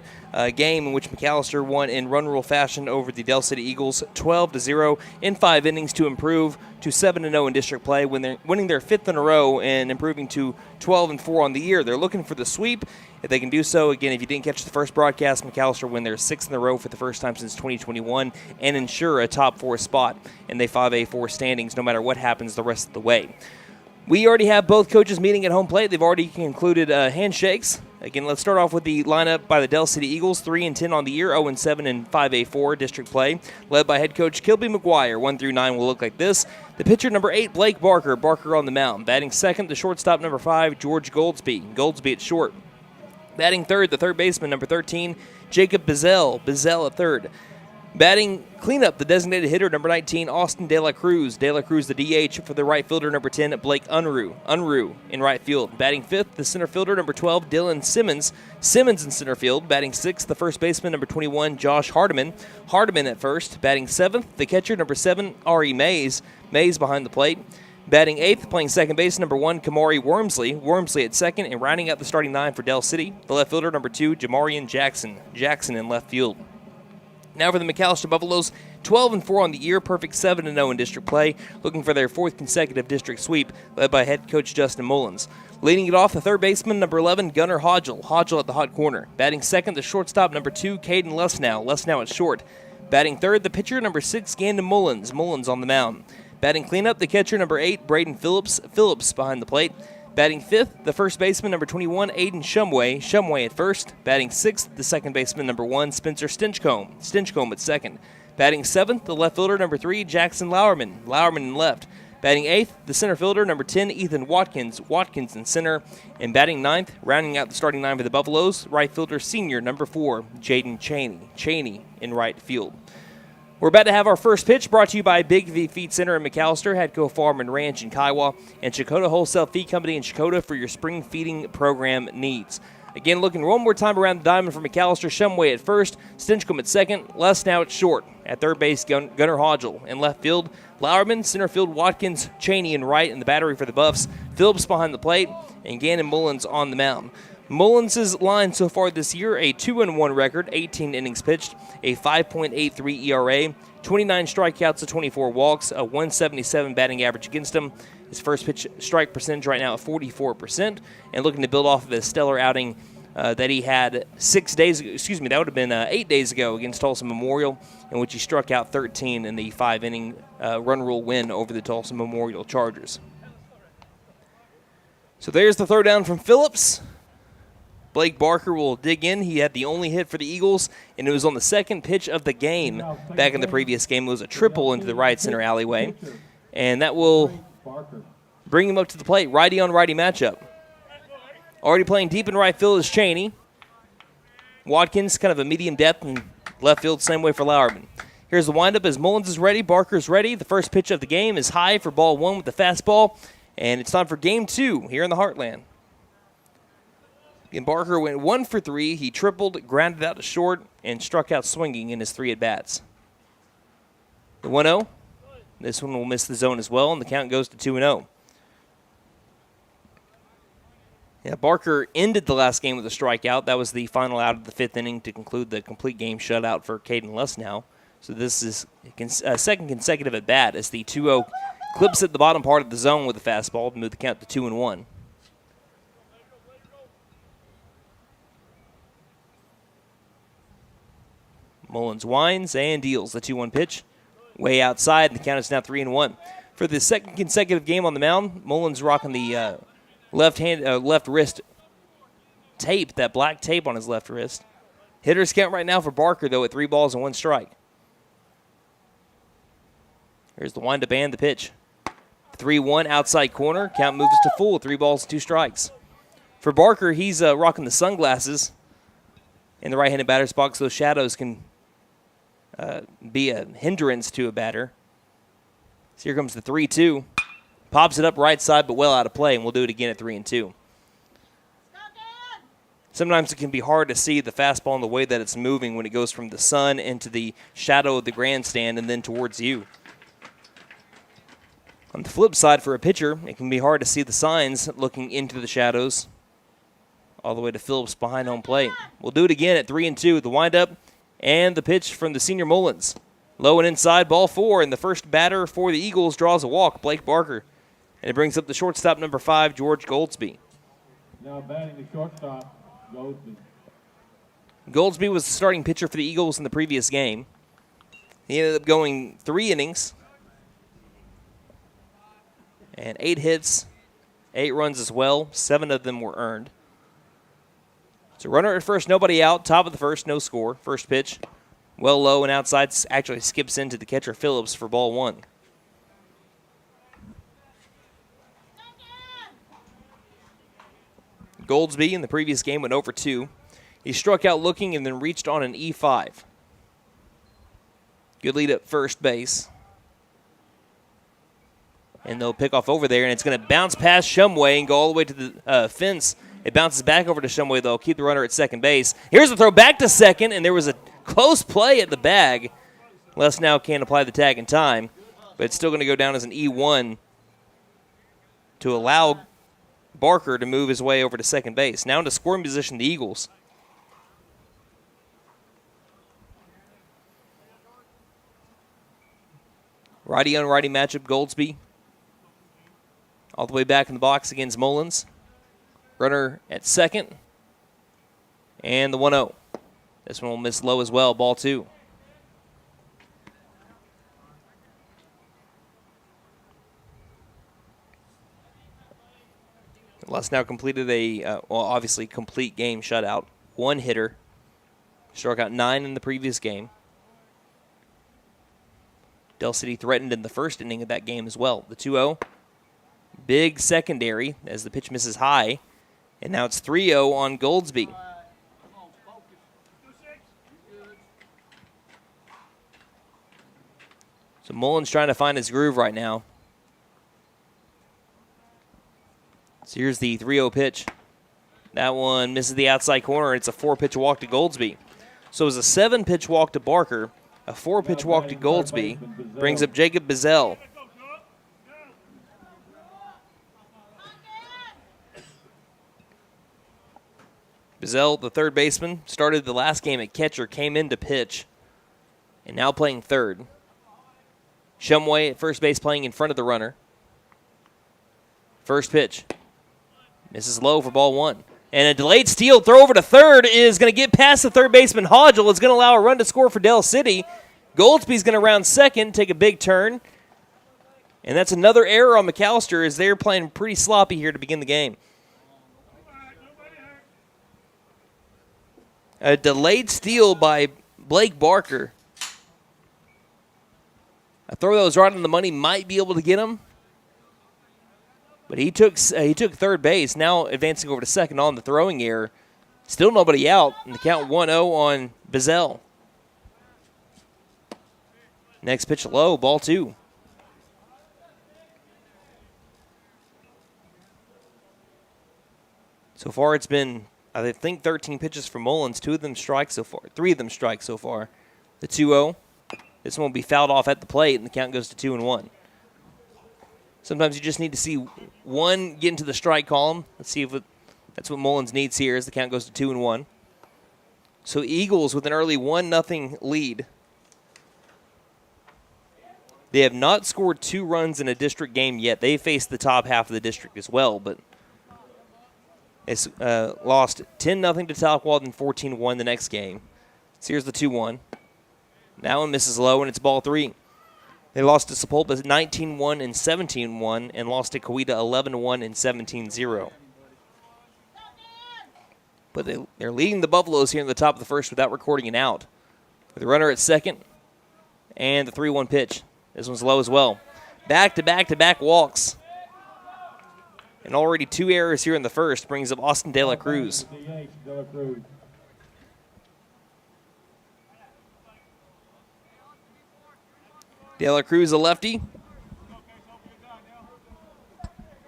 Speaker 1: game in which McAlester won in run rule fashion over the Del City Eagles 12-0 in 5 innings to improve to 7-0 in district play, winning their 5th in a row and improving to 12-4 on the year. They're looking for the sweep. If they can do so, again, if you didn't catch the first broadcast, McAlester win their 6th in a row for the first time since 2021 and ensure a top 4 spot in the 5A4 standings no matter what happens the rest of the way. We already have both coaches meeting at home plate. They've already concluded handshakes. Again, let's start off with the lineup by the Del City Eagles, 3-10 on the year, 0-7 in 5A4 district play, led by head coach Kilby McGuire. 1 through 9 will look like this. The pitcher number 8, Blake Barker. Barker on the mound. Batting second, the shortstop number 5, George Goldsby. Goldsby at short. Batting third, the third baseman, number 13, Jacob Bizzell. Bizzell at third. Batting cleanup, the designated hitter, number 19, Austin De La Cruz. De La Cruz, the DH, for the right fielder, number 10, Blake Unruh. Unruh in right field. Batting fifth, the center fielder, number 12, Dylan Simmons. Simmons in center field. Batting sixth, the first baseman, number 21, Josh Hardiman. Hardiman at first. Batting seventh, the catcher, number 7, Ari Mays. Mays behind the plate. Batting eighth, playing second base, number 1, Kamari Wormsley. Wormsley at second, and rounding out the starting 9 for Del City, the left fielder, number 2, Jamarian Jackson. Jackson in left field. Now for the McAlester Buffaloes, 12-4 on the year, perfect 7-0 in district play, looking for their 4th consecutive district sweep, led by head coach Justin Mullins. Leading it off, the third baseman, number 11, Gunnar Hodgel. Hodgel at the hot corner. Batting second, the shortstop, number 2, Caden Lesnow. Lesnow at short. Batting third, the pitcher, number 6, Gandon Mullins. Mullins on the mound. Batting cleanup, the catcher, number 8, Braden Phillips. Phillips behind the plate. Batting fifth, the first baseman, number 21, Aiden Shumway. Shumway at first. Batting sixth, the second baseman, number 1, Spencer Stinchcomb. Stinchcomb at second. Batting seventh, the left fielder, number 3, Jackson Lauerman. Lauerman in left. Batting eighth, the center fielder, number 10, Ethan Watkins. Watkins in center. And batting ninth, rounding out the starting 9 for the Buffaloes, right fielder, senior, number 4, Jaden Cheney. Cheney in right field. We're about to have our first pitch, brought to you by Big V Feed Center in McAlester, Hadco Farm and Ranch in Kiowa, and Chakota Wholesale Feed Company in Chakota for your spring feeding program needs. Again, looking one more time around the diamond for McAlester, Shumway at first, Stinchcomb at second, Lesnow at short. At third base, Gunnar Hodgel. In left field, Lauerman, center field, Watkins, Cheney in right, and the battery for the Buffs, Phillips behind the plate, and Gannon Mullins on the mound. Mullins' line so far this year, a 2-1 record, 18 innings pitched, a 5.83 ERA, 29 strikeouts to 24 walks, a 177 batting average against him. His first pitch strike percentage right now at 44%, and looking to build off of his stellar outing that he had 6 days ago, that would have been 8 days ago against Tulsa Memorial, in which he struck out 13 in the 5-inning run rule win over the Tulsa Memorial Chargers. So there's the throw down from Phillips. Blake Barker will dig in. He had the only hit for the Eagles, and it was on the second pitch of the game. Back in the previous game, it was a triple into the right center alleyway, and that will bring him up to the plate. Righty on righty matchup. Already playing deep in right field is Cheney. Watkins, kind of a medium depth, and left field, same way for Lauerman. Here's the windup as Mullins is ready, Barker's ready. The first pitch of the game is high for ball 1 with the fastball, and it's time for game 2 here in the Heartland. And Barker went 1 for 3. He tripled, grounded out to short, and struck out swinging in his 3 at-bats. The 1-0. This one will miss the zone as well, and the count goes to 2-0. Yeah, Barker ended the last game with a strikeout. That was the final out of the 5th inning to conclude the complete game shutout for Caden Lesnow. So this is a second consecutive at-bat as the 2-0 clips at the bottom part of the zone with the fastball to move the count to 2-1. Mullins winds and deals the 2-1 pitch. Way outside, and the count is now 3-1. For the second consecutive game on the mound, Mullins rocking the left wrist tape, that black tape on his left wrist. Hitter's count right now for Barker, though, at 3 balls and 1 strike. Here's the windup and the pitch. 3-1 outside corner. Count moves to full, 3 balls and 2 strikes. For Barker, he's rocking the sunglasses in the right-handed batter's box. Those shadows can be a hindrance to a batter. So here comes the 3-2. Pops it up right side, but well out of play, and we'll do it again at 3-2. Sometimes it can be hard to see the fastball in the way that it's moving when it goes from the sun into the shadow of the grandstand and then towards you. On the flip side, for a pitcher, it can be hard to see the signs looking into the shadows all the way to Phillips behind home plate. We'll do it again at 3-2. The windup and the pitch from the senior Mullins. Low and inside, ball 4, and the first batter for the Eagles draws a walk, Blake Barker. And it brings up the shortstop, number 5, George Goldsby.
Speaker 6: Now batting the shortstop, Goldsby.
Speaker 1: Goldsby was the starting pitcher for the Eagles in the previous game. He ended up going 3 innings and 8 hits, 8 runs as well. 7 of them were earned. So runner at first, nobody out. Top of the first, no score. First pitch, well low and outside, actually skips into the catcher Phillips for ball 1. Goldsby in the previous game went over 2. He struck out looking and then reached on an E5. Good lead at first base. And they'll pick off over there, and it's going to bounce past Shumway and go all the way to the fence. It bounces back over to Shumway, though. Keep the runner at second base. Here's the throw back to second, and there was a close play at the bag. Les now can't apply the tag in time, but it's still going to go down as an E1 to allow Barker to move his way over to second base. Now into scoring position, the Eagles. Righty-on-righty matchup, Goldsby. All the way back in the box against Mullins. Runner at second. And the 1-0. This one will miss low as well, ball 2. Les now completed a, obviously complete game shutout. 1 hitter. Struck out 9 in the previous game. Del City threatened in the first inning of that game as well. The 2-0. Big secondary as the pitch misses high. And now it's 3-0 on Goldsby. So Mullins trying to find his groove right now. So here's the 3-0 pitch. That one misses the outside corner. It's a 4-pitch walk to Goldsby. So it was a 7-pitch walk to Barker. A 4-pitch walk to Goldsby brings up Jacob Bizzell. Bizzell, the third baseman, started the last game at catcher, came in to pitch, and now playing third. Shumway at first base playing in front of the runner. First pitch. Misses low for ball 1. And a delayed steal throw over to third is going to get past the third baseman, Hodgel. It's going to allow a run to score for Del City. Goldsby's going to round second, take a big turn. And that's another error on McAlester as they're playing pretty sloppy here to begin the game. A delayed steal by Blake Barker. A throw that was right on the money might be able to get him. But he took third base, now advancing over to second on the throwing error. Still nobody out, and the count 1-0 on Bizzell. Next pitch low, ball 2. So far it's been, I think, 13 pitches for Mullins. 2 of them strike so far. 3 of them strike so far. The 2-0. This one will be fouled off at the plate, and the count goes to 2-1. Sometimes you just need to see one get into the strike column. Let's see if that's what Mullins needs here as the count goes to 2-1. So Eagles with an early 1-0 lead. They have not scored 2 runs in a district game yet. They faced the top half of the district as well, but it's lost 10-0 to Talcott and 14-1 the next game. So here's the 2-1. That one misses low, and it's ball 3. They lost to Sepulveda 19-1 and 17-1 and lost to Coweta 11-1 and 17-0. But they're leading the Buffaloes here in the top of the first without recording an out. With the runner at second and the 3-1 pitch. This one's low as well. Back-to-back-to-back walks. And already 2 errors here in the first brings up Austin De La Cruz. De La Cruz, a lefty.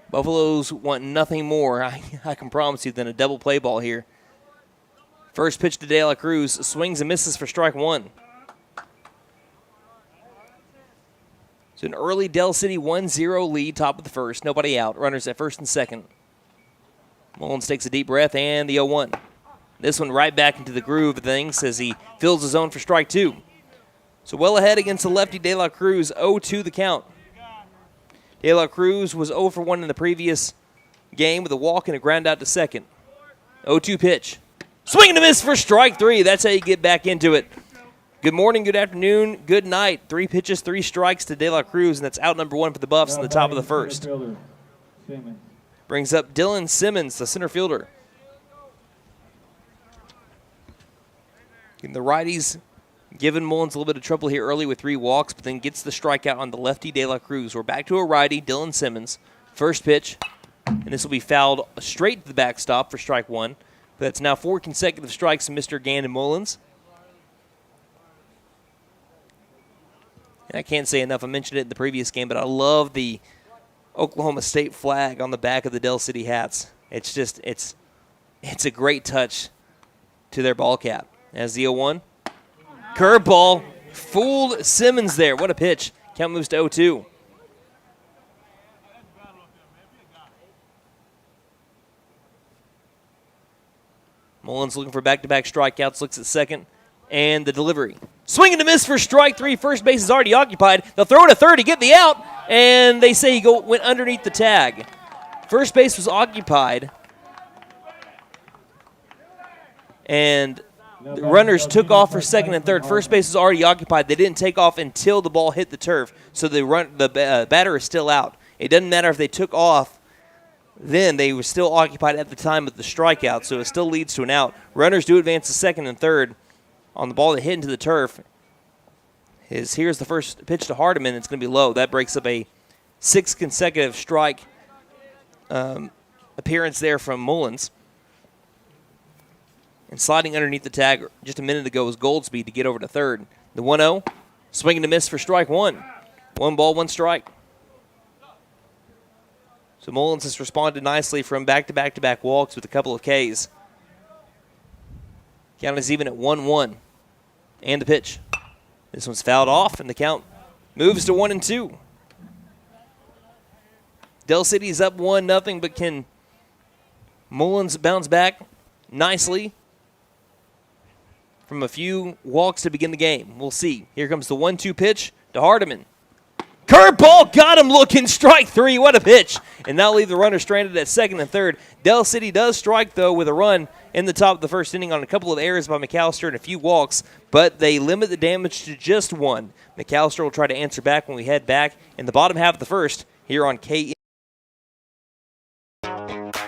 Speaker 1: Buffaloes want nothing more, I can promise you, than a double play ball here. First pitch to De La Cruz, swings and misses for strike 1. So an early Dell City 1-0 lead, top of the first. Nobody out. Runners at first and second. Mullins takes a deep breath, and the 0-1. This one right back into the groove of things as he fills his zone for strike two. So well ahead against the lefty De La Cruz, 0-2 the count. De La Cruz was 0 for 1 in the previous game with a walk and a ground out to second. 0-2 pitch. Swing and a miss for strike three. That's how you get back into it. Good morning, good afternoon, good night. 3 pitches, 3 strikes to De La Cruz, and that's out number 1 for the Buffs in the top of the first. Brings up Dylan Simmons, the center fielder. And the righties giving Mullins a little bit of trouble here early with 3 walks, but then gets the strikeout on the lefty De La Cruz. We're back to a righty, Dylan Simmons. First pitch, and this will be fouled straight to the backstop for strike 1. But that's now 4 consecutive strikes to Mr. Gannon Mullins. And I can't say enough. I mentioned it in the previous game, but I love the Oklahoma State flag on the back of the Dell City hats. It's just, it's a great touch to their ball cap. As the 0-1. Curveball. Fooled Simmons there. What a pitch. Count moves to 0-2. Mullins looking for back-to-back strikeouts. Looks at second. And the delivery. Swing and a miss for strike three. First base is already occupied. They'll throw it to third to get the out. And they say he went underneath the tag. First base was occupied. And the runners took off for second and third. First base was already occupied. They didn't take off until the ball hit the turf. So the batter is still out. It doesn't matter if they took off then. They were still occupied at the time of the strikeout, so it still leads to an out. Runners do advance to second and third on the ball that hit into the turf. Here's the first pitch to Hardiman. It's going to be low. That breaks up a 6th consecutive strike appearance there from Mullins. And sliding underneath the tag just a minute ago was Goldsby to get over to third. The 1-0, swing and a miss for strike 1. 1 ball, 1 strike. So Mullins has responded nicely from back-to-back-to-back walks with a couple of Ks. Count is even at 1-1. And the pitch. This one's fouled off, and the count moves to 1-2. Dell City's up 1-0, but can Mullins bounce back nicely from a few walks to begin the game? We'll see. Here comes the 1-2 pitch to Hardiman. Curveball, got him looking, strike 3. What a pitch. And now leave the runner stranded at second and third. Dell City does strike, though, with a run in the top of the first inning on a couple of errors by McAlester and a few walks, but they limit the damage to just 1. McAlester will try to answer back when we head back in the bottom half of the first here on KN.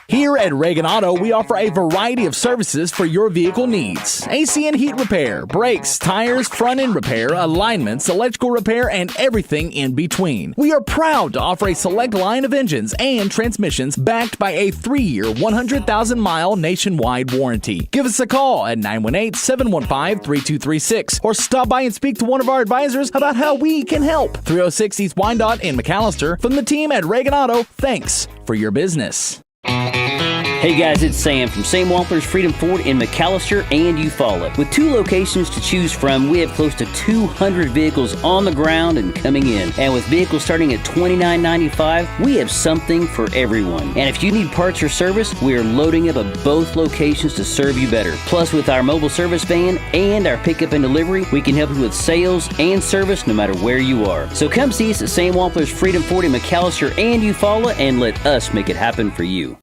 Speaker 4: Here at Reagan Auto, we offer a variety of services for your vehicle needs. AC and heat repair, brakes, tires, front-end repair, alignments, electrical repair, and everything in between. We are proud to offer a select line of engines and transmissions backed by a 3-year, 100,000-mile nationwide warranty. Give us a call at 918-715-3236 or stop by and speak to one of our advisors about how we can help. 306 East Wyandotte in McAlester. From the team at Reagan Auto, thanks for your business.
Speaker 5: Hey guys, it's Sam from Sam Wampler's Freedom Ford in McAlester and Eufaula. With 2 locations to choose from, we have close to 200 vehicles on the ground and coming in. And with vehicles starting at $29.95, we have something for everyone. And if you need parts or service, we are loading up at both locations to serve you better. Plus, with our mobile service van and our pickup and delivery, we can help you with sales and service no matter where you are. So come see us at Sam Wampler's Freedom Ford in McAlester and Eufaula and let us make it happen for you.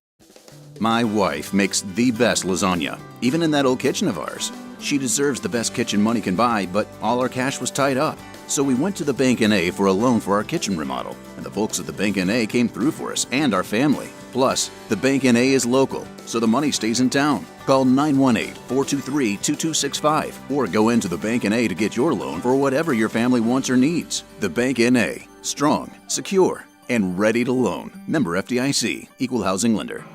Speaker 7: My wife makes the best lasagna, even in that old kitchen of ours. She deserves the best kitchen money can buy, but all our cash was tied up. So we went to the Bank N.A. for a loan for our kitchen remodel, and the folks at the Bank N.A. came through for us and our family. Plus, the Bank N.A. is local, so the money stays in town. Call 918-423-2265 or go into the Bank N.A. to get your loan for whatever your family wants or needs. The Bank N.A. Strong, secure, and ready to loan. Member FDIC, Equal Housing Lender.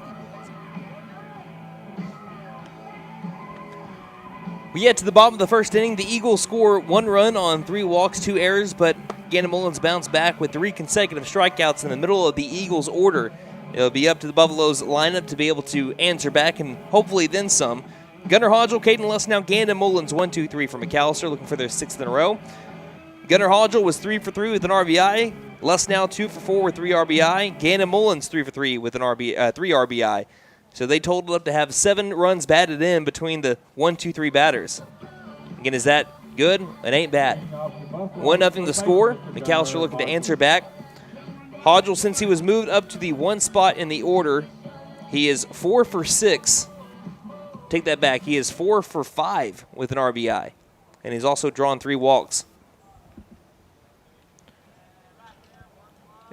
Speaker 1: We get to the bottom of the first inning. The Eagles score 1 run on 3 walks, 2 errors, but Gannon Mullins bounced back with 3 consecutive strikeouts in the middle of the Eagles' order. It'll be up to the Buffaloes lineup to be able to answer back and hopefully then some. Gunnar Hodgel, Caden Luss, now Gannon Mullins 1-2-3 for McAlester, looking for their 6th in a row. Gunnar Hodgel was 3 for 3 with an RBI. Les Now 2 for 4 with 3 RBI. Gannon Mullins 3 for 3 with an 3 RBI. So they totaled up to have 7 runs batted in between the 1, 2, 3 batters. Again, is that good? It ain't bad. 1-0 the score. McAlester looking to answer back. Hodgel, since he was moved up to the 1 spot in the order, he is 4 for 6. Take that back. He is 4 for 5 with an RBI. And he's also drawn 3 walks.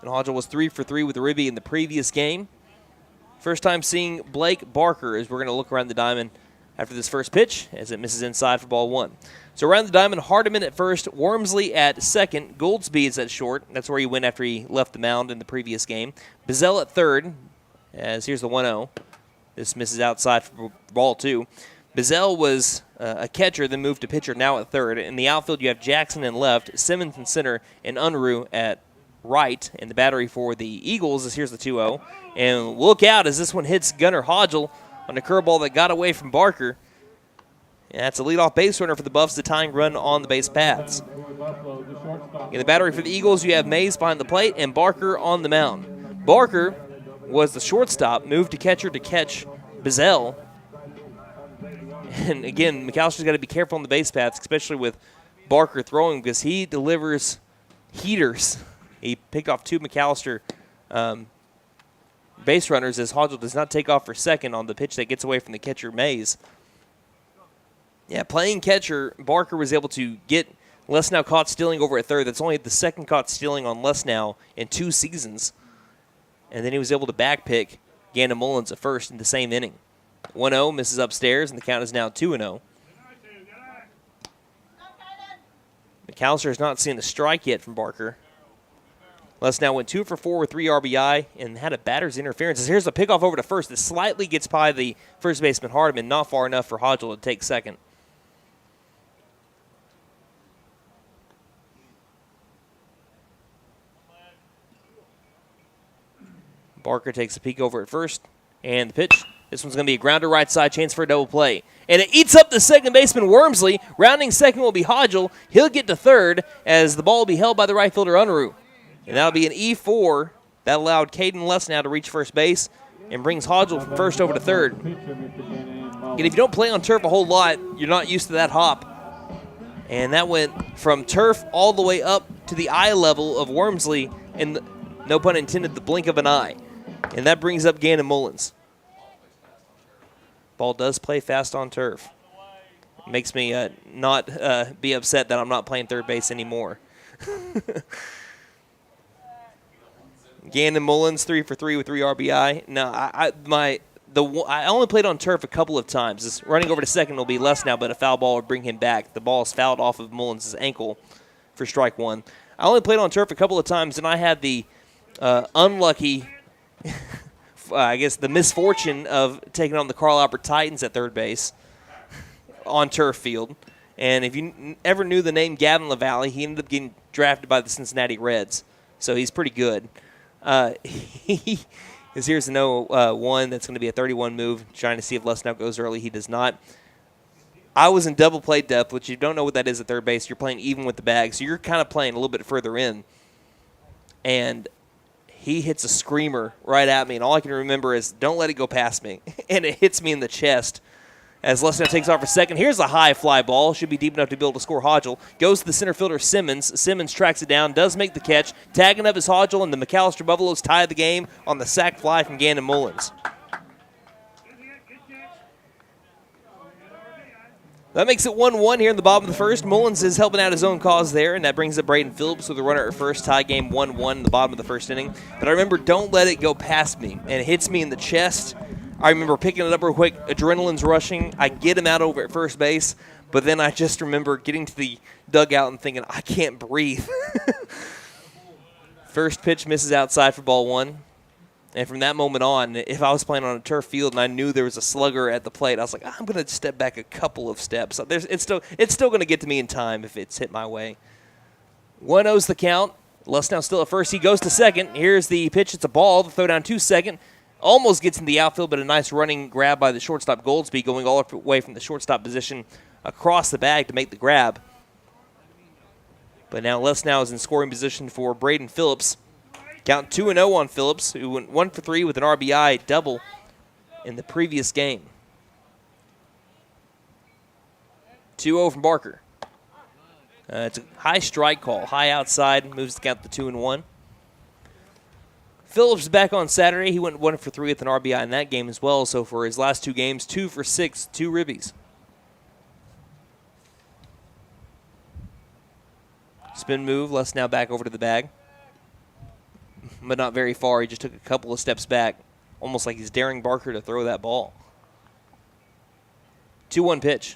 Speaker 1: And Hodgel was 3 for 3 with a ribby in the previous game. First time seeing Blake Barker as we're going to look around the diamond after this first pitch as it misses inside for ball 1. So around the diamond, Hardiman at first, Wormsley at second, Goldsby is at short. That's where he went after he left the mound in the previous game. Bizzell at third, as here's the 1-0. This misses outside for ball 2. Bizzell was a catcher, then moved to pitcher, now at third. In the outfield, you have Jackson in left, Simmons in center, and Unruh at right. And the battery for the Eagles is here's the 2-0. And look out as this one hits Gunnar Hodgel on a curveball that got away from Barker. And that's a leadoff base runner for the Buffs, the tying run on the base paths. In the battery for the Eagles, you have Mays behind the plate and Barker on the mound. Barker was the shortstop, moved to catcher to catch Bizzell. And again, McAllister's got to be careful on the base paths, especially with Barker throwing, because he delivers heaters. He picked off 2 McAllister base runners as Hodgel does not take off for second on the pitch that gets away from the catcher, Mays. Yeah, playing catcher, Barker was able to get Lesnow caught stealing over at third. That's only the second caught stealing on Lesnow in 2 seasons. And then he was able to backpick Gannon Mullins at first in the same inning. 1-0 misses upstairs, and the count is now 2-0. McAllister has not seen a strike yet from Barker. Lesnow went 2 for 4 with 3 RBI and had a batter's interference. Here's a pickoff over to first that slightly gets by the first baseman Hardiman, not far enough for Hodgel to take second. Barker takes a peek over at first, and the pitch. This one's going to be a grounder right side, chance for a double play. And it eats up the second baseman, Wormsley. Rounding second will be Hodgel. He'll get to third as the ball will be held by the right fielder, Unruh. And that'll be an E4. That allowed Caden Lesnow to reach first base and brings Hodgel from first over to third. And if you don't play on turf a whole lot, you're not used to that hop. And that went from turf all the way up to the eye level of Wormsley in, no pun intended, the blink of an eye. And that brings up Gannon Mullins. Ball does play fast on turf. It makes me not be upset that I'm not playing third base anymore. Gannon Mullins, 3 for 3 with 3 RBI. Now, I only played on turf a couple of times. This running over to second will be Lesnow, but a foul ball would bring him back. The ball is fouled off of Mullins' ankle for strike 1. I only played on turf a couple of times, and I had the unlucky, I guess, the misfortune of taking on the Carl Albert Titans at third base on turf field. And if you ever knew the name Gavin LaValle, he ended up getting drafted by the Cincinnati Reds. So he's pretty good. Here's the 0-1. That's going to be a 31 move, trying to see if Lesnow goes early. He does not. I was in double play depth, which you don't know what that is at third base. You're playing even with the bag, so you're kind of playing a little bit further in. And he hits a screamer right at me, and all I can remember is, don't let it go past me. And it hits me in the chest as Lesnow takes off for second. Here's a high fly ball. Should be deep enough to be able to score Hodgel. Goes to the center fielder, Simmons. Simmons tracks it down, does make the catch. Tagging up is Hodgel, and the McAlester Buffaloes tie the game on the sac fly from Gannon Mullins. That makes it 1-1 here in the bottom of the first. Mullins is helping out his own cause there, and that brings up Braden Phillips with a runner at first. Tie game 1-1 in the bottom of the first inning. But I remember, don't let it go past me. And it hits me in the chest. I remember picking it up real quick. Adrenaline's rushing. I get him out over at first base. But then I just remember getting to the dugout and thinking, I can't breathe. First pitch misses outside for ball 1. And from that moment on, if I was playing on a turf field and I knew there was a slugger at the plate, I was like, I'm going to step back a couple of steps. It's still going to get to me in time if it's hit my way. 1-0's the count. Lesnow still at first. He goes to second. Here's the pitch. It's a ball. The throw down to second. Almost gets in the outfield, but a nice running grab by the shortstop Goldsby, going all the way from the shortstop position across the bag to make the grab. But now Les now is in scoring position for Braden Phillips. Count 2-0 on Phillips, who went 1 for 3 with an RBI double in the previous game. 2-0 from Barker. It's a high strike call, high outside, moves the count to 2-1. Phillips is back on Saturday. He went 1 for 3 with an RBI in that game as well. So for his last 2 games, 2 for 6, 2 ribbies. Spin move, Les now back over to the bag. But not very far. He just took a couple of steps back, almost like he's daring Barker to throw that ball. 2-1 pitch.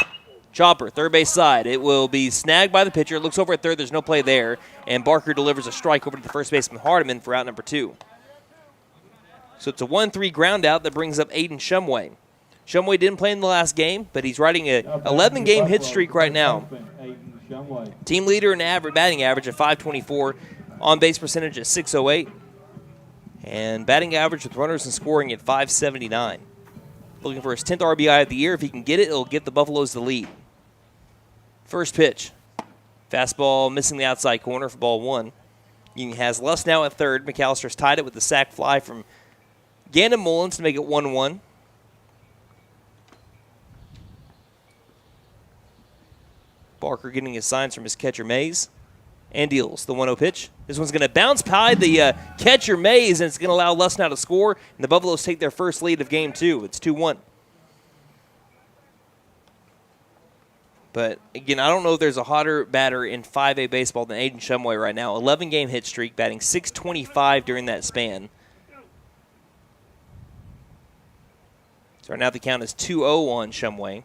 Speaker 1: Chopper, third base side. It will be snagged by the pitcher. Looks over at third. There's no play there. And Barker delivers a strike over to the first baseman, Hardiman, for out number 2. So it's a 1-3 ground out that brings up Aiden Shumway. Shumway didn't play in the last game, but he's riding a 11-game hit streak right now. Team leader in batting average at .524, on-base percentage at .608, and batting average with runners and scoring at .579. Looking for his 10th RBI of the year. If he can get it, it'll give the Buffaloes the lead. First pitch. Fastball missing the outside corner for ball 1. He has Les now at third. McAllister's tied it with the sac fly from Gannon Mullins to make it 1-1. Barker getting his signs from his catcher, Mays, and deals the 1-0 pitch. This one's going to bounce by the catcher, Mays, and it's going to allow Les now to score, and the Buffaloes take their first lead of game 2. It's 2-1. But, again, I don't know if there's a hotter batter in 5A baseball than Aiden Shumway right now. 11-game hit streak, batting .625 during that span. So right now the count is 2-0 on Shumway.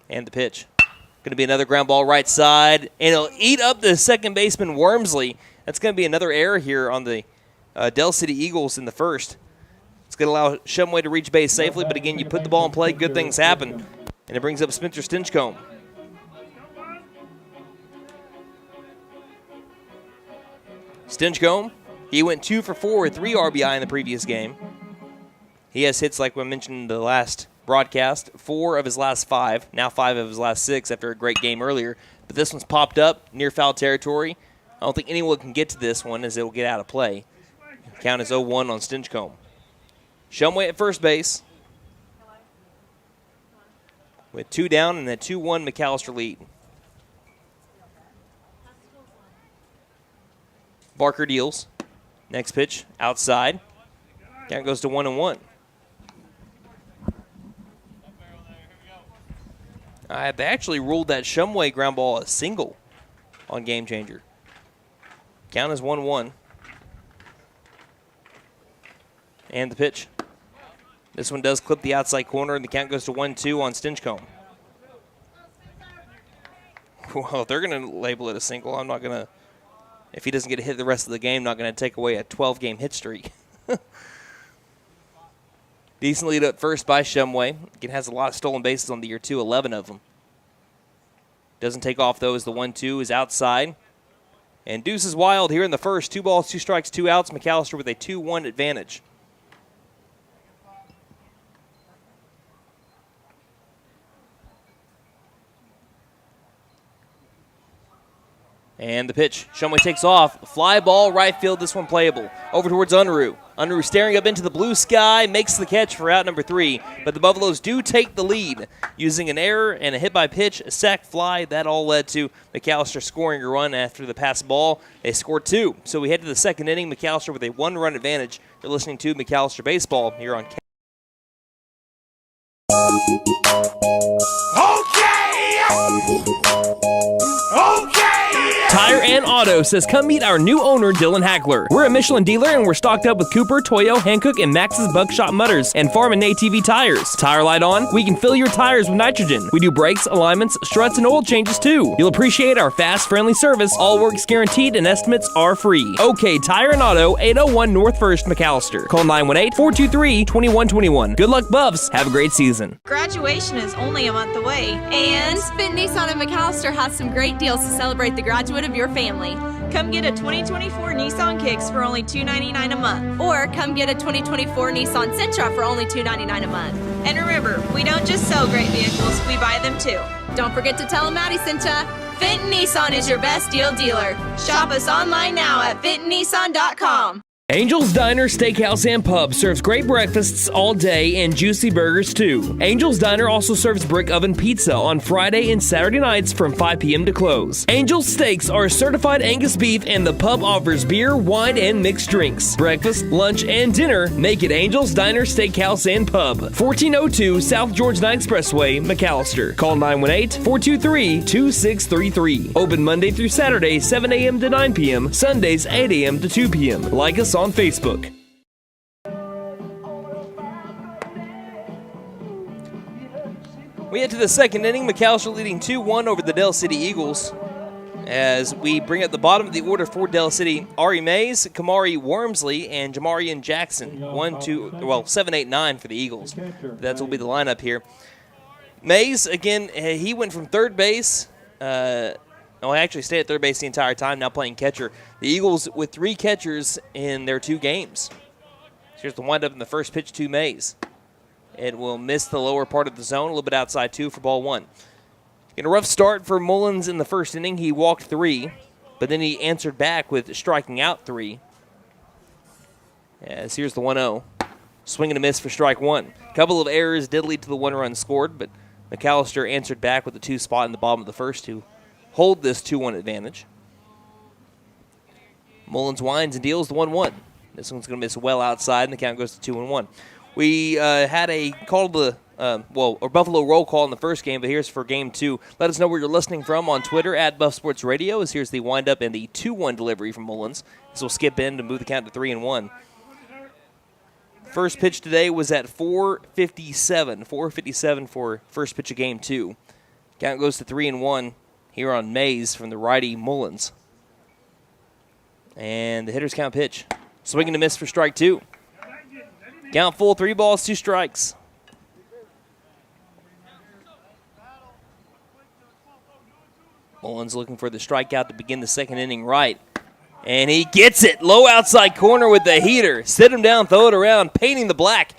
Speaker 1: And the pitch. Going to be another ground ball right side, and it'll eat up the second baseman, Wormsley. That's going to be another error here on the Del City Eagles in the first. It's going to allow Shumway to reach base safely, but again, you put the ball in play, good things happen. And it brings up Spencer Stinchcomb. Stinchcomb, he went 2 for 4 with 3 RBI in the previous game. He has hits like we mentioned in the last broadcast, 4 of his last 5, now 5 of his last 6 after a great game earlier. But this one's popped up near foul territory. I don't think anyone can get to this one as it will get out of play. Count is 0-1 on Stinchcomb. Shumway at first base with 2 down and a 2-1 McAllister lead. Barker deals. Next pitch outside. Count goes to 1-1. They actually ruled that Shumway ground ball a single on Game Changer. Count is 1-1. And the pitch. This one does clip the outside corner, and the count goes to 1-2 on Stinchcomb. Well, they're going to label it a single. I'm not going to, if he doesn't get a hit the rest of the game, not going to take away a 12-game hit streak. Decent lead at first by Shumway. Again, has a lot of stolen bases on the year, too, 11 of them. Doesn't take off, though, as the 1-2 is outside. And Deuce is wild here in the first. 2 balls, 2 strikes, 2 outs. McAllister with a 2-1 advantage. And the pitch. Shumway takes off. Fly ball, right field. This one playable. Over towards Unruh. Unruh staring up into the blue sky. Makes the catch for out number 3. But the Buffaloes do take the lead. Using an error and a hit by pitch, a sac fly. That all led to McAllister scoring a run after the pass ball. They scored 2. So we head to the second inning. McAllister with a 1-run advantage. You're listening to McAllister Baseball here on
Speaker 10: Tire and Auto says come meet our new owner, Dylan Hackler. We're a Michelin dealer and we're stocked up with Cooper, Toyo, Hankook, and Max's Buckshot Mutters and Farm and ATV tires. Tire light on, we can fill your tires with nitrogen. We do brakes, alignments, struts, and oil changes too. You'll appreciate our fast, friendly service. All work's guaranteed and estimates are free. OK Tire and Auto, 801 North 1st, McAllister. Call 918-423-2121. Good luck, Buffs. Have a great season.
Speaker 8: Graduation is only a month away.
Speaker 9: And Finn Nissan of McAllister has some great deals to celebrate the graduate of your family.
Speaker 8: Come get a 2024 Nissan Kicks for only $299 a month.
Speaker 9: Or come get a 2024 Nissan Sentra for only $299 a month.
Speaker 8: And remember, we don't just sell great vehicles, we buy them too.
Speaker 9: Don't forget to tell them Maddie sent ya. Fenton Nissan is your best deal dealer. Shop us online now at fentonnissan.com.
Speaker 10: Angel's Diner, Steakhouse, and Pub serves great breakfasts all day and juicy burgers too. Angel's Diner also serves brick oven pizza on Friday and Saturday nights from 5 p.m. to close. Angel's Steaks are certified Angus beef, and the pub offers beer, wine, and mixed drinks. Breakfast, lunch, and dinner make it Angel's Diner, Steakhouse, and Pub. 1402 South George Knight Expressway, McAlester. Call 918-423-2633. Open Monday through Saturday, 7 a.m. to 9 p.m. Sundays, 8 a.m. to 2 p.m. Like us on Facebook.
Speaker 1: We head to the second inning. McAlester leading 2-1 over the Dell City Eagles. As we bring up the bottom of the order for Dell City, Ari Mays, Kamari Wormsley, and Jamarian Jackson. 7, 8, 9 for the Eagles. That will be the lineup here. Mays, again, he went from third base. I actually stayed at third base the entire time, now playing catcher. The Eagles with 3 catchers in their 2 games. Here's the windup in the first pitch to Mays. It will miss the lower part of the zone, a little bit outside 2 for ball 1. In a rough start for Mullins in the first inning, he walked 3, but then he answered back with striking out 3. As here's the 1-0. Swing and a miss for strike 1. A couple of errors did lead to the 1 run scored, but McAlester answered back with the 2 spot in the bottom of the first to hold this 2-1 advantage. Mullins winds and deals the 1-1. This one's going to miss well outside, and the count goes to 2-1. We had a call to or Buffalo roll call in the first game, but here's for game 2. Let us know where you're listening from on Twitter at Buff Sports Radio. As here's the windup and the 2-1 delivery from Mullins. This will skip in to move the count to 3-1. First pitch today was at 4:57. 4:57 for first pitch of game 2. Count goes to 3-1. Here on Mays from the righty Mullins. And the hitter's count pitch. Swing and a miss for strike 2. Count full, 3 balls, 2 strikes. Mullins looking for the strikeout to begin the second inning right. And he gets it. Low outside corner with the heater. Sit him down, throw it around, painting the black.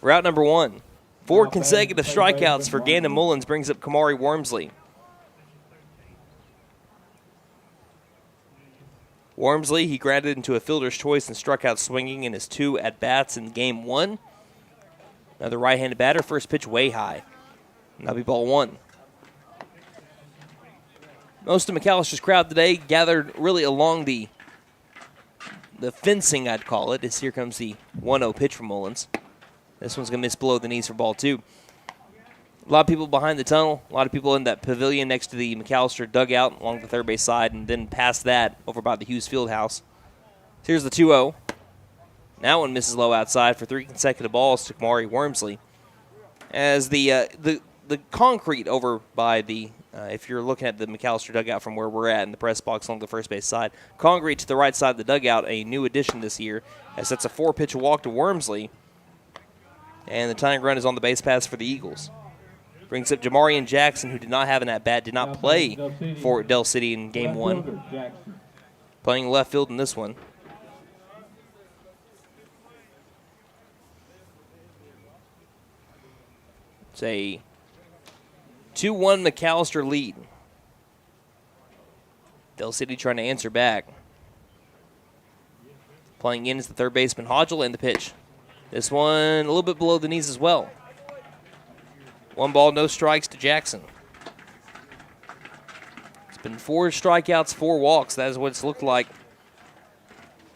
Speaker 1: Route number 1. 4 consecutive strikeouts for Gandon Mullins brings up Kamari Wormsley. Wormsley, he grounded into a fielder's choice and struck out swinging in his 2 at-bats in game 1. Another right-handed batter, first pitch way high. That'll be ball 1. Most of McAllister's crowd today gathered really along the fencing, I'd call it, as here comes the 1-0 pitch from Mullins. This one's going to miss below the knees for ball 2. A lot of people behind the tunnel, a lot of people in that pavilion next to the McAlester dugout along the third base side, and then past that over by the Hughes Fieldhouse. Here's the 2-0. That one misses low outside for 3 consecutive balls to Kamari Wormsley. As the concrete over by the, if you're looking at the McAlester dugout from where we're at in the press box along the first base side, concrete to the right side of the dugout, a new addition this year, as that's a 4-pitch walk to Wormsley. And the tying run is on the base pass for the Eagles. Brings up Jamarian Jackson, who did not have an at-bat, did not play for Dell City in game 1. Playing left field in this one. It's a 2-1 McAlester lead. Dell City trying to answer back. Playing in is the third baseman Hodgel, and the pitch. This one a little bit below the knees as well. 1 ball, no strikes to Jackson. It's been 4 strikeouts, 4 walks. That is what it's looked like.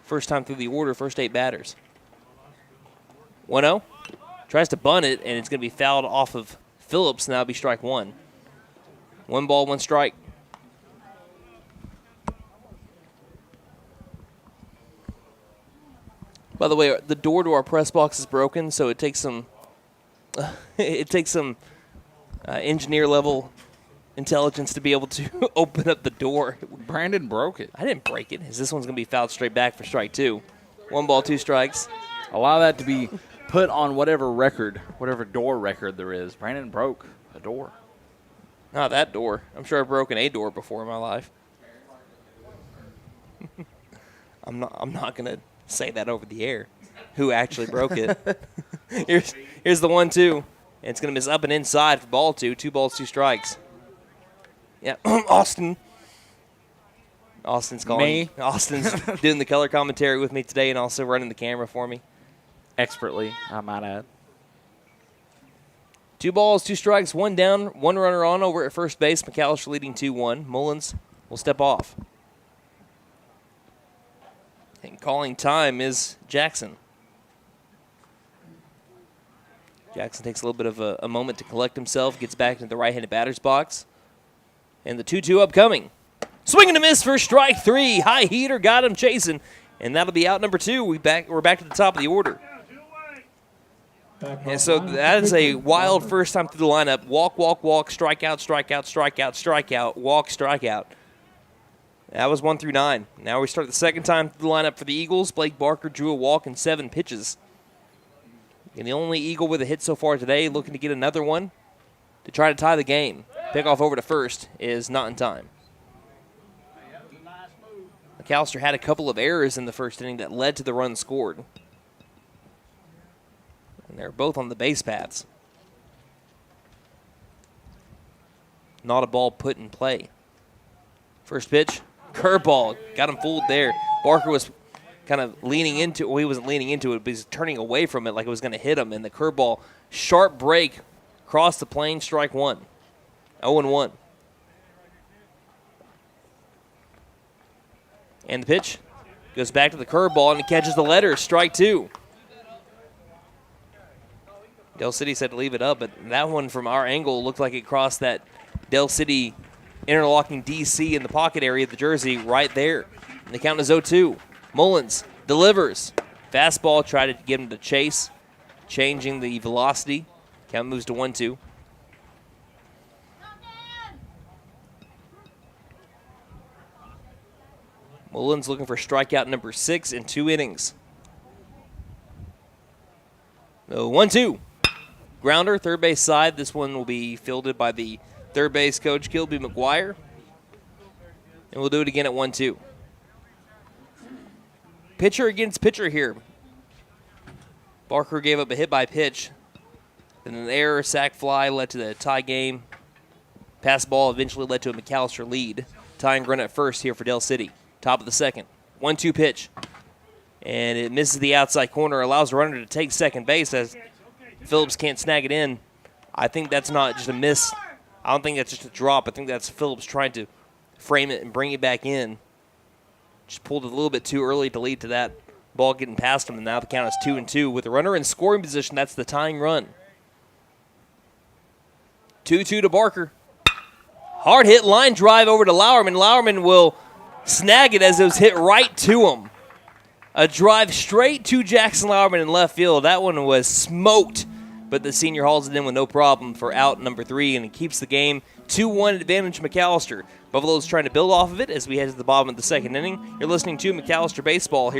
Speaker 1: First time through the order, first 8 batters. 1-0. Tries to bunt it, and it's going to be fouled off of Phillips, and that'll be strike 1. 1 ball, 1 strike. By the way, the door to our press box is broken, so it takes some engineer level intelligence to be able to open up the door.
Speaker 3: Brandon broke it.
Speaker 1: I didn't break it. As this one's going to be fouled straight back for strike 2. 1 ball, 2 strikes.
Speaker 3: Allow that to be put on whatever record, whatever door record there is. Brandon broke a door.
Speaker 1: Not that door. I'm sure I've broken a door before in my life. I'm not going to say that over the air. Who actually broke it? Here's the 1-2. And it's going to miss up and inside for ball 2. 2 balls, 2 strikes. Yeah, Austin. Austin's calling.
Speaker 3: Me?
Speaker 1: Austin's doing the color commentary with me today and also running the camera for me.
Speaker 3: Expertly, I might add.
Speaker 1: 2 balls, 2 strikes, 1 down, 1 runner on over at first base. McAlester leading 2-1. Mullins will step off. And calling time is Jackson. Jackson takes a little bit of a moment to collect himself, gets back into the right-handed batter's box. And the 2-2 upcoming. Swing and a miss for strike 3. High heater got him chasing. And that'll be out number 2. We're back to the top of the order. And so that is a wild first time through the lineup. Walk, walk, walk, strikeout, strikeout, strikeout, strikeout, walk, strikeout. That was 1 through 9. Now we start the second time through the lineup for the Eagles. Blake Barker drew a walk in 7 pitches. And the only Eagle with a hit so far today, looking to get another one to try to tie the game. Pickoff over to first is not in time. McAlester had a couple of errors in the first inning that led to the run scored. And they're both on the base paths. Not a ball put in play. First pitch, curveball. Got him fooled there. Barker was kind of leaning into it. Well, he wasn't leaning into it, but he's turning away from it like it was going to hit him. And the curveball, sharp break, across the plane, strike 1. 0-1. And the pitch goes back to the curveball, and he catches the letter, strike 2. Del City said to leave it up, but that one from our angle looked like it crossed that Del City interlocking DC in the pocket area of the jersey right there. And the count is 0-2. Mullins delivers. Fastball, tried to get him to chase, changing the velocity. Count moves to 1-2. Mullins looking for strikeout number 6 in 2 innings. 1-2. Grounder, third base side. This one will be fielded by the third base coach, Kilby McGuire. And we'll do it again at 1-2. Pitcher against pitcher here. Barker gave up a hit by pitch. Then an error, sac fly led to the tie game. Pass ball eventually led to a McAlester lead. Tying run at first here for Del City. Top of the second. 1-2 pitch. And it misses the outside corner, allows the runner to take second base as Phillips can't snag it in. I think that's not just a miss. I don't think that's just a drop. I think that's Phillips trying to frame it and bring it back in. Just pulled it a little bit too early to lead to that ball getting past him, and now the count is 2-2. With the runner in scoring position, that's the tying run. 2-2 to Barker. Hard hit line drive over to Lauerman. Lauerman will snag it as it was hit right to him. A drive straight to Jackson Lauerman in left field. That one was smoked, but the senior hauls it in with no problem for out number 3, and it keeps the game 2-1 advantage McAlester. Buffalo's trying to build off of it as we head to the bottom of the second inning. You're listening to McAlester Baseball here.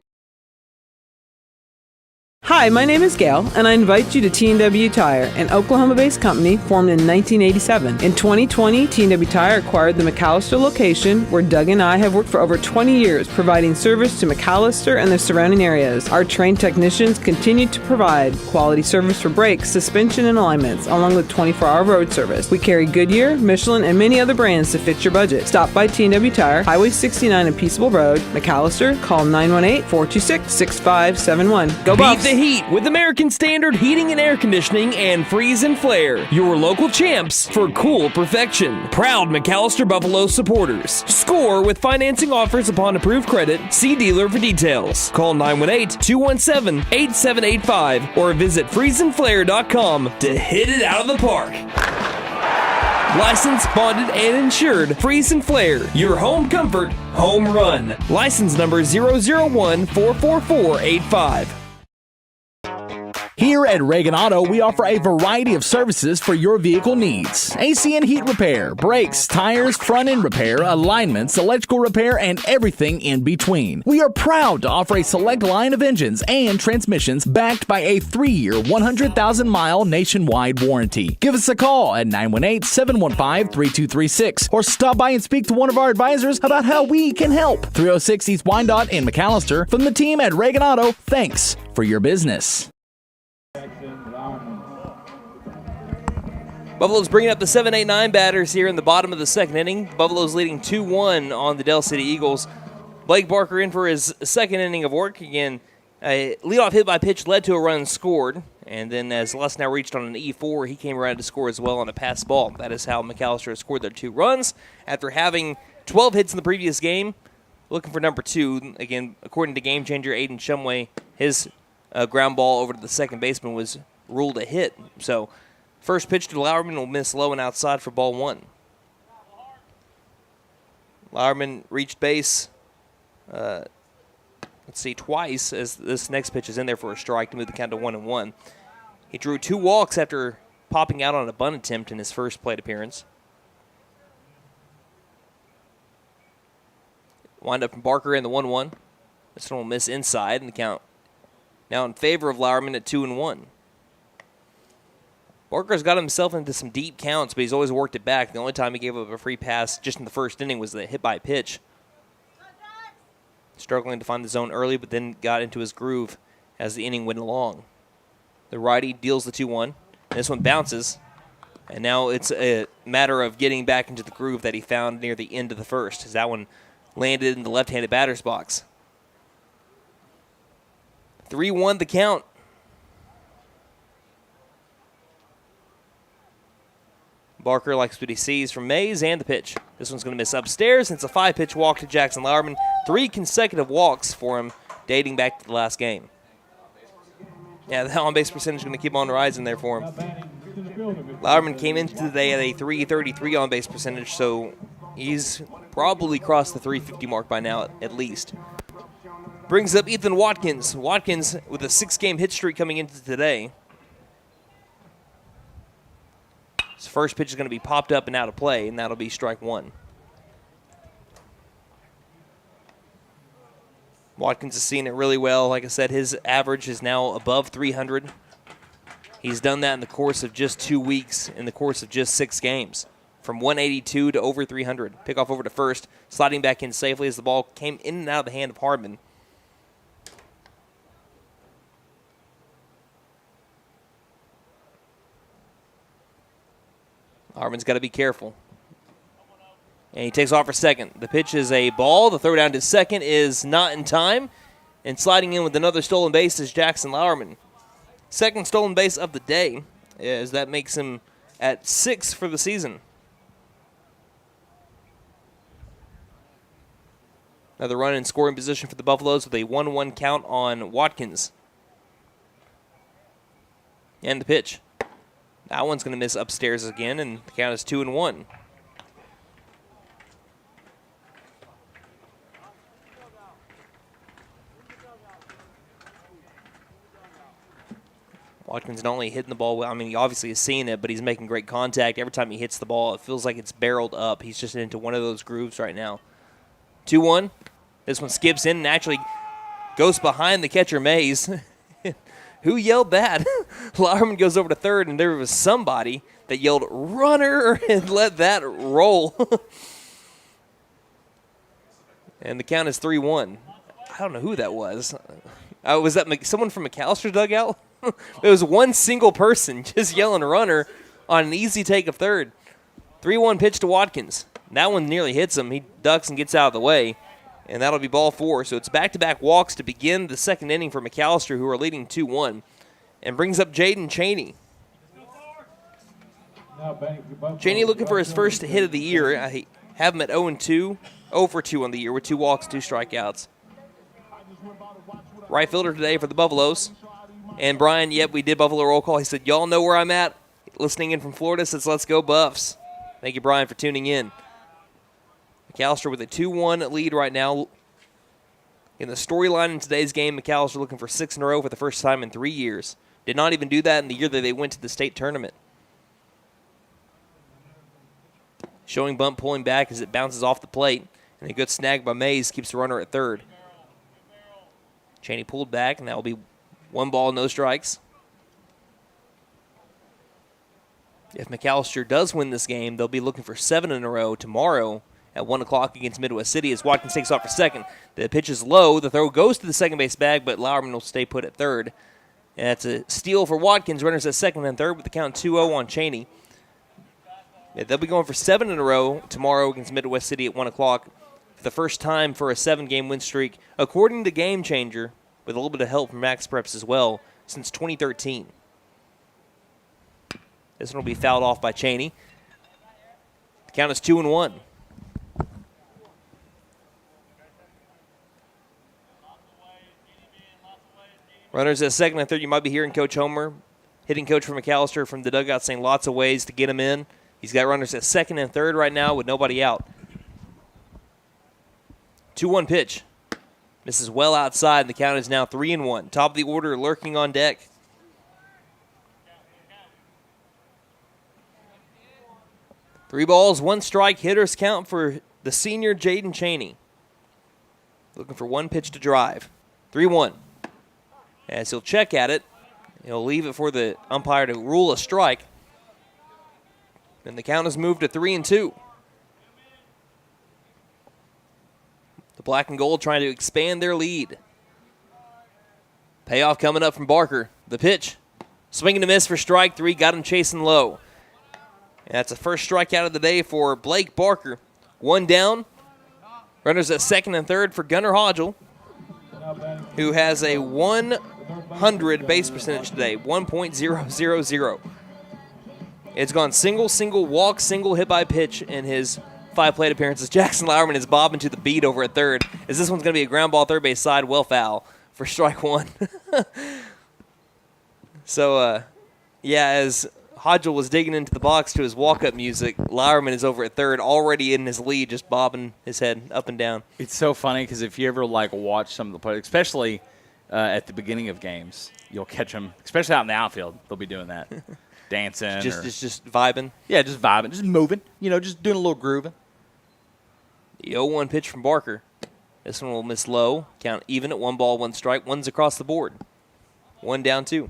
Speaker 2: Hi, my name is Gail, and I invite you to T&W Tire, an Oklahoma-based company formed in 1987. In 2020, T&W Tire acquired the McAlester location, where Doug and I have worked for over 20 years, providing service to McAlester and the surrounding areas. Our trained technicians continue to provide quality service for brakes, suspension, and alignments, along with 24-hour road service. We carry Goodyear, Michelin, and many other brands to fit your budget. Stop by T&W Tire, Highway 69 and Peaceable Road, McAlester. Call 918-426-6571. Go Buffs!
Speaker 10: Heat with American Standard Heating and Air Conditioning and Freeze and Flare, your local champs for cool perfection. Proud McAlester Buffalo supporters. Score with financing offers upon approved credit. See dealer for details. Call 918-217-8785 or visit freezeandflare.com to hit it out of the park. Licensed, bonded, and insured. Freeze and Flare, your home comfort, home run. License number 001-44485.
Speaker 4: Here at Reagan Auto, we offer a variety of services for your vehicle needs. AC and heat repair, brakes, tires, front-end repair, alignments, electrical repair, and everything in between. We are proud to offer a select line of engines and transmissions backed by a 3-year, 100,000-mile nationwide warranty. Give us a call at 918-715-3236 or stop by and speak to one of our advisors about how we can help. 306 East Wyandotte in McAlester. From the team at Reagan Auto, thanks for your business.
Speaker 1: Buffalo's bringing up the 7-8-9 batters here in the bottom of the second inning. Buffalo's leading 2-1 on the Del City Eagles. Blake Barker in for his second inning of work. Again, a leadoff hit by pitch led to a run scored. And then as Lustenau reached on an E4, he came around to score as well on a pass ball. That is how McAlester has scored their 2 runs. After having 12 hits in the previous game, looking for number 2. Again, according to game changer Aiden Shumway, his ground ball over to the second baseman was ruled a hit. So first pitch to Lauerman will miss low and outside for ball 1. Lauerman reached base, twice as this next pitch is in there for a strike to move the count to 1-1. He drew 2 walks after popping out on a bunt attempt in his first plate appearance. Wind up from Barker in the 1-1. This one will miss inside, and the count now in favor of Lauerman at 2-1. Barker's got himself into some deep counts, but he's always worked it back. The only time he gave up a free pass just in the first inning was the hit by pitch. Struggling to find the zone early, but then got into his groove as the inning went along. The righty deals the 2-1. This one bounces, and now it's a matter of getting back into the groove that he found near the end of the first, as that one landed in the left-handed batter's box. 3-1 the count. Barker likes what he sees from Mays and the pitch. This one's going to miss upstairs. It's a 5-pitch walk to Jackson Lauerman. 3 consecutive walks for him dating back to the last game. Yeah, the on-base percentage is going to keep on rising there for him. Lauerman came into the day at a .333 on-base percentage, so he's probably crossed the .350 mark by now at least. Brings up Ethan Watkins. Watkins with a 6-game hit streak coming into today. His first pitch is going to be popped up and out of play, and that'll be strike 1. Watkins is seeing it really well. Like I said, his average is now above 300. He's done that in the course of just 2 weeks, in the course of just 6 games. From 182 to over 300. Pickoff over to first, sliding back in safely as the ball came in and out of the hand of Hardman. Hardman's got to be careful. And he takes off for second. The pitch is a ball. The throw down to second is not in time. And sliding in with another stolen base is Jackson Lauerman. Second stolen base of the day, as that makes him at 6 for the season. Another run in scoring position for the Buffaloes with a 1-1 count on Watkins. And the pitch. That one's going to miss upstairs again, and the count is 2-1. Watkins not only hitting the ball well, I mean, he obviously is seeing it, but he's making great contact. Every time he hits the ball, it feels like it's barreled up. He's just into one of those grooves right now. 2-1. This one skips in and actually goes behind the catcher, Mays. Who yelled that? Lauerman goes over to third, and there was somebody that yelled, "Runner," and let that roll. And the count is 3-1. I don't know who that was. Was that someone from McAlester dugout? It was one single person just yelling "runner" on an easy take of third. 3-1 pitch to Watkins. That one nearly hits him. He ducks and gets out of the way. And that'll be ball 4. So it's back-to-back walks to begin the second inning for McAlester, who are leading 2-1. And brings up Jaden Cheney. Cheney looking for his first hit of the year. I have him at 0-2. 0 for 2 on the year with 2 walks, 2 strikeouts. Right fielder today for the Buffaloes. And Brian, yep, we did Buffalo roll call. He said, y'all know where I'm at. Listening in from Florida says, let's go Buffs. Thank you, Brian, for tuning in. McAlester with a 2-1 lead right now. In the storyline in today's game, McAlester looking for 6 in a row for the first time in 3 years. Did not even do that in the year that they went to the state tournament. Showing bump pulling back as it bounces off the plate. And a good snag by Mays keeps the runner at third. Cheney pulled back, and that will be 1 ball, no strikes. If McAlester does win this game, they'll be looking for 7 in a row tomorrow at 1 o'clock against Midwest City as Watkins takes off for second. The pitch is low. The throw goes to the second base bag, but Lauerman will stay put at third. And that's a steal for Watkins. Runners at second and third with the count 2-0 on Cheney. Yeah, they'll be going for 7 in a row tomorrow against Midwest City at 1 o'clock for the first time for a 7-game win streak, according to Game Changer, with a little bit of help from Max Preps as well, since 2013. This one will be fouled off by Cheney. The count is 2-1. Runners at second and third. You might be hearing Coach Homer, hitting coach for McAlester from the dugout, saying lots of ways to get him in. He's got runners at second and third right now with nobody out. 2-1 pitch. Misses well outside, and the count is now 3-1. Top of the order lurking on deck. Three balls, 1 strike. Hitters count for the senior Jaden Cheney. Looking for 1 pitch to drive. 3-1. As he'll check at it, he'll leave it for the umpire to rule a strike. And the count has moved to 3-2. The black and gold trying to expand their lead. Payoff coming up from Barker. The pitch. Swinging to miss for strike 3. Got him chasing low. And that's the first strikeout of the day for Blake Barker. 1 down. Runners at second and third for Gunnar Hodgel, who has a 100 base percentage today, 1.000. It's gone single, single, walk, single, hit by pitch in his 5 plate appearances. Jackson Lauerman is bobbing to the beat over at third, as this one's going to be a ground ball third base side, well foul for strike 1. So, as Hodgel was digging into the box to his walk-up music, Lauerman is over at third, already in his lead, just bobbing his head up and down.
Speaker 3: It's so funny because if you ever watch some of the players, especially at the beginning of games, you'll catch them, especially out in the outfield. They'll be doing that, dancing,
Speaker 1: just vibing.
Speaker 3: Yeah, just vibing, just moving. Just doing a little grooving.
Speaker 1: The 0-1 pitch from Barker. This one will miss low. Count even at 1 ball, 1 strike. 1's across the board. 1 down, 2.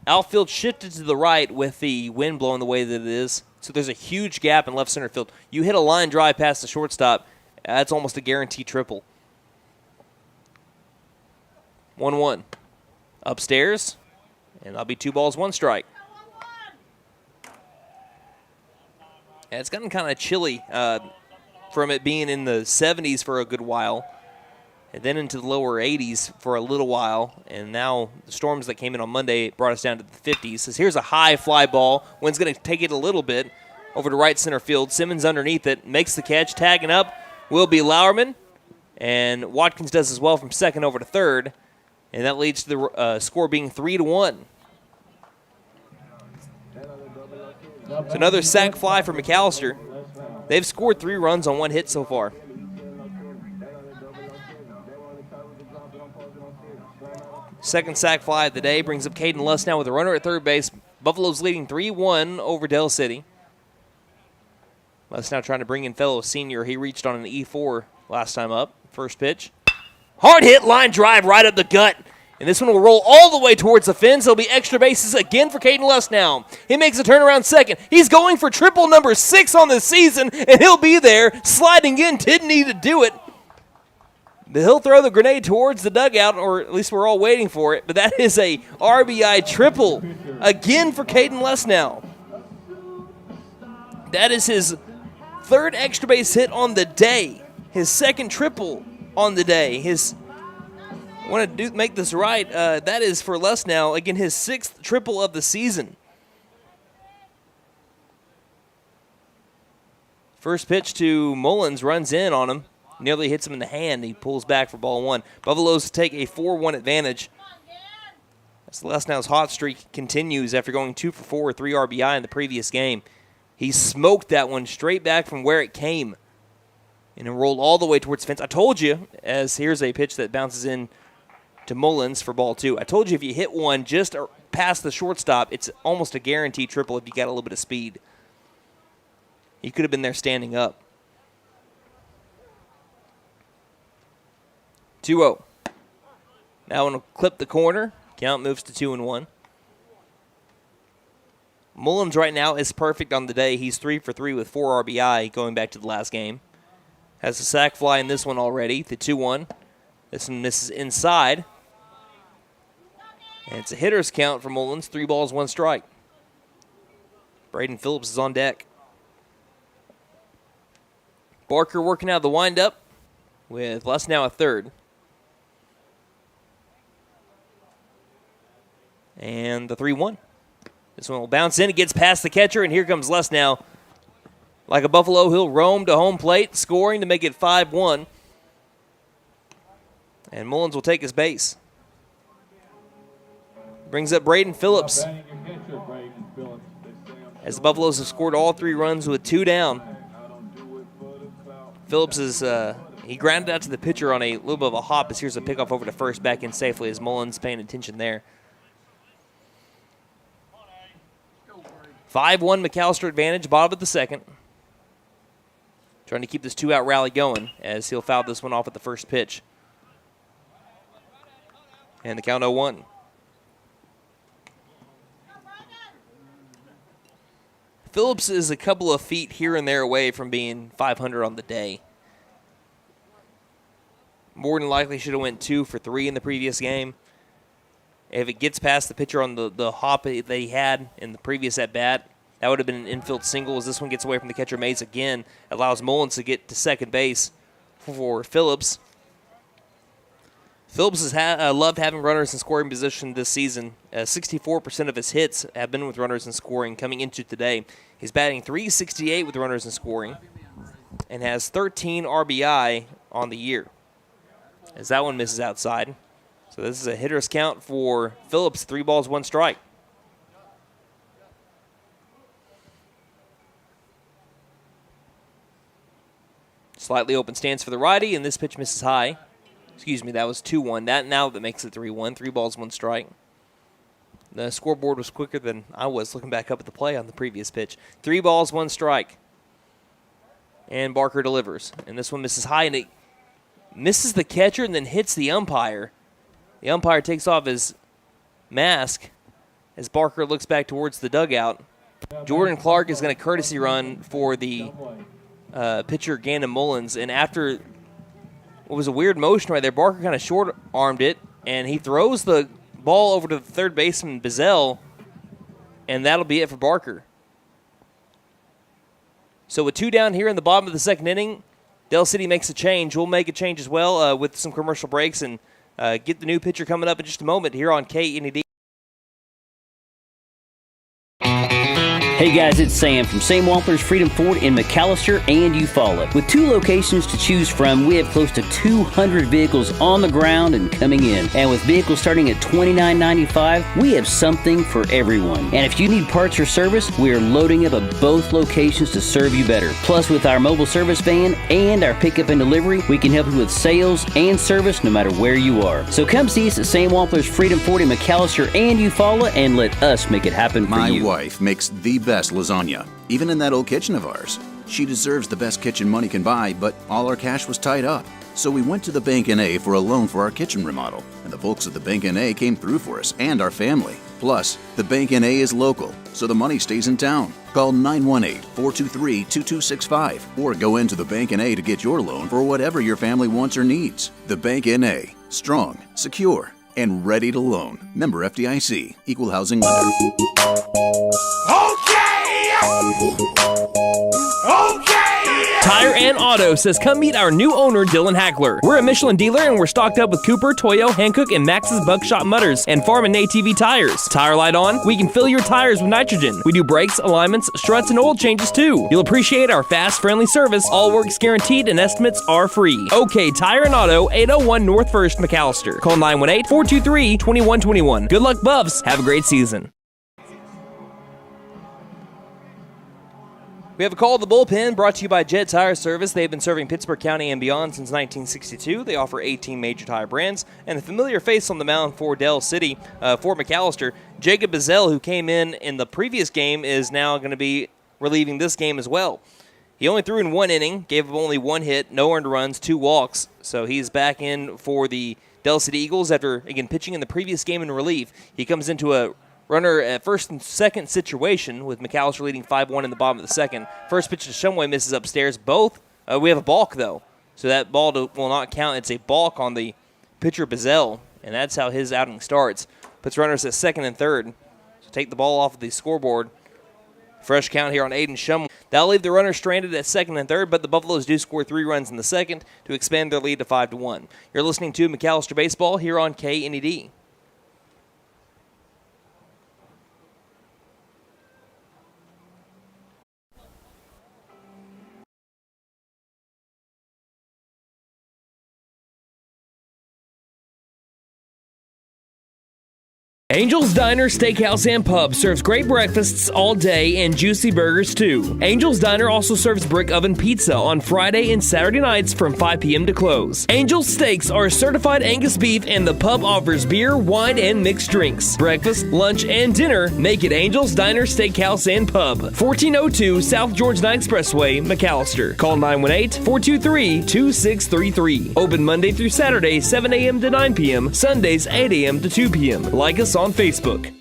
Speaker 1: Outfield shifted to the right with the wind blowing the way that it is. So there's a huge gap in left center field. You hit a line drive past the shortstop, that's almost a guaranteed triple. 1-1. Upstairs, and that'll be 2 balls, 1 strike. And it's gotten kind of chilly from it being in the 70s for a good while, and then into the lower 80s for a little while, and now the storms that came in on Monday brought us down to the 50s. So here's a high fly ball. Wind's going to take it a little bit over to right center field. Simmons underneath it, makes the catch. Tagging up will be Lauerman, and Watkins does as well from second over to third, and that leads to the score being 3-1. It's another sac fly for McAlester. They've scored 3 runs on 1 hit so far. Second sac fly of the day brings up Caden Luss now with a runner at third base. Buffalo's leading 3-1 over Dell City. Luss now trying to bring in fellow senior. He reached on an E4 last time up. First pitch. Hard hit, line drive right up the gut. And this one will roll all the way towards the fence. There'll be extra bases again for Caden Luss now. He makes a turnaround second. He's going for triple number 6 on the season, and he'll be there. Sliding in, didn't need to do it. He'll throw the grenade towards the dugout, or at least we're all waiting for it. But that is a RBI triple again for Caden Luss now. That is his 3rd extra base hit on the day. His 2nd triple on the day. I want to make this right. That is for Luss now. Again, his 6th triple of the season. First pitch to Mullins, runs in on him. Nearly hits him in the hand. He pulls back for ball 1. Buffaloes take a 4-1 advantage. As Luss now's hot streak continues after going 2 for 4 with 3 RBI in the previous game. He smoked that one straight back from where it came and it rolled all the way towards the fence. I told you, as here's a pitch that bounces in to Mullins for ball 2. I told you if you hit one just past the shortstop, it's almost a guaranteed triple if you got a little bit of speed. He could have been there standing up. 2-0. Now one will clip the corner. Count moves to 2-1. Mullins right now is perfect on the day. He's 3 for 3 with 4 RBI going back to the last game. Has a sac fly in this one already, the 2-1. This one misses inside. And it's a hitter's count for Mullins, 3 balls, 1 strike. Braden Phillips is on deck. Barker working out the windup with less now a third. And the 3-1. This one will bounce in. It gets past the catcher, and here comes Les now. Like a Buffalo, he'll roam to home plate, scoring to make it 5-1. And Mullins will take his base. Brings up Braden Phillips. As the Buffaloes have scored all 3 runs with 2 down. Phillips is he grounded out to the pitcher on a little bit of a hop as here's a pickoff over to first, back in safely as Mullins paying attention there. 5-1 McAlester advantage, bottom of the second. Trying to keep this 2-out rally going as he'll foul this one off at the first pitch. And the count 0-1. Phillips is a couple of feet here and there away from being 500 on the day. More than likely should have went 2 for 3 in the previous game. If it gets past the pitcher on the hop that he had in the previous at-bat, that would have been an infield single as this one gets away from the catcher Mays again. Allows Mullins to get to second base for Phillips. Phillips has loved having runners in scoring position this season. 64% of his hits have been with runners in scoring coming into today. He's batting .368 with runners in scoring and has 13 RBI on the year. As that one misses outside. So this is a hitter's count for Phillips, 3 balls, 1 strike. Slightly open stance for the righty, and this pitch misses high. Excuse me, that was 2-1. That makes it 3-1. 3 balls, 1 strike. The scoreboard was quicker than I was looking back up at the play on the previous pitch. 3 balls, 1 strike. And Barker delivers. And this one misses high, and it misses the catcher and then hits the umpire. The umpire takes off his mask as Barker looks back towards the dugout. Jordan Clark is going to courtesy run for the pitcher Gannon Mullins, and after what was a weird motion right there, Barker kind of short-armed it, and he throws the ball over to the third baseman, Bizzell, and that'll be it for Barker. So with 2 down here in the bottom of the second inning, Del City makes a change. We'll make a change as well with some commercial breaks and get the new pitcher coming up in just a moment here on KNED.
Speaker 5: Hey guys, it's Sam from Sam Wampler's Freedom Ford in McAlester and Eufaula. With 2 locations to choose from, we have close to 200 vehicles on the ground and coming in. And with vehicles starting at $29.95, we have something for everyone. And if you need parts or service, we are loading up at both locations to serve you better. Plus, with our mobile service van and our pickup and delivery, we can help you with sales and service no matter where you are. So come see us at Sam Wampler's Freedom Ford in McAlester and Eufaula and let us make it happen for you.
Speaker 7: My wife makes the best lasagna, even in that old kitchen of ours. She deserves the best kitchen money can buy, but all our cash was tied up. So we went to the Bank N.A. for a loan for our kitchen remodel, and the folks at the Bank N.A. came through for us and our family. Plus, the Bank N.A. is local, so the money stays in town. Call 918-423-2265 or go into the Bank N.A. to get your loan for whatever your family wants or needs. The Bank N.A. Strong, secure, and ready to loan. Member FDIC. Equal housing lender.
Speaker 10: Tire and Auto says come meet our new owner, Dylan Hackler. We're a Michelin dealer and we're stocked up with Cooper, Toyo, Hankook, and Max's Buckshot Mutters and Farm and ATV tires. Tire light on, we can fill your tires with nitrogen. We do brakes, alignments, struts, and oil changes too. You'll appreciate our fast, friendly service. All work's guaranteed and estimates are free. OK Tire and Auto, 801 North 1st, McAlester. Call 918-423-2121. Good luck, Buffs. Have a great season.
Speaker 1: We have a call to the bullpen brought to you by Jet Tire Service. They've been serving Pittsburgh County and beyond since 1962. They offer 18 major tire brands and a familiar face on the mound for Del City, for McAlester. Jacob Bizzell, who came in the previous game, is now going to be relieving this game as well. He only threw in 1 inning, gave up only 1 hit, no earned runs, 2 walks. So he's back in for the Del City Eagles after, again, pitching in the previous game in relief. He comes into a runner at first and second situation with McAlester leading 5-1 in the bottom of the second. First pitch to Shumway misses upstairs. Both. We have a balk, though. So that ball will not count. It's a balk on the pitcher Bizzell, and that's how his outing starts. Puts runners at second and third. So take the ball off of the scoreboard Fresh count here on Aiden Shumway. That'll leave the runner stranded at second and third, but the Buffaloes do score 3 runs in the second to expand their lead to 5-1. You're listening to McAlester Baseball here on KNED.
Speaker 10: Angel's Diner, Steakhouse, and Pub serves great breakfasts all day and juicy burgers too. Angel's Diner also serves brick oven pizza on Friday and Saturday nights from 5 p.m. to close. Angel's Steaks are certified Angus beef, and the pub offers beer, wine, and mixed drinks. Breakfast, lunch, and dinner make it Angel's Diner, Steakhouse, and Pub. 1402 South George 9 Expressway, McAlester. Call 918-423-2633. Open Monday through Saturday, 7 a.m. to 9 p.m. Sundays, 8 a.m. to 2 p.m. Like us on Facebook.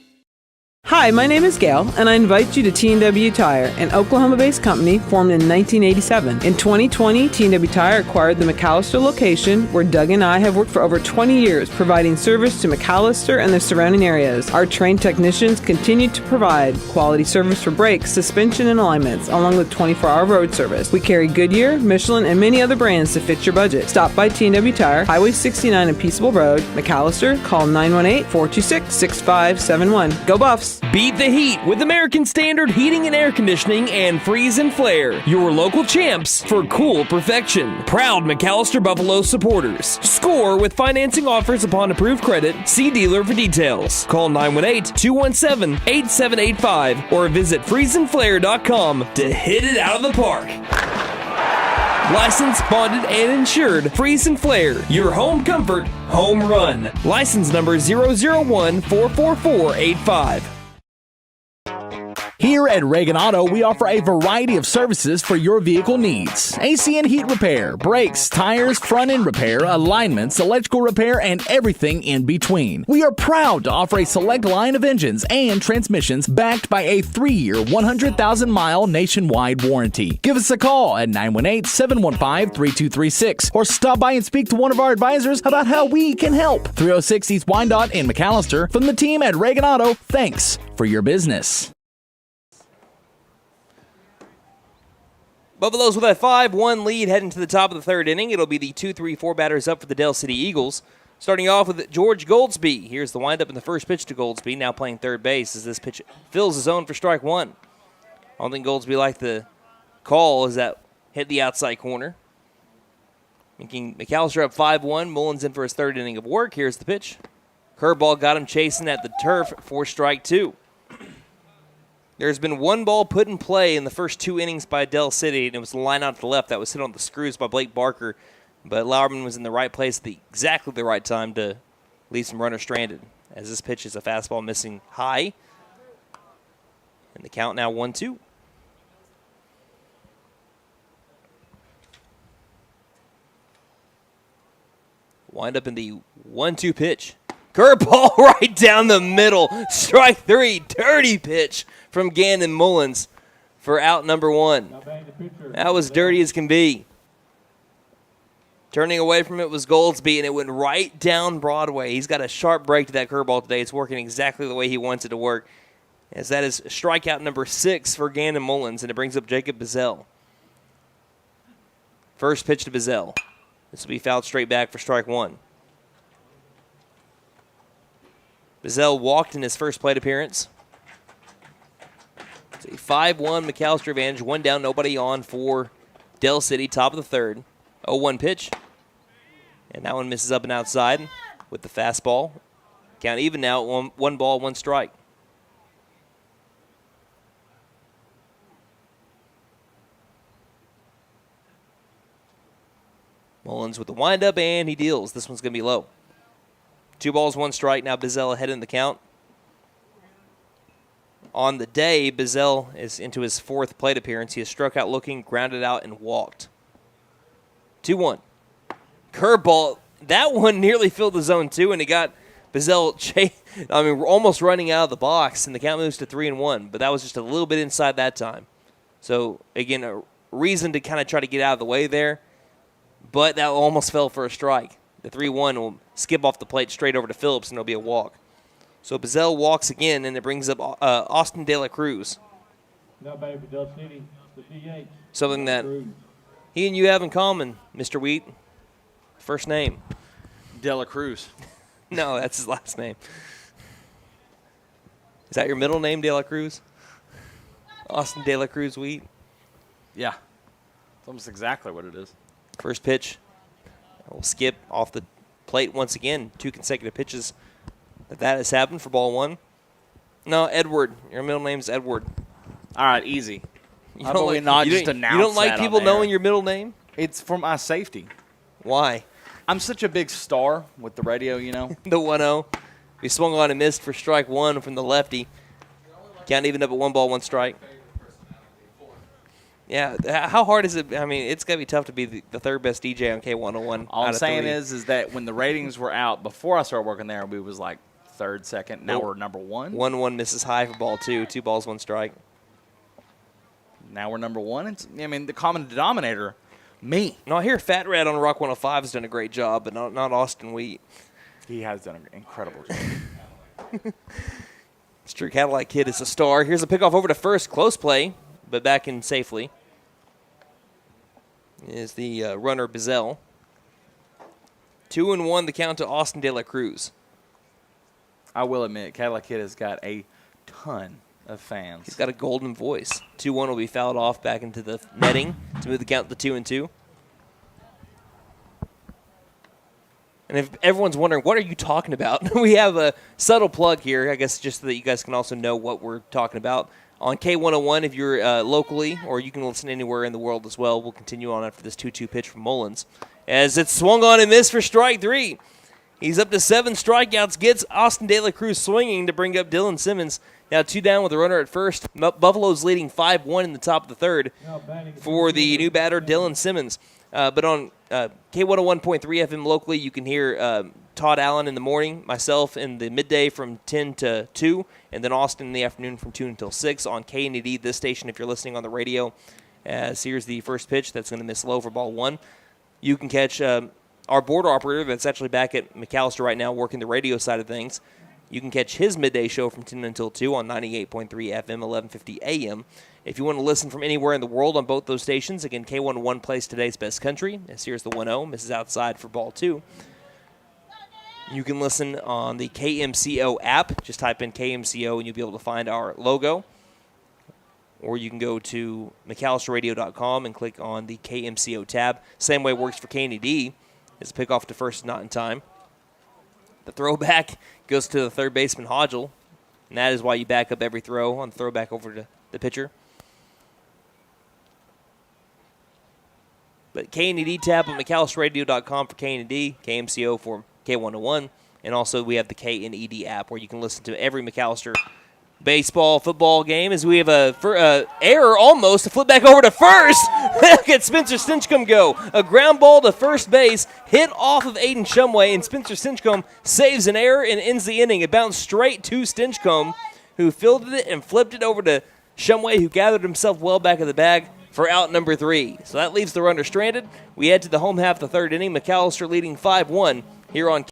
Speaker 2: Hi, my name is Gail, and I invite you to T&W Tire, an Oklahoma-based company formed in 1987. In 2020, T&W Tire acquired the McAlester location, where Doug and I have worked for over 20 years, providing service to McAlester and the surrounding areas. Our trained technicians continue to provide quality service for brakes, suspension, and alignments, along with 24-hour road service. We carry Goodyear, Michelin, and many other brands to fit your budget. Stop by T&W Tire, Highway 69 and Peaceable Road, McAlester. Call 918-426-6571. Go Buffs!
Speaker 10: Beat the heat with American Standard Heating and Air Conditioning and Freeze and Flare, your local champs for cool perfection. Proud McAlester Buffalo supporters. Score with financing offers upon approved credit. See dealer for details. Call 918-217-8785 or visit freezeandflare.com to hit it out of the park. Licensed, bonded, and insured. Freeze and Flare, your home comfort, home run. License number 001-44485.
Speaker 4: Here at Reagan Auto, we offer a variety of services for your vehicle needs. AC and heat repair, brakes, tires, front end repair, alignments, electrical repair, and everything in between. We are proud to offer a select line of engines and transmissions backed by a 3-year, 100,000-mile nationwide warranty. Give us a call at 918-715-3236 or stop by and speak to one of our advisors about how we can help. 306 East Wyandotte in McAlester. From the team at Reagan Auto, thanks for your business.
Speaker 1: Buffaloes with a 5-1 lead heading to the top of the third inning. It'll be the 2-3-4 batters up for the Del City Eagles. Starting off with George Goldsby. Here's the windup in the first pitch to Goldsby, now playing third base as this pitch fills the zone for strike one. I don't think Goldsby liked the call as that hit the outside corner. Making McAlester up 5-1. Mullins in for his third inning of work. Here's the pitch. Curveball got him chasing at the turf for strike two. There's been one ball put in play in the first 2 innings by Del City, and it was the line out to the left that was hit on the screws by Blake Barker. But Lauerman was in the right place at exactly the right time to leave some runners stranded, as this pitch is a fastball missing high. And the count now 1-2. Wind up in the 1-2 pitch. Curveball right down the middle. Strike three. Dirty pitch from Gannon Mullins for out number one. That was dirty as can be. Turning away from it was Goldsby, and it went right down Broadway. He's got a sharp break to that curveball today. It's working exactly the way he wants it to work, as that is strikeout number 6 for Gannon Mullins, and it brings up Jacob Bizzell. First pitch to Bizzell. This will be fouled straight back for strike one. Bizzell walked in his first plate appearance. It's a 5-1 McAlester advantage. One down, nobody on for Del City, top of the third. 0-1 pitch. And that one misses up and outside with the fastball. Count even now at one ball, 1 strike. Mullins with the windup, and he deals. This one's going to be low. 2 balls, 1 strike. Now Bizzell ahead in the count. On the day, Bizzell is into his 4th plate appearance. He has struck out looking, grounded out, and walked. 2-1. Curveball. That one nearly filled the zone, too, and it got Bizzell almost running out of the box, and the count moves to 3-1. But that was just a little bit inside that time. So, again, a reason to kind of try to get out of the way there. But that almost fell for a strike. The 3-1 will skip off the plate straight over to Phillips, and it'll be a walk. So Bizzell walks again, and it brings up Austin De La Cruz.
Speaker 6: Now batting for Dell City, the DH.
Speaker 1: Something that
Speaker 6: Cruz.
Speaker 1: he and you have in common, Mr. Wheat. First name.
Speaker 3: Dela Cruz.
Speaker 1: No, that's his last name. Is that your middle name, De La Cruz? Austin De La Cruz Wheat.
Speaker 3: Yeah. It's almost exactly what it is.
Speaker 1: First pitch. We'll skip off the plate once again. 2 consecutive pitches that has happened for ball 1. No, Edward. Your middle name's Edward.
Speaker 3: All right, easy.
Speaker 1: You
Speaker 3: How
Speaker 1: don't
Speaker 3: about we
Speaker 1: like-
Speaker 3: not
Speaker 1: you
Speaker 3: just
Speaker 1: don't-
Speaker 3: announce
Speaker 1: You don't like
Speaker 3: that on
Speaker 1: people
Speaker 3: there?
Speaker 1: knowing your middle name?
Speaker 3: It's for my safety.
Speaker 1: Why?
Speaker 3: I'm such a big star with the radio, you know.
Speaker 1: The 1-0. We swung on and missed for strike 1 from the lefty. Count even up at 1 ball, 1 strike. Yeah, how hard is it? I mean, it's got to be tough to be the third best DJ on K101.
Speaker 3: All I'm saying
Speaker 1: 3.
Speaker 3: is that when the ratings were out before I started working there, we was like third, second. Now we're number 1.
Speaker 1: 1-1 misses high for ball 2. 2 balls, 1 strike.
Speaker 3: Now we're number 1. I mean, the common denominator, me.
Speaker 1: No, I hear Fat Rat on Rock 105 has done a great job, but not Austin Wheat.
Speaker 3: He has done an incredible job.
Speaker 1: It's true. Cadillac Kid is a star. Here's a pickoff over to first. Close play, but back in safely. Is the runner Bizel. 2-1 the count to Austin De La Cruz.
Speaker 3: I will admit, Cadillac Kid has got a ton of fans.
Speaker 1: He's got a golden voice. 2-1 will be fouled off back into the netting to move the count to 2-2. And if everyone's wondering, what are you talking about? We have a subtle plug here, I guess, just so that you guys can also know what we're talking about. On K101, if you're locally, or you can listen anywhere in the world as well, we'll continue on after this 2-2 pitch from Mullins. As it's swung on and missed for strike 3. He's up to 7 strikeouts, gets Austin De La Cruz swinging to bring up Dylan Simmons. Now 2 down with a runner at first. Buffalo's leading 5-1 in the top of the third for the new batter, Dylan Simmons. But on K101.3 FM locally, you can hear Todd Allen in the morning, myself in the midday from 10 to 2, and then Austin in the afternoon from 2 until 6 on K&D, this station if you're listening on the radio. As here's the first pitch that's going to miss low for ball 1. You can catch our board operator that's actually back at McAlester right now working the radio side of things. You can catch his midday show from 10 until 2 on 98.3 FM, 1150 AM. If you want to listen from anywhere in the world on both those stations, again, K101 plays today's best country. As here's the 1-0, misses outside for ball 2. You can listen on the KMCO app. Just type in KMCO and you'll be able to find our logo. Or you can go to McAllisterRadio.com and click on the KMCO tab. Same way it works for K&D. It's a pickoff to first, not in time. The throwback goes to the third baseman, Hodgel. And that is why you back up every throw on the throwback over to the pitcher. But K&D tab on McAllisterRadio.com for K&D, KMCO for K101, and also we have the K&ED app where you can listen to every McAlester baseball, football game. As we have a error almost to flip back over to first. Look at Spencer Stinchcomb go. A ground ball to first base, hit off of Aiden Shumway, and Spencer Stinchcomb saves an error and ends the inning. It bounced straight to Stinchcomb, who fielded it and flipped it over to Shumway, who gathered himself well back of the bag for out number 3. So that leaves the runner stranded. We head to the home half of the third inning. McAlester leading 5-1 here on.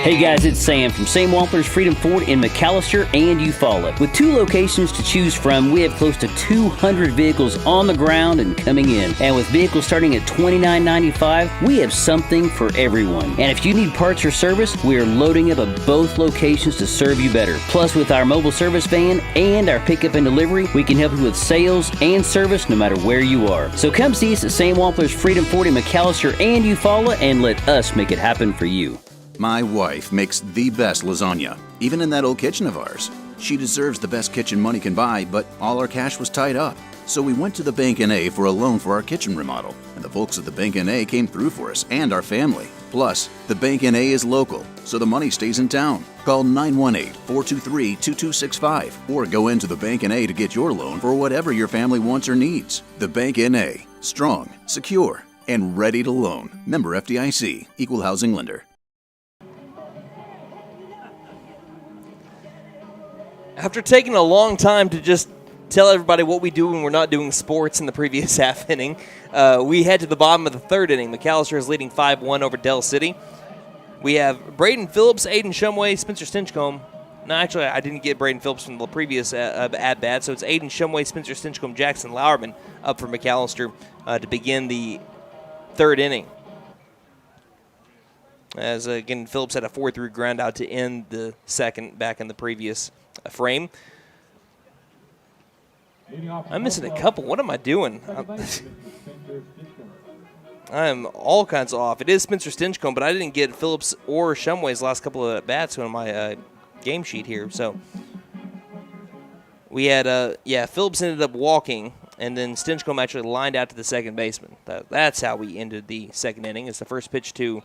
Speaker 5: Hey guys, it's Sam from Sam Wampler's Freedom Ford in McAlester and Eufaula. With 2 locations to choose from, we have close to 200 vehicles on the ground and coming in. And with vehicles starting at $29.95, we have something for everyone. And if you need parts or service, we are loading up at both locations to serve you better. Plus, with our mobile service van and our pickup and delivery, we can help you with sales and service no matter where you are. So come see us at Sam Wampler's Freedom Ford in McAlester and Eufaula and let us make it happen for you.
Speaker 7: My wife makes the best lasagna, even in that old kitchen of ours. She deserves the best kitchen money can buy, but all our cash was tied up. So we went to the Bank N.A. for a loan for our kitchen remodel, and the folks at the Bank N.A. came through for us and our family. Plus, the Bank N.A. is local, so the money stays in town. Call 918-423-2265 or go into the Bank N.A. to get your loan for whatever your family wants or needs. The Bank N.A. Strong, secure, and ready to loan. Member FDIC. Equal housing lender.
Speaker 1: After taking a long time to just tell everybody what we do when we're not doing sports in the previous half inning, we head to the bottom of the third inning. McAlester is leading 5-1 over Dell City. We have Braden Phillips, Aiden Shumway, Spencer Stinchcomb No, actually, I didn't get Braden Phillips from the previous at-bat, so it's Aiden Shumway, Spencer Stinchcomb, Jackson Lauerman up for McAlester to begin the third inning. As, again, Phillips had a 4-3 ground out to end the second back in the previous frame. I'm missing a couple. What am I doing? I'm all kinds of off. It is Spencer Stinchcomb, but I didn't get Phillips or Shumway's last couple of at-bats on my game sheet here. So we had, Phillips ended up walking, and then Stinchcomb actually lined out to the second baseman. That's how we ended the second inning. It's the first pitch to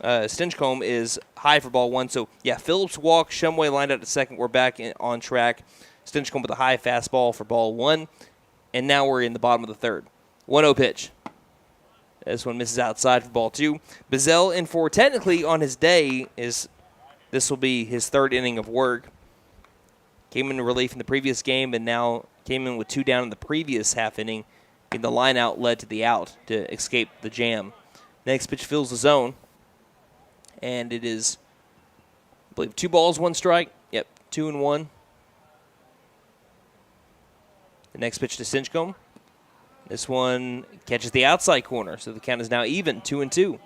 Speaker 1: Stinchcomb is high for ball 1. So, Phillips walked, Shumway lined out to second. We're back on track. Stinchcomb with a high fastball for ball 1. And now we're in the bottom of the third. 1-0 pitch. This one misses outside for ball 2. Bazell in for, technically on his day, this will be his third inning of work. Came in relief in the previous game and now came in with 2 down in the previous half inning. And the line out led to the out to escape the jam. Next pitch fills the zone. And it is, I believe, 2 balls, 1 strike. Yep, 2-1. The next pitch to Stinchcomb. This one catches the outside corner, so the count is now even, 2-2.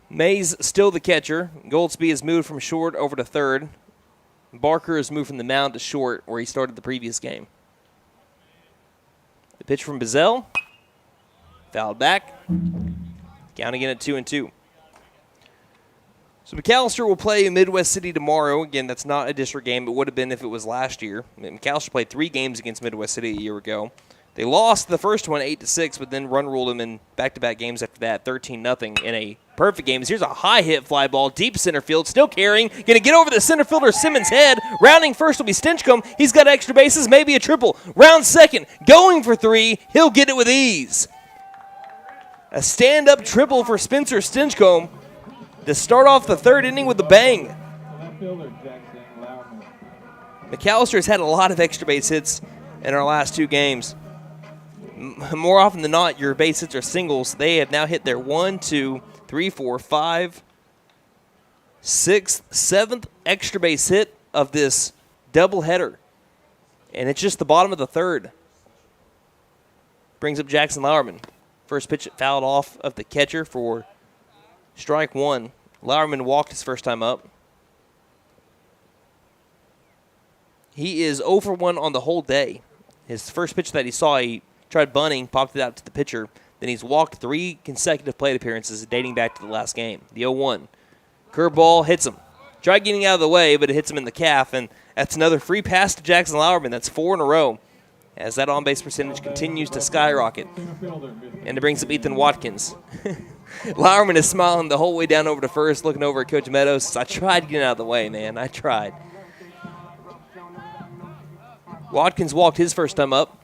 Speaker 1: Mays still the catcher. Goldsby has moved from short over to third. Barker has moved from the mound to short, where he started the previous game. The pitch from Bazell. Fouled back. Count again at 2-2. So McAlester will play Midwest City tomorrow. Again, that's not a district game. It would have been if it was last year. McAlester played 3 games against Midwest City a year ago. They lost the first one 8-6, but then run-ruled them in back-to-back games after that, 13-0 in a perfect game. Here's a high-hit fly ball, deep center field, still carrying. Going to get over the center fielder Simmons' head. Rounding first will be Stinchcomb. He's got extra bases, maybe a triple. Round second, going for 3. He'll get it with ease. A stand-up triple for Spencer Stinchcomb to start off the third inning with a bang. McAlester has had a lot of extra base hits in our last 2 games. More often than not, your base hits are singles. They have now hit their 1, 2, 3, 4, 5, 6th, 7th extra base hit of this doubleheader. And it's just the bottom of the third. Brings up Jackson Lauerman. First pitch fouled off of the catcher for strike 1. Lauerman walked his first time up. He is 0 for 1 on the whole day. His first pitch that he saw, he tried bunting, popped it out to the pitcher. Then he's walked 3 consecutive plate appearances dating back to the last game, the 0-1. Curveball hits him. Tried getting out of the way, but it hits him in the calf, and that's another free pass to Jackson Lauerman. That's 4 in a row as that on-base percentage continues to skyrocket. And it brings up Ethan Watkins. Lauerman is smiling the whole way down over to first, looking over at Coach Meadows. I tried getting out of the way, man. I tried. Watkins walked his first time up.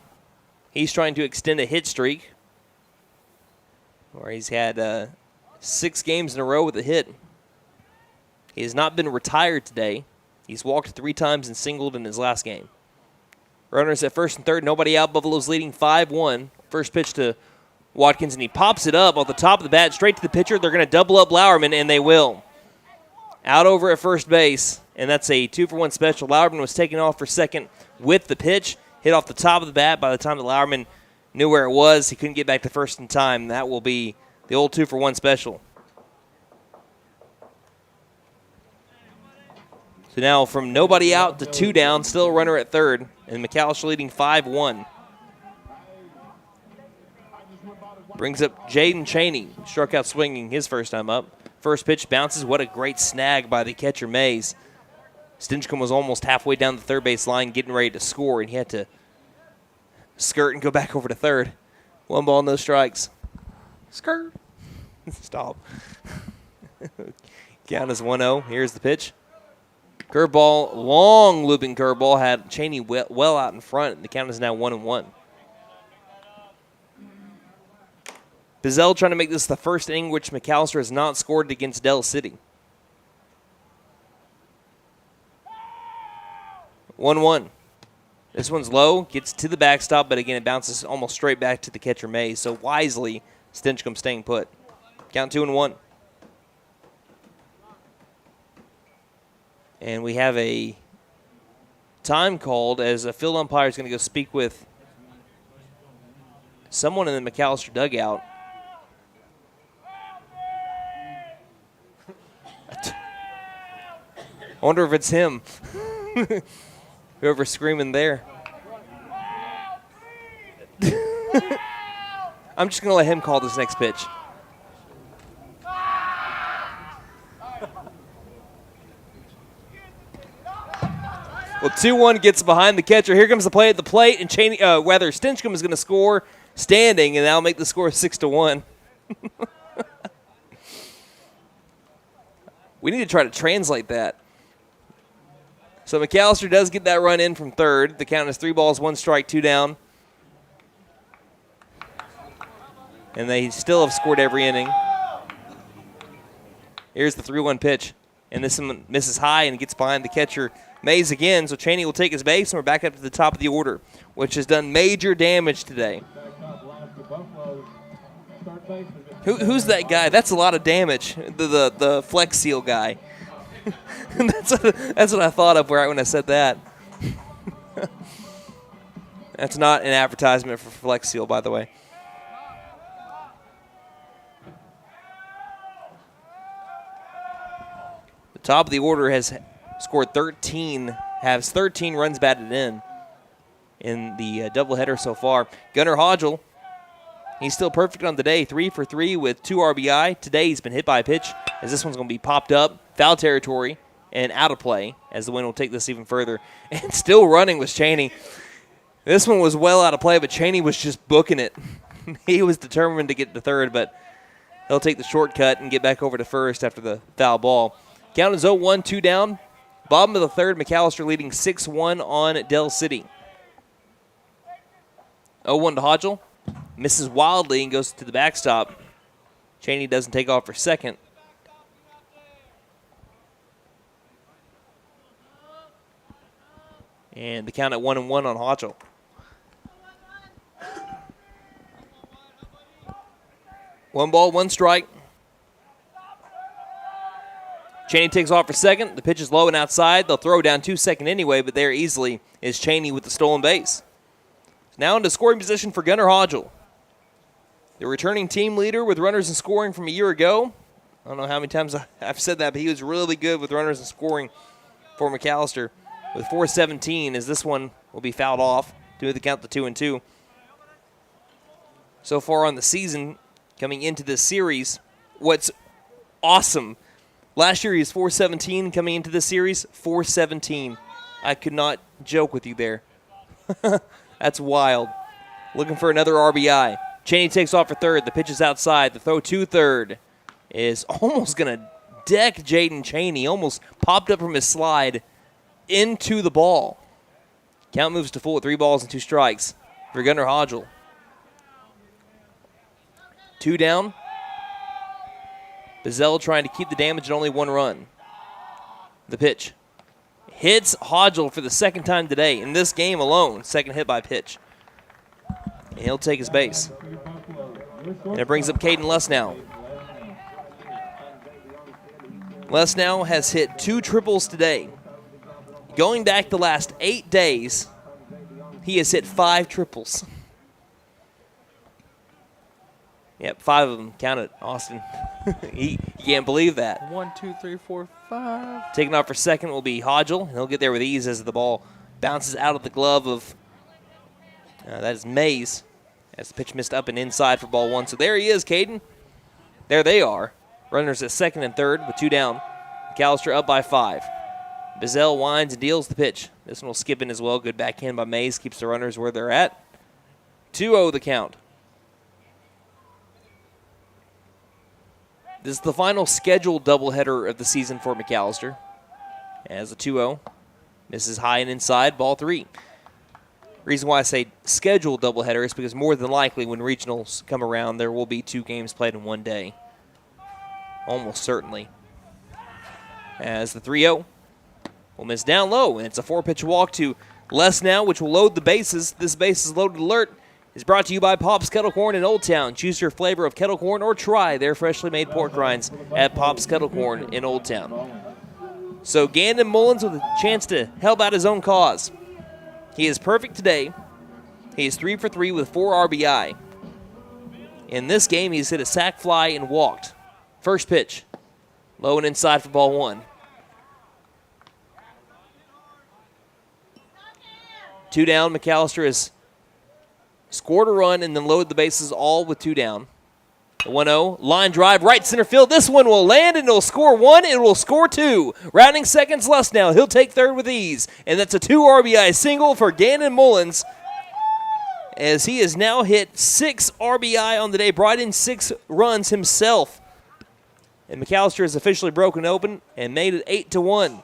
Speaker 1: He's trying to extend a hit streak, where he's had 6 games in a row with a hit. He has not been retired today. He's walked 3 times and singled in his last game. Runners at first and third, nobody out. Buffalo's leading 5-1. First pitch to Watkins, and he pops it up off the top of the bat, straight to the pitcher. They're going to double up Lauerman, and they will. Out over at first base, and that's a 2-for-1 special. Lauerman was taken off for second with the pitch. Hit off the top of the bat. By the time that Lauerman knew where it was, he couldn't get back to first in time. That will be the old 2-for-1 special. So now from nobody out to 2 down, still a runner at third, and McAlester leading 5-1. Brings up Jaden Cheney. Struck out swinging his first time up. First pitch bounces. What a great snag by the catcher, Mays. Stinchcomb was almost halfway down the third base line getting ready to score, and he had to skirt and go back over to third. 1 ball, no strikes. Skirt. Stop. Count is 1-0. Here's the pitch. Curveball, long looping curveball, had Cheney well out in front, and the count is now 1-1. Bazell trying to make this the first inning which McAlester has not scored against Del City. 1-1. This one's low, gets to the backstop, but again, it bounces almost straight back to the catcher, Mays. So wisely, Stinchcomb staying put. Count 2-1. And we have a time called as a field umpire is going to go speak with someone in the McAlester dugout. I wonder if it's him. Whoever's screaming there. I'm just going to let him call this next pitch. Well, 2-1 gets behind the catcher. Here comes the play at the plate, and Stinchcomb is going to score standing, and that'll make the score 6-1. We need to try to translate that. So McAlester does get that run in from third. The count is 3 balls, 1 strike, 2 down. And they still have scored every inning. Here's the 3-1 pitch. And this one misses high and gets behind the catcher, Mays, again. So Cheney will take his base, and we're back up to the top of the order, which has done major damage today. Who's that guy? That's a lot of damage, the Flex Seal guy. That's what I thought of right when I said that. That's not an advertisement for Flex Seal, by the way. The top of the order has scored 13, has 13 runs batted in the doubleheader so far. Gunnar Hodgel, he's still perfect on the day, 3 for 3 with 2 RBI. Today he's been hit by a pitch, as this one's going to be popped up, foul territory, and out of play, as the wind will take this even further. And still running was Cheney. This one was well out of play, but Cheney was just booking it. He was determined to get to third, but he'll take the shortcut and get back over to first after the foul ball. Count is 0-1, 2 down. Bottom of the third, McAlester leading 6-1 on Del City. 0-1 to Hodgel. Misses wildly and goes to the backstop. Cheney doesn't take off for second. And the count at 1-1 on Hodgel. One ball, 1 strike. Cheney takes off for second. The pitch is low and outside. They'll throw down 2 second anyway, but there easily is Cheney with the stolen base. Now into scoring position for Gunnar Hodgel, the returning team leader with runners in scoring from a year ago. I don't know how many times I've said that, but he was really good with runners in scoring for McAlester with 417, as this one will be fouled off to the count to 2-2. So far on the season, coming into this series, what's awesome, last year he was 417, coming into this series, 417. I could not joke with you there. That's wild. Looking for another RBI. Cheney takes off for third. The pitch is outside. The throw to third is almost going to deck Jaden Cheney. Almost popped up from his slide into the ball. Count moves to full at 3 balls and 2 strikes for Gunnar Hodgel. 2 down. Bazell trying to keep the damage at only 1 run. The pitch hits Hodgel for the second time today in this game alone. Second hit by pitch. And he'll take his base. And it brings up Caden Lesnow. Lesnow has hit 2 triples today. Going back the last 8 days, he has hit 5 triples. Yep, 5 of them. Count it, Austin. You can't believe that.
Speaker 3: 1, 2, 3, 4, 5.
Speaker 1: Taking off for second will be Hodgel, and he'll get there with ease as the ball bounces out of the glove of, that is Mays, as the pitch missed up and inside for ball 1. So there he is, Caden. There they are. Runners at second and third with 2 down. McAlester up by 5. Bazell winds and deals the pitch. This one will skip in as well. Good backhand by Mays. Keeps the runners where they're at. 2-0 the count. This is the final scheduled doubleheader of the season for McAlester. As a 2-0. Misses high and inside, ball 3. Reason why I say scheduled doubleheader is because more than likely when regionals come around, there will be 2 games played in one day. Almost certainly. As the 3-0 will miss down low, and it's a 4-pitch walk to Lesnow, which will load the bases. This bases loaded alert is brought to you by Pop's Kettle Corn in Old Town. Choose your flavor of kettle corn or try their freshly made pork rinds at Pop's Kettle Corn in Old Town. So Gandon Mullins with a chance to help out his own cause. He is perfect today. He is 3 for 3 with 4 RBI. In this game, he's hit a sac fly and walked. First pitch, low and inside for ball 1. 2 down, McAlester has scored a run and then loaded the bases all with 2 down. The 1-0, line drive, right center field. This one will land and it'll score 1. It will score 2. Rounding seconds less now. He'll take third with ease. And that's a 2 RBI single for Gandon Mullins, as he has now hit 6 RBI on the day, brought in 6 runs himself. And McAlester has officially broken open and made it 8-1.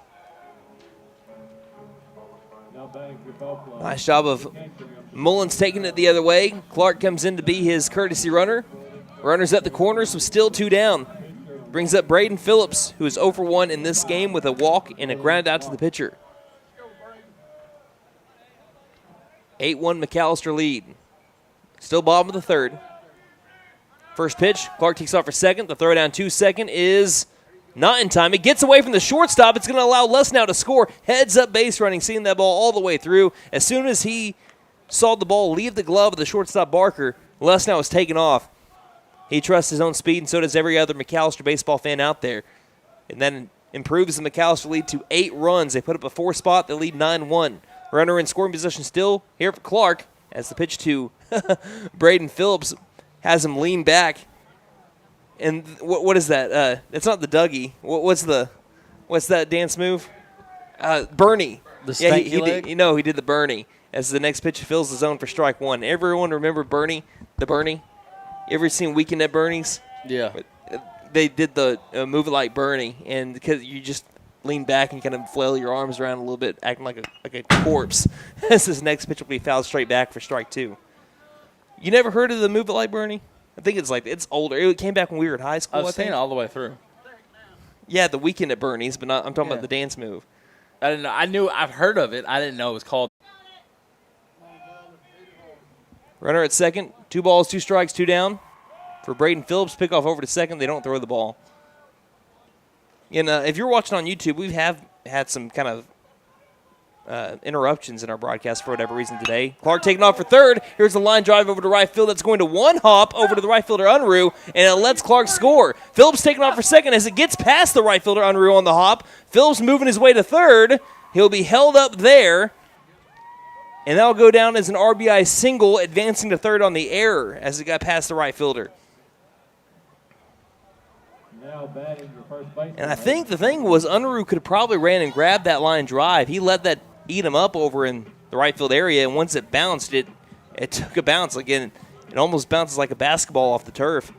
Speaker 1: Nice job of Mullins taking it the other way. Clark comes in to be his courtesy runner. Runners at the corner, so still 2 down. Brings up Braden Phillips, who is 0 for 1 in this game with a walk and a ground out to the pitcher. 8-1 McAlester lead. Still bottom of the third. First pitch, Clark takes off for second. The throw down 2 second is not in time. It gets away from the shortstop. It's going to allow Les now to score. Heads up base running, seeing that ball all the way through. As soon as he saw the ball leave the glove of the shortstop Barker, Les now was taken off. He trusts his own speed, and so does every other McAlester baseball fan out there. And then improves the McAlester lead to 8 runs. They put up a 4 spot. They lead 9-1. Runner in scoring position still here for Clark, as the pitch to Braden Phillips has him lean back. And what is that? It's not the Dougie. What's that dance move? Bernie.
Speaker 3: The stanky leg?
Speaker 1: He did the Bernie. As the next pitch fills the zone for strike 1. Everyone remember Bernie? The Bernie? You ever seen Weekend at Bernie's?
Speaker 3: Yeah.
Speaker 1: They did the move it like Bernie, and because you just lean back and kind of flail your arms around a little bit, acting like a corpse. As this next pitch will be fouled straight back for strike 2. You never heard of the move it like Bernie? I think it's older. It came back when we were in high school.
Speaker 3: I've seen it all the way through.
Speaker 1: Yeah, the Weekend at Bernie's, but I'm talking about the dance move.
Speaker 3: I didn't know. I've heard of it. I didn't know it was called.
Speaker 1: Runner at second. 2 balls, 2 strikes, 2 down. For Braden Phillips, pick off over to second. They don't throw the ball. And if you're watching on YouTube, we have had some kind of interruptions in our broadcast for whatever reason today. Clark taking off for third. Here's the line drive over to right field. That's going to one hop over to the right fielder Unruh, and it lets Clark score. Phillips taking off for second as it gets past the right fielder Unruh on the hop. Phillips moving his way to third. He'll be held up there. And that'll go down as an RBI single, advancing to third on the error as it got past the right fielder. And I think the thing was Unruh could have probably ran and grabbed that line drive. He let that eat him up over in the right field area, and once it bounced, it took a bounce. Again, it almost bounces like a basketball off the turf.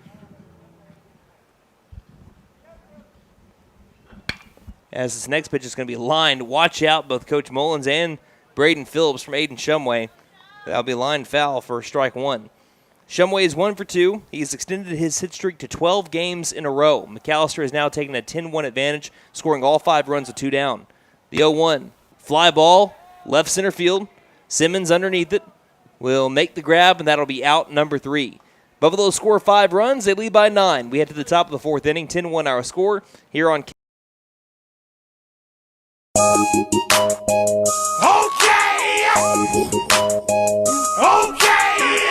Speaker 1: As this next pitch is going to be lined, watch out, both Coach Mullins and Braden Phillips from Aiden Shumway. That'll be lined foul for strike 1. Shumway is 1 for 2. He's extended his hit streak to 12 games in a row. McAlester has now taken a 10-1 advantage, scoring all 5 runs with 2 down. The 0-1, fly ball, left center field. Simmons underneath it will make the grab, and that'll be out number 3. Buffalo score 5 runs. They lead by 9. We head to the top of the 4th inning. 10-1 our score here on.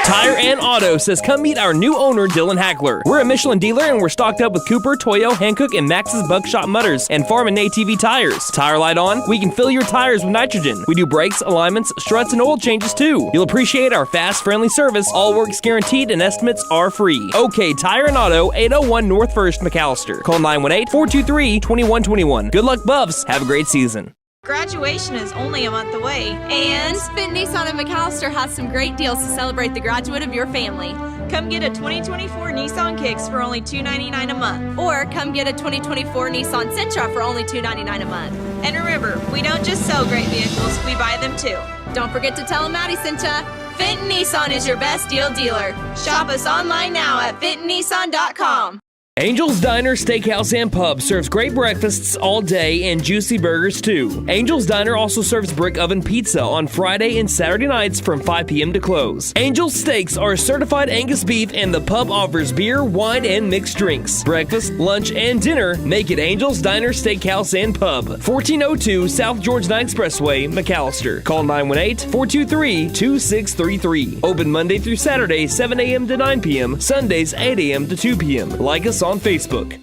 Speaker 10: Tire and Auto says come meet our new owner, Dylan Hackler. We're a Michelin dealer and we're stocked up with Cooper, Toyo, Hankook, and Max's Buckshot Mutters and Farm and ATV tires. Tire light on, we can fill your tires with nitrogen. We do brakes, alignments, struts, and oil changes too. You'll appreciate our fast, friendly service. All work's guaranteed and estimates are free. OK Tire and Auto, 801 North 1st, McAlester. Call 918-423-2121. Good luck, Buffs. Have a great season.
Speaker 8: Graduation is only a month away.
Speaker 9: And Finn Nissan in McAlester has some great deals to celebrate the graduate of your family.
Speaker 8: Come get a 2024 Nissan Kicks for only $299 a month.
Speaker 9: Or come get a 2024 Nissan Sentra for only $299 a month.
Speaker 8: And remember, we don't just sell great vehicles, we buy them too.
Speaker 9: Don't forget to tell them Maddie sent ya. Fenton Nissan is your best deal dealer. Shop us online now at FentonNissan.com.
Speaker 10: Angel's Diner, Steakhouse, and Pub serves great breakfasts all day and juicy burgers too. Angel's Diner also serves brick oven pizza on Friday and Saturday nights from 5 p.m. to close. Angel's Steaks are certified Angus beef, and the pub offers beer, wine, and mixed drinks. Breakfast, lunch, and dinner make it Angel's Diner, Steakhouse, and Pub. 1402 South George Knight Expressway, McAlester. Call 918-423-2633. Open Monday through Saturday, 7 a.m. to 9 p.m. Sundays, 8 a.m. to 2 p.m. Like us on Facebook.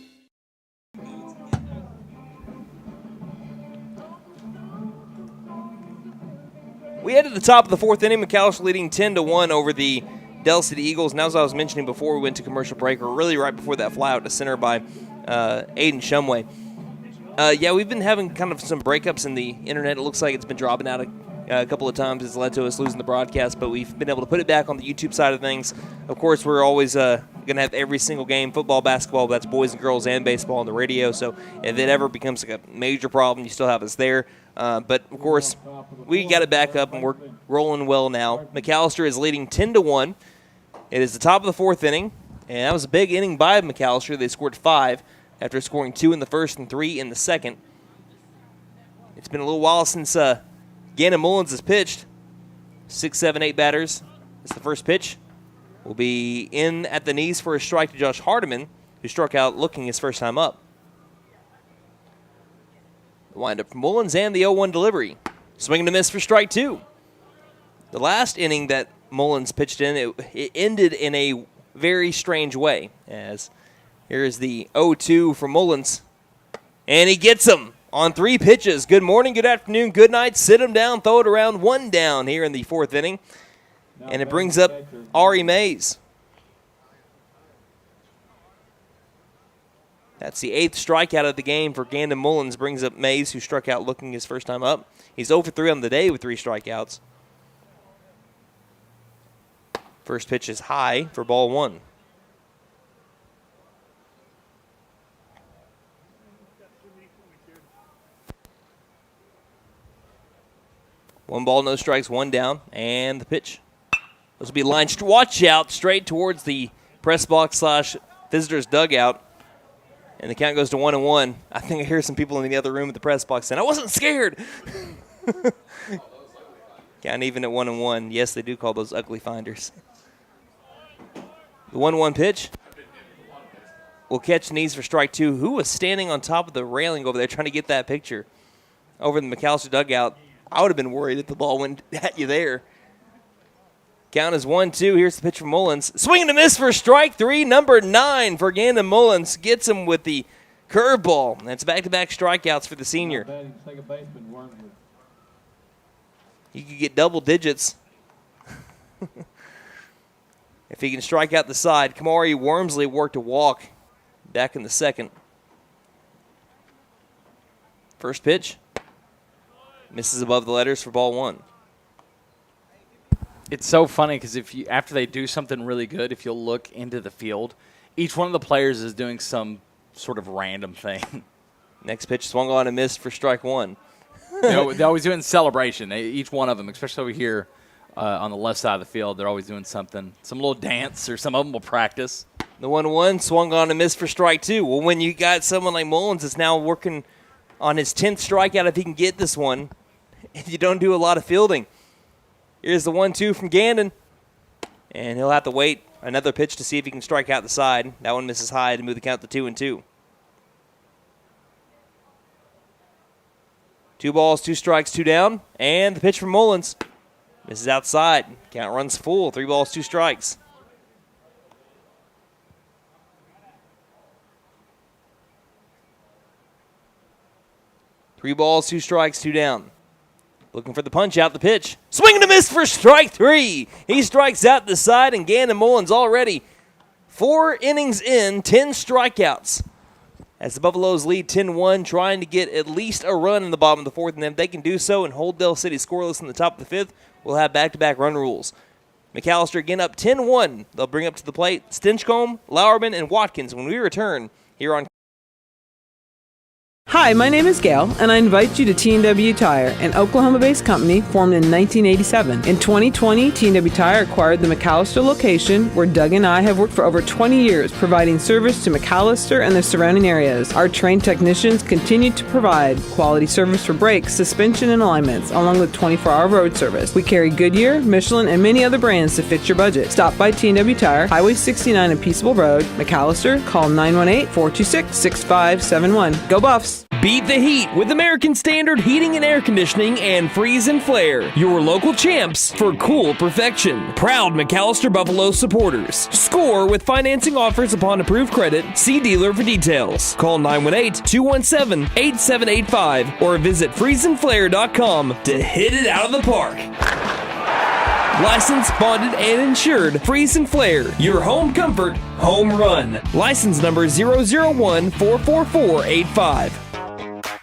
Speaker 1: We head to the top of the fourth inning. McAlester leading 10-1 over the Del City Eagles. Now, as I was mentioning before we went to commercial break, or really right before that fly out to center by Aiden Shumway. We've been having kind of some breakups in the internet. It looks like it's been dropping out a couple of times. It's led to us losing the broadcast, but we've been able to put it back on the YouTube side of things. Of course, we're always going to have every single game, football, basketball, that's boys and girls and baseball on the radio. So if it ever becomes like a major problem, you still have us there. But, of course, we got it back up, and we're rolling well now. McAlester is leading 10-1. It is the top of the fourth inning, and that was a big inning by McAlester. They scored 5 after scoring 2 in the first and 3 in the second. It's been a little while since Gannon Mullins has pitched. 6, 7, 8 batters. It's the first pitch. Will be in at the knees for a strike to Josh Hardiman, who struck out looking his first time up. The windup from Mullins and the 0-1 delivery. Swing and a miss for strike 2. The last inning that Mullins pitched in, it ended in a very strange way. As here's the 0-2 from Mullins. And he gets him on 3 pitches. Good morning, good afternoon, good night. Sit him down, throw it around, 1 down here in the fourth inning. And it brings up Ari Mays. That's the 8th strikeout of the game for Gannon Mullins. Brings up Mays, who struck out looking his first time up. He's 0 for 3 on the day with 3 strikeouts. First pitch is high for ball 1. One ball, no strikes, 1 down, and the pitch. This will be line. Watch out, straight towards the press box / visitors dugout. And the count goes to 1-1. I think I hear some people in the other room at the press box saying, I wasn't scared. Count even at 1-1. Yes, they do call those ugly finders. The 1-1 pitch will catch knees for strike 2. Who was standing on top of the railing over there trying to get that picture over in the McAlester dugout? I would have been worried if the ball went at you there. Count is 1-2. Here's the pitch from Mullins. Swing and a miss for strike 3. Number 9 for Gannon Mullins. Gets him with the curveball. That's back-to-back strikeouts for the senior. He could get double digits if he can strike out the side. Kamari Wormsley worked a walk back in the second. First pitch. Misses above the letters for ball 1.
Speaker 3: It's so funny because after they do something really good, if you'll look into the field, each one of the players is doing some sort of random thing.
Speaker 1: Next pitch swung on and missed for strike 1.
Speaker 3: They're always doing celebration. Each one of them, especially over here on the left side of the field, they're always doing something, some little dance, or some of them will practice.
Speaker 1: The 1-1 swung on and missed for strike 2. Well, when you got someone like Mullins that's now working on his 10th strikeout, if he can get this one, you don't do a lot of fielding. Here's the 1-2 from Gannon. And he'll have to wait another pitch to see if he can strike out the side. That one misses high to move the count to 2-2. 2 balls, 2 strikes, 2 down. And the pitch from Mullins. Misses outside. Count runs full. 3 balls, 2 strikes. Three balls, 2 strikes, 2 down. Looking for the punch out, the pitch. Swing and a miss for strike 3. He strikes out the side, and Gannon Mullins already 4 innings in, 10 strikeouts. As the Buffaloes lead 10-1, trying to get at least a run in the bottom of the 4th, and if they can do so and hold Del City scoreless in the top of the 5th, we'll have back-to-back run rules. McAlester again up 10-1. They'll bring up to the plate Stinchcomb, Lauerman, and Watkins when we return here on
Speaker 2: Hi, my name is Gail, and I invite you to T&W Tire, an Oklahoma-based company formed in 1987. In 2020, T&W Tire acquired the McAlester location, where Doug and I have worked for over 20 years, providing service to McAlester and the surrounding areas. Our trained technicians continue to provide quality service for brakes, suspension, and alignments, along with 24-hour road service. We carry Goodyear, Michelin, and many other brands to fit your budget. Stop by T&W Tire, Highway 69 and Peaceable Road, McAlester. Call 918-426-6571. Go Buffs!
Speaker 10: Beat the heat with American Standard Heating and Air Conditioning and Freeze and Flare, your local champs for cool perfection. Proud McAlester Buffalo supporters. Score with financing offers upon approved credit. See dealer for details. Call 918-217-8785 or visit freezeandflare.com to hit it out of the park. Licensed, bonded, and insured. Freeze and Flare, your home comfort, home run. License number 001-44485.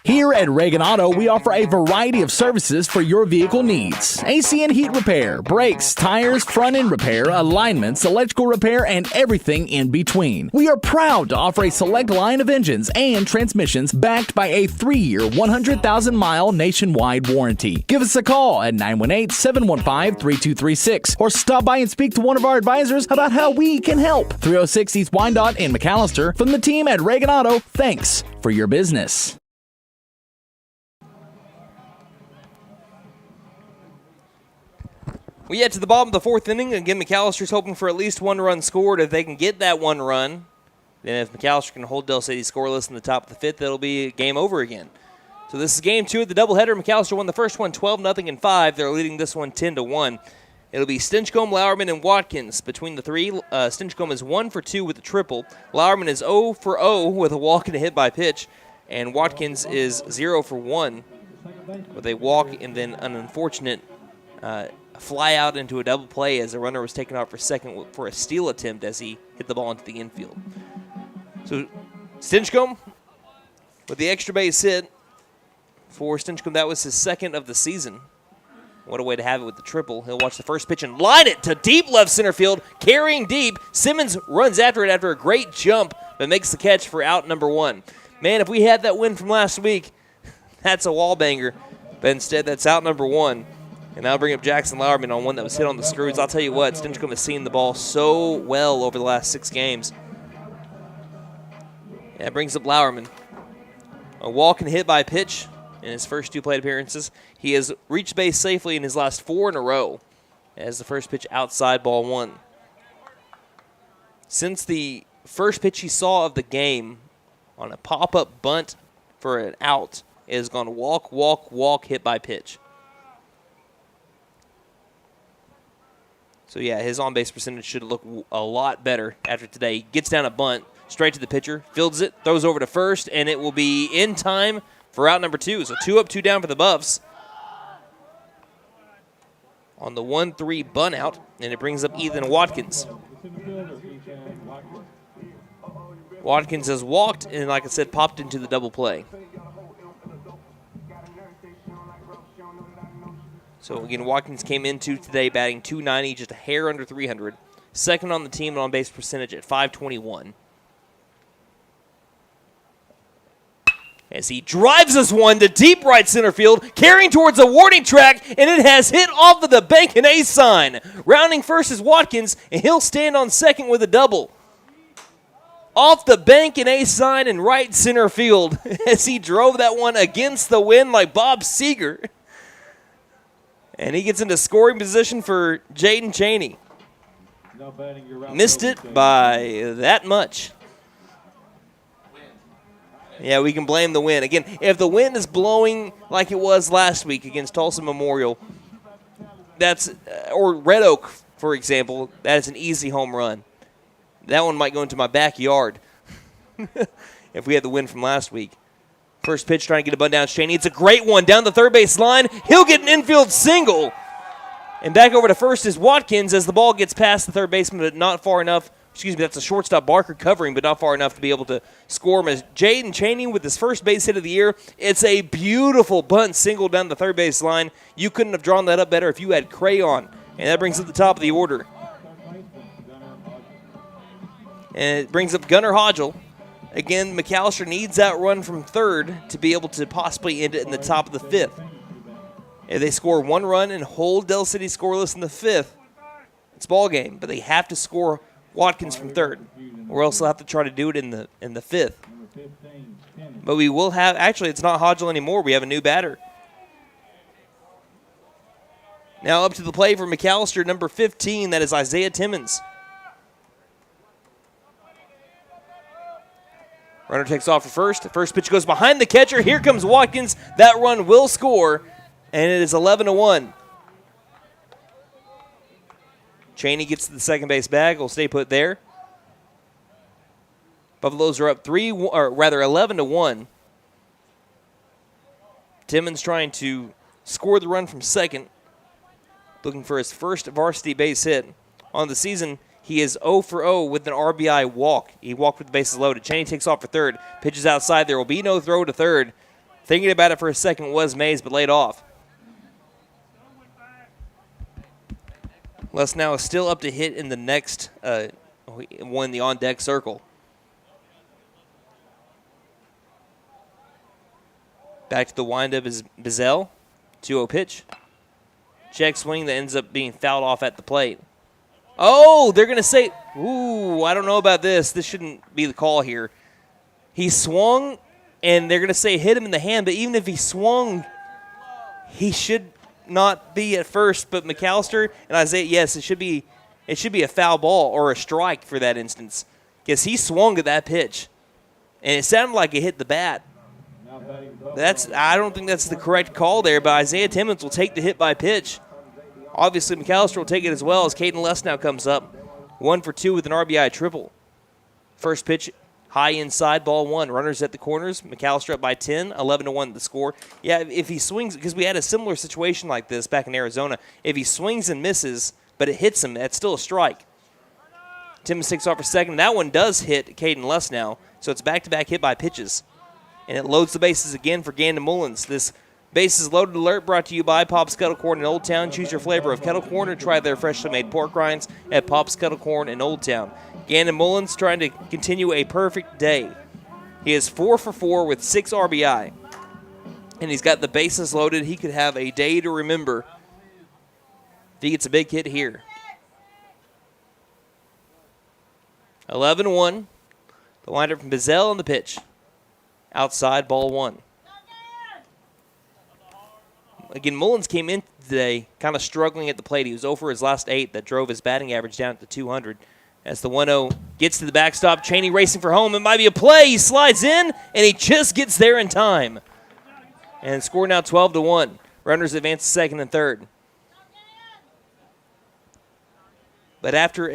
Speaker 4: Here at Reagan Auto, we offer a variety of services for your vehicle needs. AC and heat repair, brakes, tires, front end repair, alignments, electrical repair, and everything in between. We are proud to offer a select line of engines and transmissions backed by a 3-year, 100,000-mile nationwide warranty. Give us a call at 918-715-3236 or stop by and speak to one of our advisors about how we can help. 306 East Wyandotte in McAlester. From the team at Reagan Auto, thanks for your business.
Speaker 1: We get to the bottom of the fourth inning. Again, McAllister's hoping for at least one run scored. If they can get that one run, then if McAlester can hold Del City scoreless in the top of the fifth, it'll be game over again. So this is game 2 of the doubleheader. McAlester won the first one 12-0 in 5. They're leading this one 10-1. It'll be Stinchcomb, Lauerman, and Watkins between the three. Stinchcomb is 1 for 2 with a triple. Lauerman is 0 for 0 with a walk and a hit by pitch. And Watkins is 0 for 1 with a walk and then an unfortunate fly out into a double play as the runner was taken out for second for a steal attempt as he hit the ball into the infield. So Stinchcomb with the extra base hit for Stinchcomb. That was his second of the season. What a way to have it with the triple. He'll watch the first pitch and line it to deep left center field, carrying deep. Simmons runs after it after a great jump, but makes the catch for out number 1. Man, if we had that win from last week, that's a wall banger. But instead, that's out number 1. And I'll bring up Jackson Lauerman on one that was hit on the screws. I'll tell you what, Stinchcomb has seen the ball so well over the last 6 games. That brings up Lauerman. A walk and hit by pitch in his first 2 plate appearances. He has reached base safely in his last 4 in a row as the first pitch outside ball 1. Since the first pitch he saw of the game on a pop-up bunt for an out, it has gone walk, walk, walk, hit by pitch. So, yeah, his on-base percentage should look a lot better after today. He gets down a bunt, straight to the pitcher, fields it, throws over to first, and it will be in time for out number 2. So 2 up, 2 down for the Buffs on the 1-3 bunt out, and it brings up Ethan Watkins. Watkins has walked and, like I said, popped into the double play. So, again, Watkins came into today batting .290, just a hair under 300. Second on the team in on-base percentage at .521. As he drives this one to deep right center field, carrying towards a warning track, and it has hit off of the bank and ace sign. Rounding first is Watkins, and he'll stand on second with a double. Off the bank and ace sign in right center field as he drove that one against the wind like Bob Seger. And he gets into scoring position for Jaden Chaney. Missed it by that much. Yeah, we can blame the wind. Again, if the wind is blowing like it was last week against Tulsa Memorial, or Red Oak, for example, that is an easy home run. That one might go into my backyard if we had the win from last week. First pitch trying to get a bunt down. Chaney, it's a great one down the third base line. He'll get an infield single. And back over to first is Watkins as the ball gets past the third baseman, but not far enough. Excuse me, that's a shortstop Barker covering, but not far enough to be able to score him. As Jaden Chaney with his first base hit of the year, it's a beautiful bunt single down the third base line. You couldn't have drawn that up better if you had crayon. And that brings up the top of the order. And it brings up Gunnar Hodgel Again, McAlester needs that run from third to be able to possibly end it in the top of the fifth. If they score one run and hold Del City scoreless in the fifth, it's ball game. But they have to score Watkins from third, or else they'll have to try to do it in the fifth. But we will have, actually, it's not Hodgel anymore. We have a new batter. Now up to the plate for McAlester, number 15. That is Isaiah Timmons. Runner takes off for first. The first pitch goes behind the catcher. Here comes Watkins. That run will score, and it is 11-1. Cheney gets to the second base bag. Will stay put there. Buffaloes are up 11-1. Timmons trying to score the run from second, looking for his first varsity base hit on the season. He is 0 for 0 with an RBI walk. He walked with the bases loaded. Cheney takes off for third. Pitches outside. There will be no throw to third. Thinking about it for a second was Mays, but laid off. Les now is still up to hit in the next one, the on-deck circle. Back to the windup is Bizel. 2-0 pitch. Check swing that ends up being fouled off at the plate. Oh, they're going to say, ooh, I don't know about this. This shouldn't be the call here. He swung, and they're going to say hit him in the hand, but even if he swung, he should not be at first. But McAlester and Isaiah, yes, it should be a foul ball or a strike for that instance, because he swung at that pitch, and it sounded like it hit the bat. I don't think that's the correct call there, but Isaiah Timmons will take the hit by pitch. Obviously, McAlester will take it as well as Caden Less now comes up. 1 for 2 with an RBI triple. First pitch, high inside, ball one. Runners at the corners. McAlester up by 10, 11-1 the score. Yeah, if he swings, because we had a similar situation like this back in Arizona. If he swings and misses, but it hits him, that's still a strike. Timmons takes off for second. That one does hit Caden Less now, so it's back-to-back hit by pitches. And it loads the bases again for Gandon Mullins. This bases loaded alert brought to you by Pop's Kettle Corn in Old Town. Choose your flavor of kettle corn or try their freshly made pork rinds at Pop's Kettle Corn in Old Town. Gandon Mullins trying to continue a perfect day. He is 4 for 4 with 6 RBI. And he's got the bases loaded. He could have a day to remember if he gets a big hit here. 11-1. The windup from Bizel on the pitch. Outside, ball one. Again, Mullins came in today kind of struggling at the plate. He was over his last 8 that drove his batting average down to 200. As the 1-0 gets to the backstop, Cheney racing for home. It might be a play. He slides in, and he just gets there in time. And score now 12-1. Runners advance to second and third. But after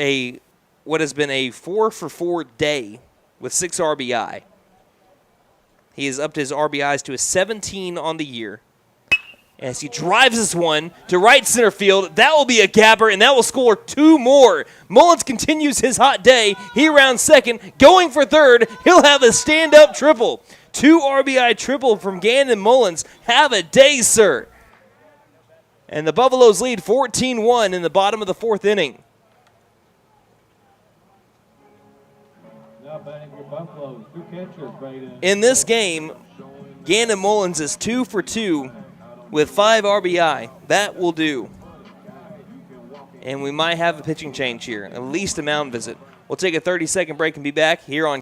Speaker 1: what has been a 4 for 4 day with 6 RBI, he is up to his RBIs to a 17 on the year. As he drives this one to right center field, that will be a gapper, and that will score 2 more. Mullins continues his hot day. He rounds second, going for third. He'll have a stand-up triple. 2 RBI triple from Gandon Mullins. Have a day, sir. And the Buffaloes lead 14-1 in the bottom of the 4th inning. In this game, Gandon Mullins is 2 for 2 with 5 RBI. That will do. And we might have a pitching change here, at least a mound visit. We'll take a 30-second break and be back here on.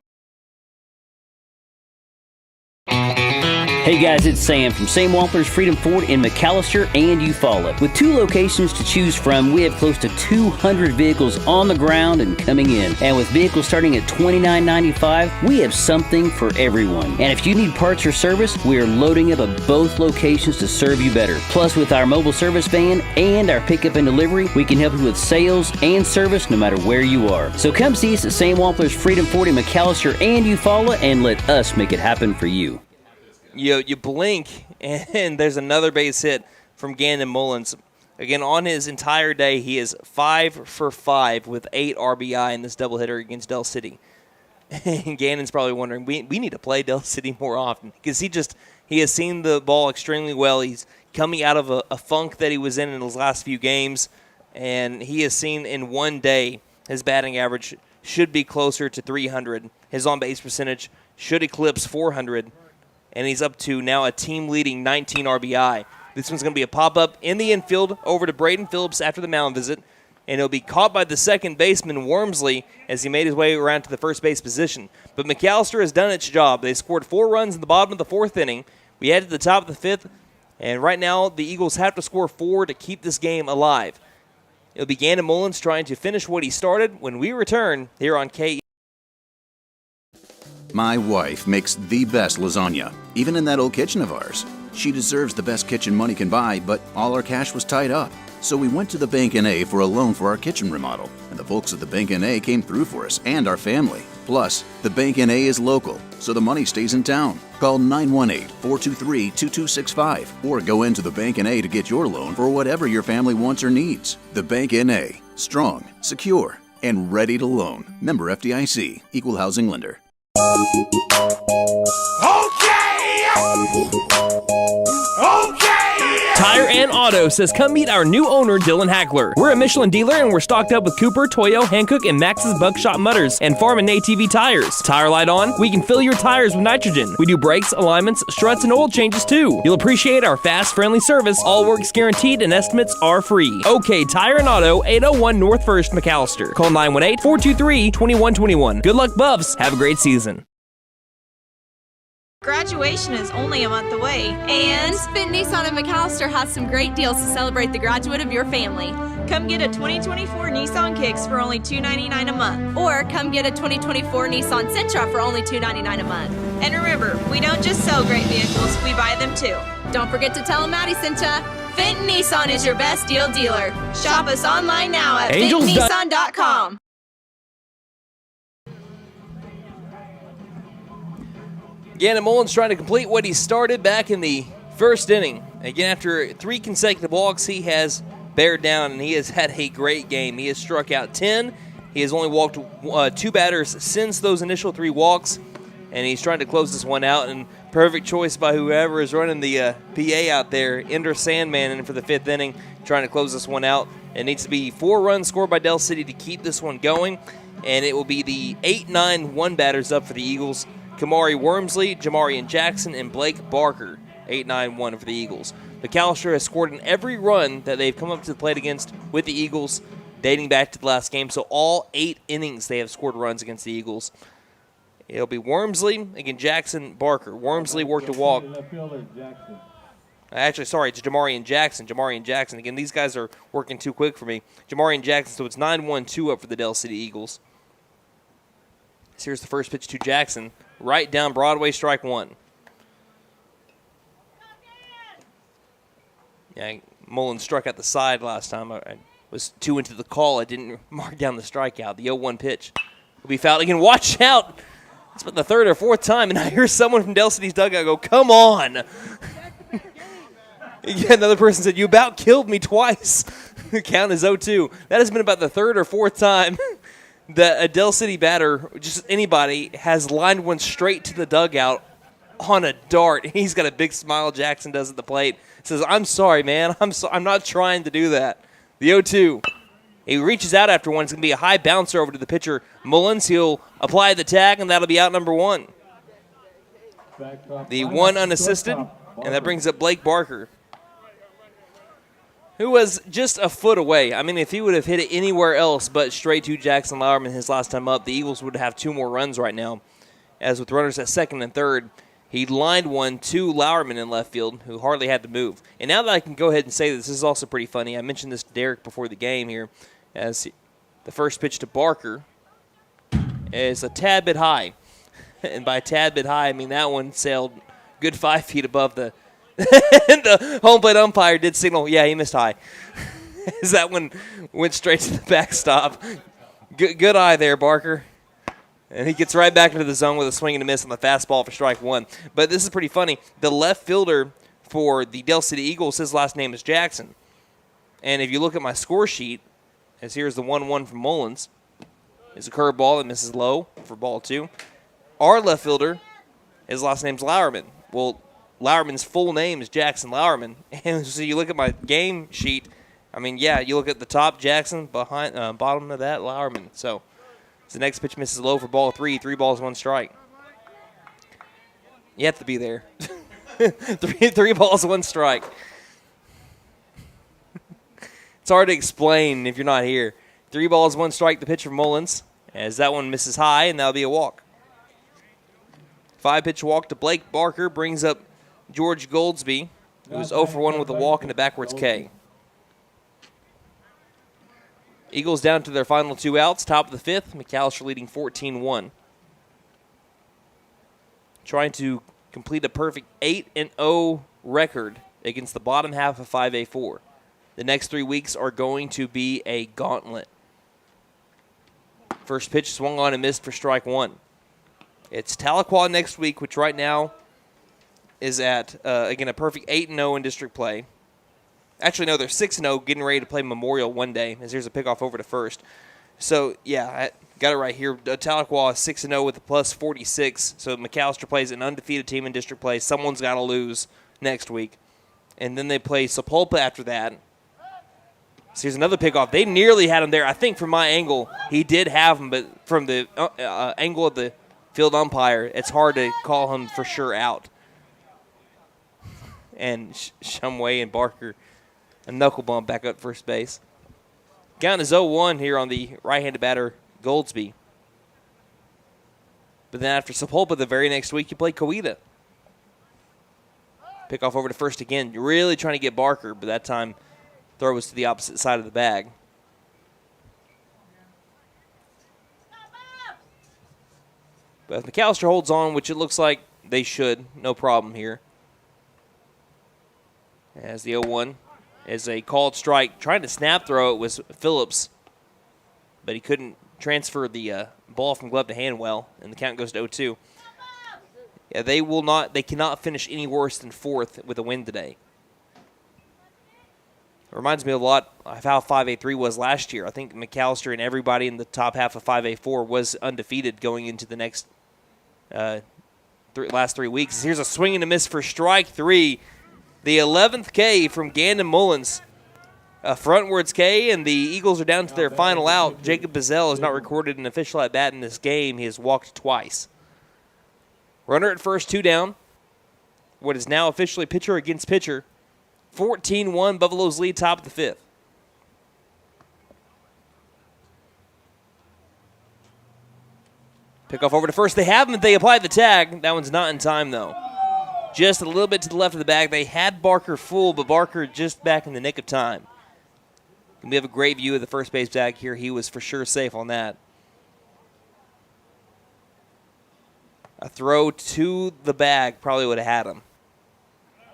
Speaker 5: Hey guys, it's Sam from Sam Wampler's Freedom Ford in McAlester and Eufaula. With 2 locations to choose from, we have close to 200 vehicles on the ground and coming in. And with vehicles starting at $29.95, we have something for everyone. And if you need parts or service, we are loading up at both locations to serve you better. Plus, with our mobile service van and our pickup and delivery, we can help you with sales and service no matter where you are. So come see us at Sam Wampler's Freedom Ford in McAlester and Eufaula and let us make it happen for you.
Speaker 1: You blink, and there's another base hit from Gandon Mullins. Again, on his entire day, he is 5 for 5 with 8 RBI in this doubleheader against Del City. And Gandon's probably wondering, we need to play Del City more often, because he has seen the ball extremely well. He's coming out of a funk that he was in his last few games, and he has seen in one day his batting average should be closer to 300. His on-base percentage should eclipse 400, and he's up to now a team-leading 19 RBI. This one's going to be a pop-up in the infield over to Braden Phillips after the mound visit, and he'll be caught by the second baseman, Wormsley, as he made his way around to the first base position. But McAlester has done its job. They scored 4 runs in the bottom of the 4th inning. We head to the top of the 5th, and right now the Eagles have to score 4 to keep this game alive. It'll be Gannon Mullins trying to finish what he started when we return here on KE.
Speaker 7: My wife makes the best lasagna, even in that old kitchen of ours. She deserves the best kitchen money can buy, but all our cash was tied up. So we went to the Bank N.A. for a loan for our kitchen remodel, and the folks at the Bank N.A. came through for us and our family. Plus, the Bank N.A. is local, so the money stays in town. Call 918-423-2265 or go into the Bank N.A. to get your loan for whatever your family wants or needs. The Bank N.A. Strong, secure, and ready to loan. Member FDIC. Equal housing lender.
Speaker 10: Tire and Auto says come meet our new owner, Dylan Hackler. We're a Michelin dealer and we're stocked up with Cooper, Toyo, Hankook, and Max's Buckshot Mutters and Farm and ATV tires. Tire light on? We can fill your tires with nitrogen. We do brakes, alignments, struts, and oil changes too. You'll appreciate our fast, friendly service. All work's guaranteed and estimates are free. OK Tire and Auto, 801 North 1st, McAlester. Call 918-423-2121. Good luck, Buffs. Have a great season.
Speaker 8: Graduation is only a month away.
Speaker 9: And Finn Nissan of McAlester has some great deals to celebrate the graduate of your family.
Speaker 8: Come get a 2024 Nissan Kicks for only $299 a month.
Speaker 9: Or come get a 2024 Nissan Sentra for only $299 a month.
Speaker 8: And remember, we don't just sell great vehicles, we buy them too.
Speaker 9: Don't forget to tell them Maddie sent ya. Fenton Nissan is your best deal dealer. Shop us online now at FentonNissan.com.
Speaker 1: Gannon Mullins trying to complete what he started back in the 1st inning. Again, after 3 consecutive walks, he has bared down, and he has had a great game. He has struck out 10. He has only walked 2 batters since those initial 3 walks, and he's trying to close this one out. And perfect choice by whoever is running the PA out there, Ender Sandman, in for the 5th inning, trying to close this one out. It needs to be 4 runs scored by Del City to keep this one going, and it will be the 8-9-1 batters up for the Eagles. Kamari Wormsley, Jamarian Jackson, and Blake Barker, 8-9-1 for the Eagles. McAlester has scored in every run that they've come up to the plate against with the Eagles dating back to the last game. So all 8 innings they have scored runs against the Eagles. It'll be Wormsley, again Jackson, Barker. Wormsley worked a walk. Actually, sorry, it's Jamarian Jackson. Jamarian Jackson. Again, these guys are working too quick for me. Jamarian Jackson, so it's 9-1-2 up for the Del City Eagles. So here's the first pitch to Jackson. Right down Broadway, strike 1. Yeah, Mullins struck out the side last time. I was too into the call. I didn't mark down the strikeout. The 0-1 pitch will be fouled again. Watch out! It's been the 3rd or 4th time, and I hear someone from Del City's dugout go, "Come on!" Again, another person said, "You about killed me twice." The count is 0-2. That has been about the 3rd or 4th time that a Del City batter, just anybody, has lined one straight to the dugout on a dart. He's got a big smile, Jackson does at the plate. Says, "I'm sorry, man. I'm not trying to do that." The 0-2. He reaches out after one. It's going to be a high bouncer over to the pitcher, Mullins. He'll apply the tag, and that'll be out number 1. The 1 unassisted, and that brings up Blake Barker, who was just a foot away. I mean, if he would have hit it anywhere else but straight to Jackson Lauerman his last time up, the Eagles would have 2 more runs right now. As with runners at 2nd and 3rd, he lined one to Lauerman in left field, who hardly had to move. And now that I can go ahead and say this is also pretty funny. I mentioned this to Derek before the game here, as the first pitch to Barker is a tad bit high. And by a tad bit high, I mean that one sailed good 5 feet above the the home plate umpire did signal, yeah, he missed high. As that one went straight to the backstop. Good eye there, Barker. And he gets right back into the zone with a swing and a miss on the fastball for strike 1. But this is pretty funny. The left fielder for the Del City Eagles, his last name is Jackson. And if you look at my score sheet, as here's the 1-1 from Mullins, is a curveball that misses low for ball 2. Our left fielder, his last name's Lauerman. Well, Lauerman's full name is Jackson Lauerman. And so you look at my game sheet, I mean, yeah, you look at the top, Jackson, behind bottom of that, Lauerman. So the next pitch misses low for ball 3, 3 balls, 1 strike. You have to be there. three balls, 1 strike. It's hard to explain if you're not here. 3 balls, 1 strike, the pitch from Mullins, as that one misses high, and that'll be a walk. 5-pitch walk to Blake Barker brings up George Goldsby, who's 0 for 1 with a walk and a backwards K. Eagles down to their final 2 outs, top of the 5th. McAlester leading 14-1. Trying to complete a perfect 8-0 record against the bottom half of 5A4. The next 3 weeks are going to be a gauntlet. First pitch swung on and missed for strike 1. It's Tahlequah next week, which right now is at, again, a perfect 8-0 in district play. Actually, no, they're 6-0, getting ready to play Memorial one day, as here's a pickoff over to first. So, yeah, I got it right here. Tahlequah is 6-0 with a plus 46. So McAlester plays an undefeated team in district play. Someone's got to lose next week. And then they play Sapulpa after that. So here's another pickoff. They nearly had him there. I think from my angle, he did have him, but from the angle of the field umpire, it's hard to call him for sure out. And Shumway and Barker, a knuckle bump back up first base. Count is 0-1 here on the right-handed batter, Goldsby. But then after Sapulpa, the very next week, you play Coweta. Pick off over to first again. You're really trying to get Barker, but that time throw was to the opposite side of the bag. But if McAlester holds on, which it looks like they should, no problem here. As the 0-1 is a called strike. Trying to snap throw it was Phillips, but he couldn't transfer the ball from glove to hand well, and the count goes to 0-2. Yeah, they cannot finish any worse than 4th with a win today. It reminds me a lot of how 5A3 was last year. I think McAlester and everybody in the top half of 5A4 was undefeated going into the next last 3 weeks. Here's a swing and a miss for strike 3. The 11th K from Gandon Mullins. A frontwards K, and the Eagles are down to their final out. Jacob Bazell has not recorded an official at-bat in this game. He has walked twice. Runner at first, 2 down. What is now officially pitcher against pitcher. 14-1, Buffaloes lead top of the 5th. Pick off over to first. They have him. They apply the tag. That one's not in time, though. Just a little bit to the left of the bag. They had Barker full, but Barker just back in the nick of time. And we have a great view of the first base bag here. He was for sure safe on that. A throw to the bag probably would have had him.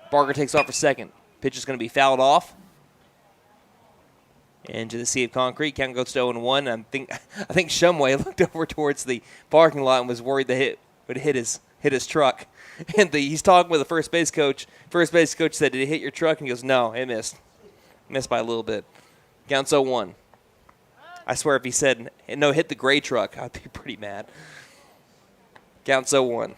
Speaker 1: Barker takes off for second. Pitch is going to be fouled off. Into the sea of concrete. Count goes to 0-1. I think Shumway looked over towards the parking lot and was worried the hit would hit his truck. And he's talking with the first base coach. First base coach said, "Did it hit your truck?" And he goes, "No, it missed. Missed by a little bit." Counts 0-1. I swear if he said, "No, hit the gray truck," I'd be pretty mad. Counts 0-1.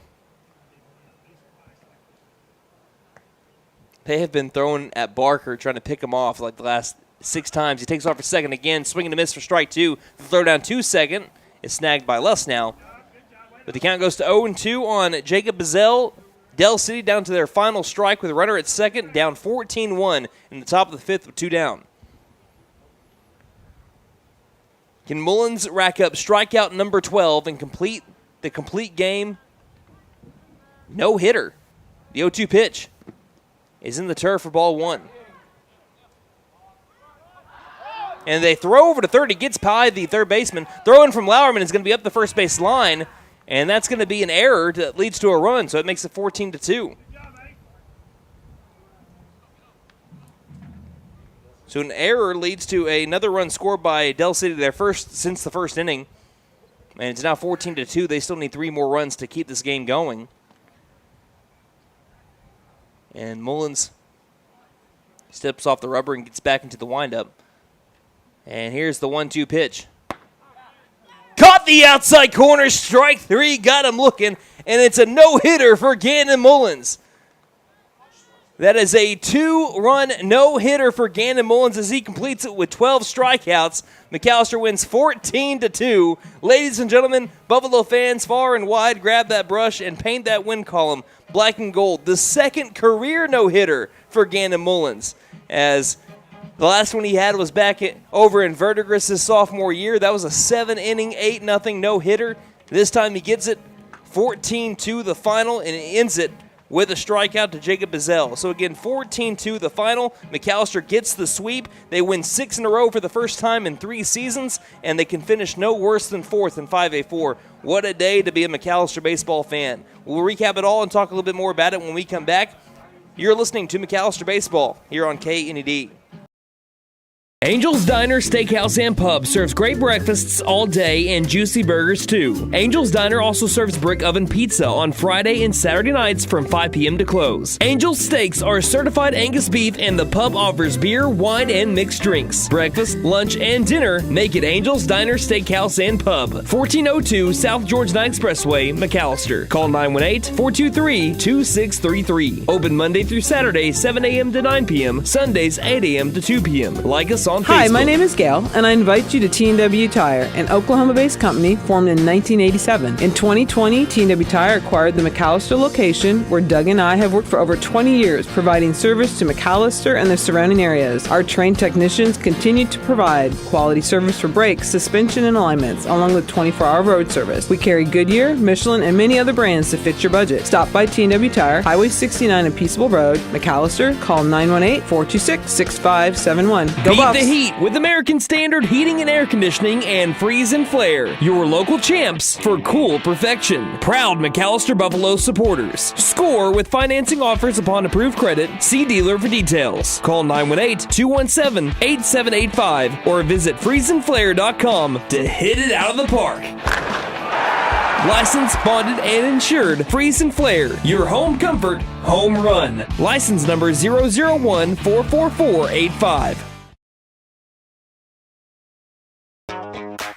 Speaker 1: They have been throwing at Barker, trying to pick him off like the last 6 times. He takes off for second again, swinging a miss for strike 2. The throw down to second is snagged by Luss now. But the count goes to 0-2 on Jacob Bazell. Del City down to their final strike with a runner at second, down 14-1 in the top of the 5th with 2 down. Can Mullins rack up strikeout number 12 and complete the complete game? No hitter. The 0-2 pitch is in the turf for ball 1. And they throw over to third. He gets by the third baseman. Throw-in from Lauerman is going to be up the first base line. And that's going to be an error that leads to a run, so it makes it 14-2. So an error leads to another run scored by Del City, since the first inning. And it's now 14-2. They still need 3 more runs to keep this game going. And Mullins steps off the rubber and gets back into the windup. And here's the 1-2 pitch. Caught the outside corner, strike 3, got him looking, and it's a no-hitter for Gandon Mullins. That is a 2-run no-hitter for Gannon Mullins as he completes it with 12 strikeouts. McAlester wins 14-2. Ladies and gentlemen, Buffalo fans far and wide, grab that brush and paint that win column black and gold. The second career no-hitter for Gannon Mullins, as the last one he had was back over in Verdigris his sophomore year. That was a 7-inning, 8-0 no-hitter. This time he gets it 14-2 the final, and it ends it with a strikeout to Jacob Bazell. So again, 14-2 the final. McAlester gets the sweep. They win 6 in a row for the first time in 3 seasons, and they can finish no worse than 4th in 5A4. What a day to be a McAlester baseball fan. We'll recap it all and talk a little bit more about it when we come back. You're listening to McAlester Baseball here on KNED.
Speaker 10: Angel's Diner, Steakhouse, and Pub serves great breakfasts all day and juicy burgers too. Angel's Diner also serves brick oven pizza on Friday and Saturday nights from 5 p.m. to close. Angel's Steaks are certified Angus beef, and the pub offers beer, wine, and mixed drinks. Breakfast, lunch, and dinner make it Angel's Diner, Steakhouse, and Pub, 1402 South George Knight Expressway, McAlester. Call 918-423-2633. Open Monday through Saturday, 7 a.m. to 9 p.m., Sundays, 8 a.m. to 2 p.m. Like us on Facebook.
Speaker 2: Hi, my name is Gail, and I invite you to T&W Tire, an Oklahoma-based company formed in 1987. In 2020, T&W Tire acquired the McAlester location, where Doug and I have worked for over 20 years, providing service to McAlester and the surrounding areas. Our trained technicians continue to provide quality service for brakes, suspension, and alignments, along with 24-hour road service. We carry Goodyear, Michelin, and many other brands to fit your budget. Stop by T&W Tire, Highway 69 and Peaceable Road, McAlester. Call 918-426-6571. Go
Speaker 10: Beat
Speaker 2: Buffs!
Speaker 10: the heat with American Standard Heating and Air Conditioning and Freeze and Flare, your local champs for cool perfection. Proud McAlester Buffalo supporters. Score with financing offers upon approved credit. See dealer for details. Call 918-217-8785 or visit freezeandflare.com to hit it out of the park. Licensed, bonded, and insured. Freeze and Flare, your home comfort, home run. License number 001-44485.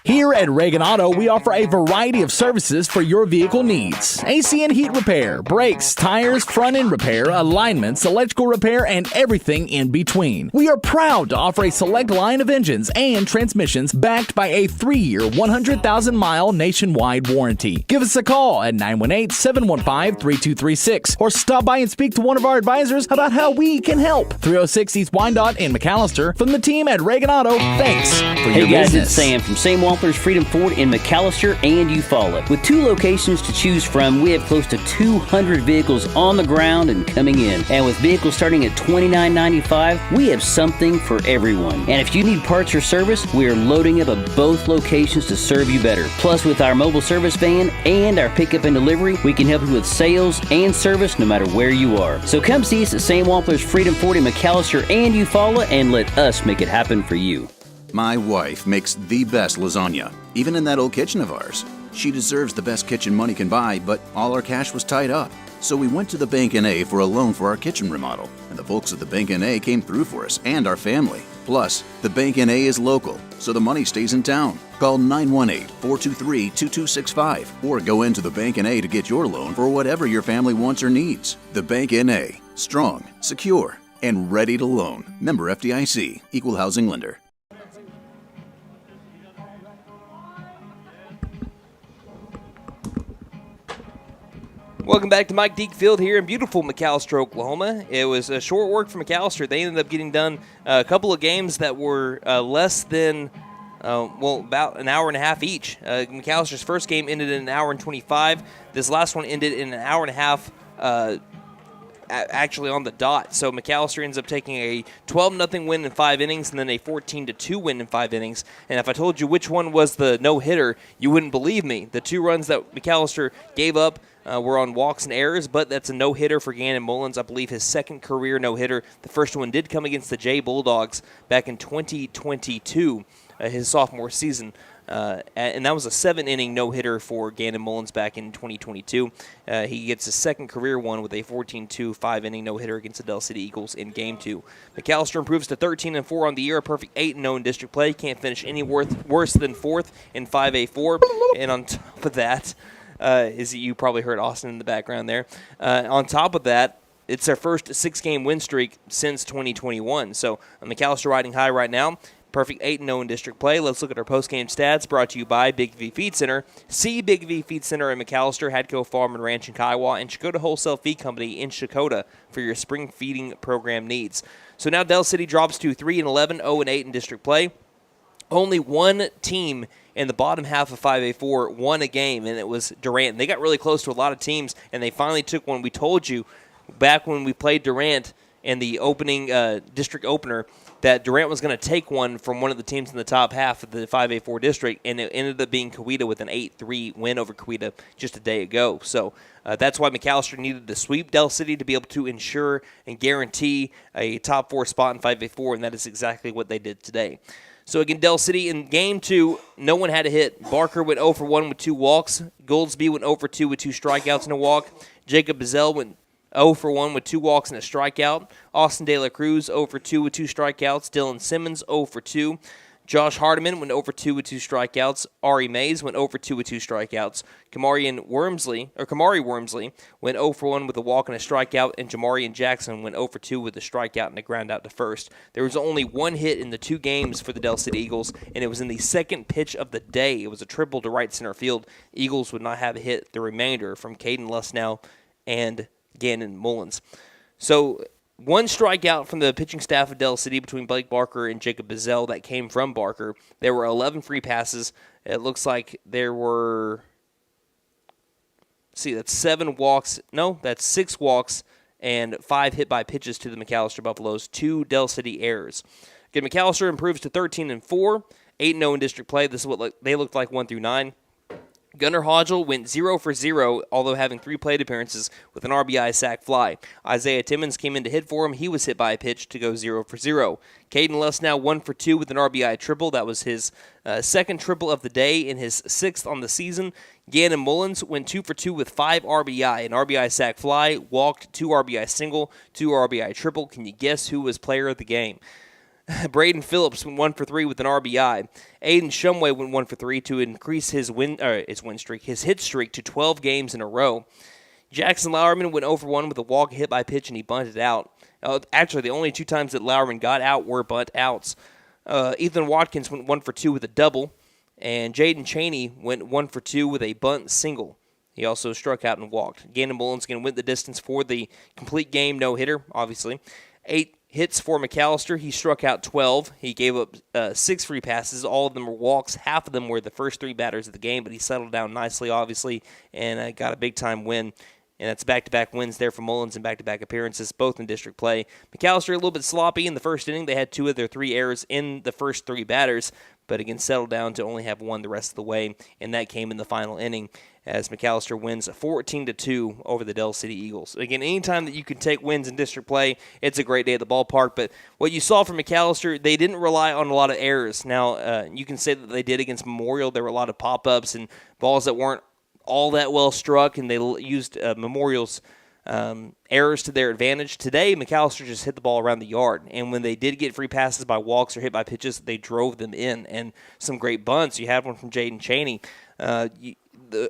Speaker 4: Here at Reagan Auto, we offer a variety of services for your vehicle needs. AC and heat repair, brakes, tires, front end repair, alignments, electrical repair, and everything in between. We are proud to offer a select line of engines and transmissions backed by a 3-year, 100,000-mile nationwide warranty. Give us a call at 918-715-3236 or stop by and speak to one of our advisors about how we can help. 306 East Wyandotte in McAlester. From the team at Reagan Auto, thanks for your
Speaker 5: Hey guys,
Speaker 4: business.
Speaker 5: it's Sam from Sam Walters Freedom Ford in McAlester and Eufaula. With 2 locations to choose from, we have close to 200 vehicles on the ground and coming in. And with vehicles starting at $29.95, we have something for everyone. And if you need parts or service, we are loading up at both locations to serve you better. Plus, with our mobile service van and our pickup and delivery, we can help you with sales and service no matter where you are. So come see us at Sam Walters Freedom Ford in McAlester and Eufaula and let us make it happen for you.
Speaker 7: My wife makes the best lasagna, even in that old kitchen of ours. She deserves the best kitchen money can buy, but all our cash was tied up. So we went to the Bank N.A. for a loan for our kitchen remodel, and the folks at the Bank N.A. came through for us and our family. Plus, the Bank N.A. is local, so the money stays in town. Call 918-423-2265 or go into the Bank N.A. to get your loan for whatever your family wants or needs. The Bank N.A. Strong, secure, and ready to loan. Member FDIC, Equal Housing Lender.
Speaker 1: Welcome back to Mike Deek Field here in beautiful McAlester, Oklahoma. It was a short work for McAlester. They ended up getting done a couple of games that were less than, about an hour and a half each. McAllister's first game ended in an hour and 25. This last one ended in an hour and a half actually on the dot. So McAlester ends up taking a 12-0 win in 5 innings and then a 14-2 win in 5 innings. And if I told you which one was the no-hitter, you wouldn't believe me. The 2 runs that McAlester gave up were on walks and errors, but that's a no-hitter for Gannon Mullins. I believe his second career no-hitter. The first one did come against the Jay Bulldogs back in 2022, his sophomore season. And that was a 7-inning no-hitter for Gannon Mullins back in 2022. He gets his second career one with a 14-2 5-inning no-hitter against the Del City Eagles in Game 2. McAlester improves to 13-4 on the year, a perfect 8-0 in district play. Can't finish any worse than 4th in 5A4. And on top of that, you probably heard Austin in the background there. On top of that, it's their first 6-game win streak since 2021. So McAlester riding high right now. Perfect 8-0 in district play. Let's look at our post-game stats brought to you by Big V Feed Center. See Big V Feed Center in McAlester, Hadco Farm and Ranch in Kiowa, and Shakota Wholesale Feed Company in Shakota for your spring feeding program needs. So now Del City drops to 3-11, 0-8 in district play. Only one team in the bottom half of 5A4 won a game, and it was Durant. They got really close to a lot of teams, and they finally took one. We told you back when we played Durant in the opening district opener that Durant was going to take one from one of the teams in the top half of the 5A4 district, and it ended up being Coweta with an 8-3 win over Coweta just a day ago. So that's why McAlester needed to sweep Del City to be able to ensure and guarantee a top 4 spot in 5A4, and that is exactly what they did today. So again, Del City in Game 2, no one had a hit. Barker went 0 for 1 with 2 walks. Goldsby went 0 for 2 with 2 strikeouts and a walk. Jacob Bazell went 0 for 1 with 2 walks and a strikeout. Austin De La Cruz 0 for 2 with 2 strikeouts. Dylan Simmons 0 for 2. Josh Hardiman went 0 for 2 with 2 strikeouts. Ari Mays went 0 for 2 with 2 strikeouts. Kamari Wormsley went 0 for 1 with a walk and a strikeout, and Jamarian Jackson went 0 for 2 with a strikeout and a ground out to first. There was only one hit in the 2 games for the Del City Eagles, and it was in the second pitch of the day. It was a triple to right center field. Eagles would not have a hit the remainder from Caden Lusnow and Gannon Mullins. So one strikeout from the pitching staff of Del City between Blake Barker and Jacob Bazell that came from Barker. There were 11 free passes. It looks like there were, that's 7 walks. No, that's 6 walks and 5 hit by pitches to the McAlester Buffaloes, 2 Del City errors. Again, McAlester improves to 13-4, 8-0 in district play. This is what they looked like 1 through 9. Gunnar Hodgel went 0 for 0, although having 3 plate appearances with an RBI sac fly. Isaiah Timmons came in to hit for him. He was hit by a pitch to go 0 for 0. Caden Lusnow 1 for 2 with an RBI triple. That was his second triple of the day and his 6th on the season. Gannon Mullins went 2 for 2 with 5 RBI, an RBI sac fly, walked, 2 RBI single, 2 RBI triple. Can you guess who was player of the game? Braden Phillips went 1 for 3 with an RBI. Aiden Shumway went 1 for 3 to increase his hit streak to 12 games in a row. Jackson Lowerman went 0 for 1 with a walk, hit by pitch, and he bunted out. Actually, the only 2 times that Lowerman got out were bunt outs. Ethan Watkins went 1 for 2 with a double, and Jaden Cheney went 1 for 2 with a bunt single. He also struck out and walked. Gannon Mullins going to win the distance for the complete game no-hitter, obviously. 8 hits for McAlester. He struck out 12. He gave up 6 free passes. All of them were walks. Half of them were the first 3 batters of the game, but he settled down nicely, obviously, and got a big-time win. And that's back-to-back wins there for Mullins and back-to-back appearances, both in district play. McAlester a little bit sloppy in the first inning. They had 2 of their 3 errors in the first 3 batters, but again settled down to only have 1 the rest of the way, and that came in the final inning as McAlester wins 14-2 over the Del City Eagles. Again, anytime that you can take wins in district play, it's a great day at the ballpark. But what you saw from McAlester, they didn't rely on a lot of errors. Now, you can say that they did against Memorial. There were a lot of pop-ups and balls that weren't all that well struck, and they used Memorial's errors to their advantage. Today, McAlester just hit the ball around the yard, and when they did get free passes by walks or hit by pitches, they drove them in, and some great bunts. You had one from Jaden Cheney.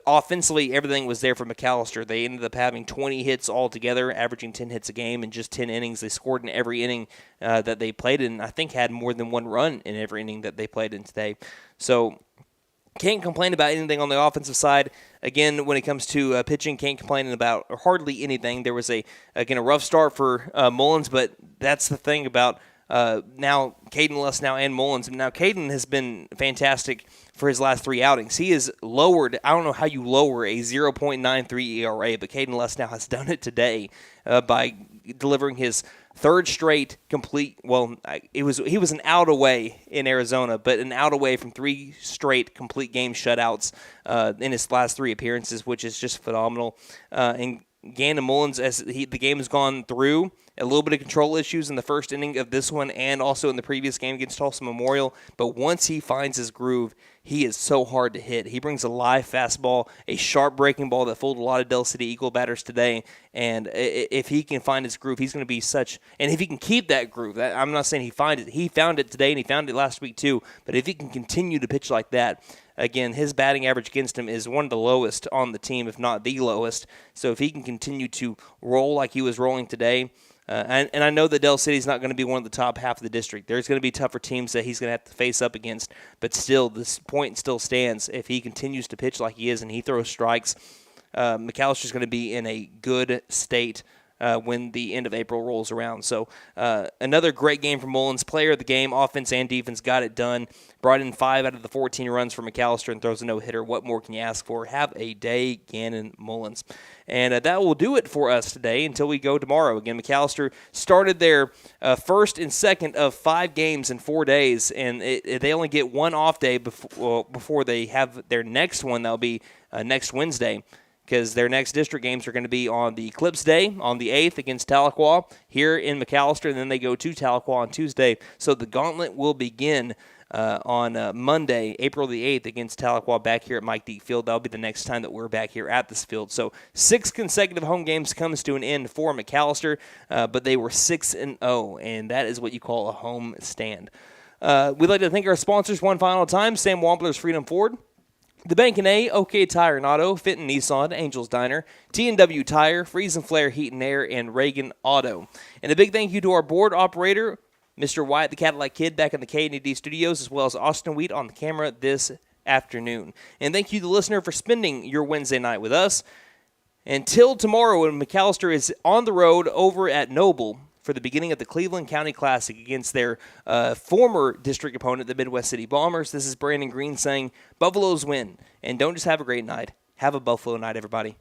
Speaker 1: Offensively, everything was there for McAlester. They ended up having 20 hits altogether, averaging 10 hits a game in just 10 innings. They scored in every inning that they played in. I think had more than 1 run in every inning that they played in today. So can't complain about anything on the offensive side. Again, when it comes to pitching, can't complain about hardly anything. There was a rough start for Mullins, but that's the thing about now Caden Lusnow and Mullins. Now Caden has been fantastic for his last 3 outings. He has lowered, I don't know how you lower a 0.93 ERA, but Caden Lusnow has done it today by delivering his 3rd straight complete, he was an out away in Arizona, but an out away from 3 straight complete game shutouts in his last 3 appearances, which is just phenomenal. And Gannon Mullins, as the game has gone through, a little bit of control issues in the first inning of this one and also in the previous game against Tulsa Memorial. But once he finds his groove, he is so hard to hit. He brings a live fastball, a sharp breaking ball that fooled a lot of Del City Eagle batters today. And if he can find his groove, he's going to be such – and if he can keep that groove, I'm not saying he finds it. He found it today, and he found it last week too. But if he can continue to pitch like that, again, his batting average against him is one of the lowest on the team, if not the lowest. So if he can continue to roll like he was rolling today – and I know that Del City's not going to be one of the top half of the district. There's going to be tougher teams that he's going to have to face up against. But still, this point still stands. If he continues to pitch like he is and he throws strikes, McAllister's going to be in a good state when the end of April rolls around. So another great game from Mullins. Player of the game, offense and defense, got it done. Brought in 5 out of the 14 runs for McAllister and throws a no-hitter. What more can you ask for? Have a day, Gannon Mullins. And that will do it for us today until we go tomorrow. Again, McAllister started their first and second of 5 games in 4 days, and they only get one off day before they have their next one. That'll be next Wednesday, because their next district games are going to be on the Eclipse Day on the 8th against Tahlequah here in McAllister, and then they go to Tahlequah on Tuesday. So the gauntlet will begin on Monday, April the 8th, against Tahlequah back here at Mike Deek Field. That'll be the next time that we're back here at this field. So 6 consecutive home games comes to an end for McAllister, but they were 6-0, and that is what you call a home stand. We'd like to thank our sponsors one final time: Sam Wampler's Freedom Ford, The Bank & A, OK Tire and Auto, Fenton Nissan, Angels Diner, T&W Tire, Freeze and Flare Heat and Air, and Reagan Auto. And a big thank you to our board operator, Mr. Wyatt the Cadillac Kid, back in the K&D studios, as well as Austin Wheat on the camera this afternoon. And thank you, the listener, for spending your Wednesday night with us. Until tomorrow, when McAllister is on the road over at Noble for the beginning of the Cleveland County Classic against their former district opponent, the Midwest City Bombers. This is Brandon Green saying, Buffaloes win. And don't just have a great night. Have a Buffalo night, everybody.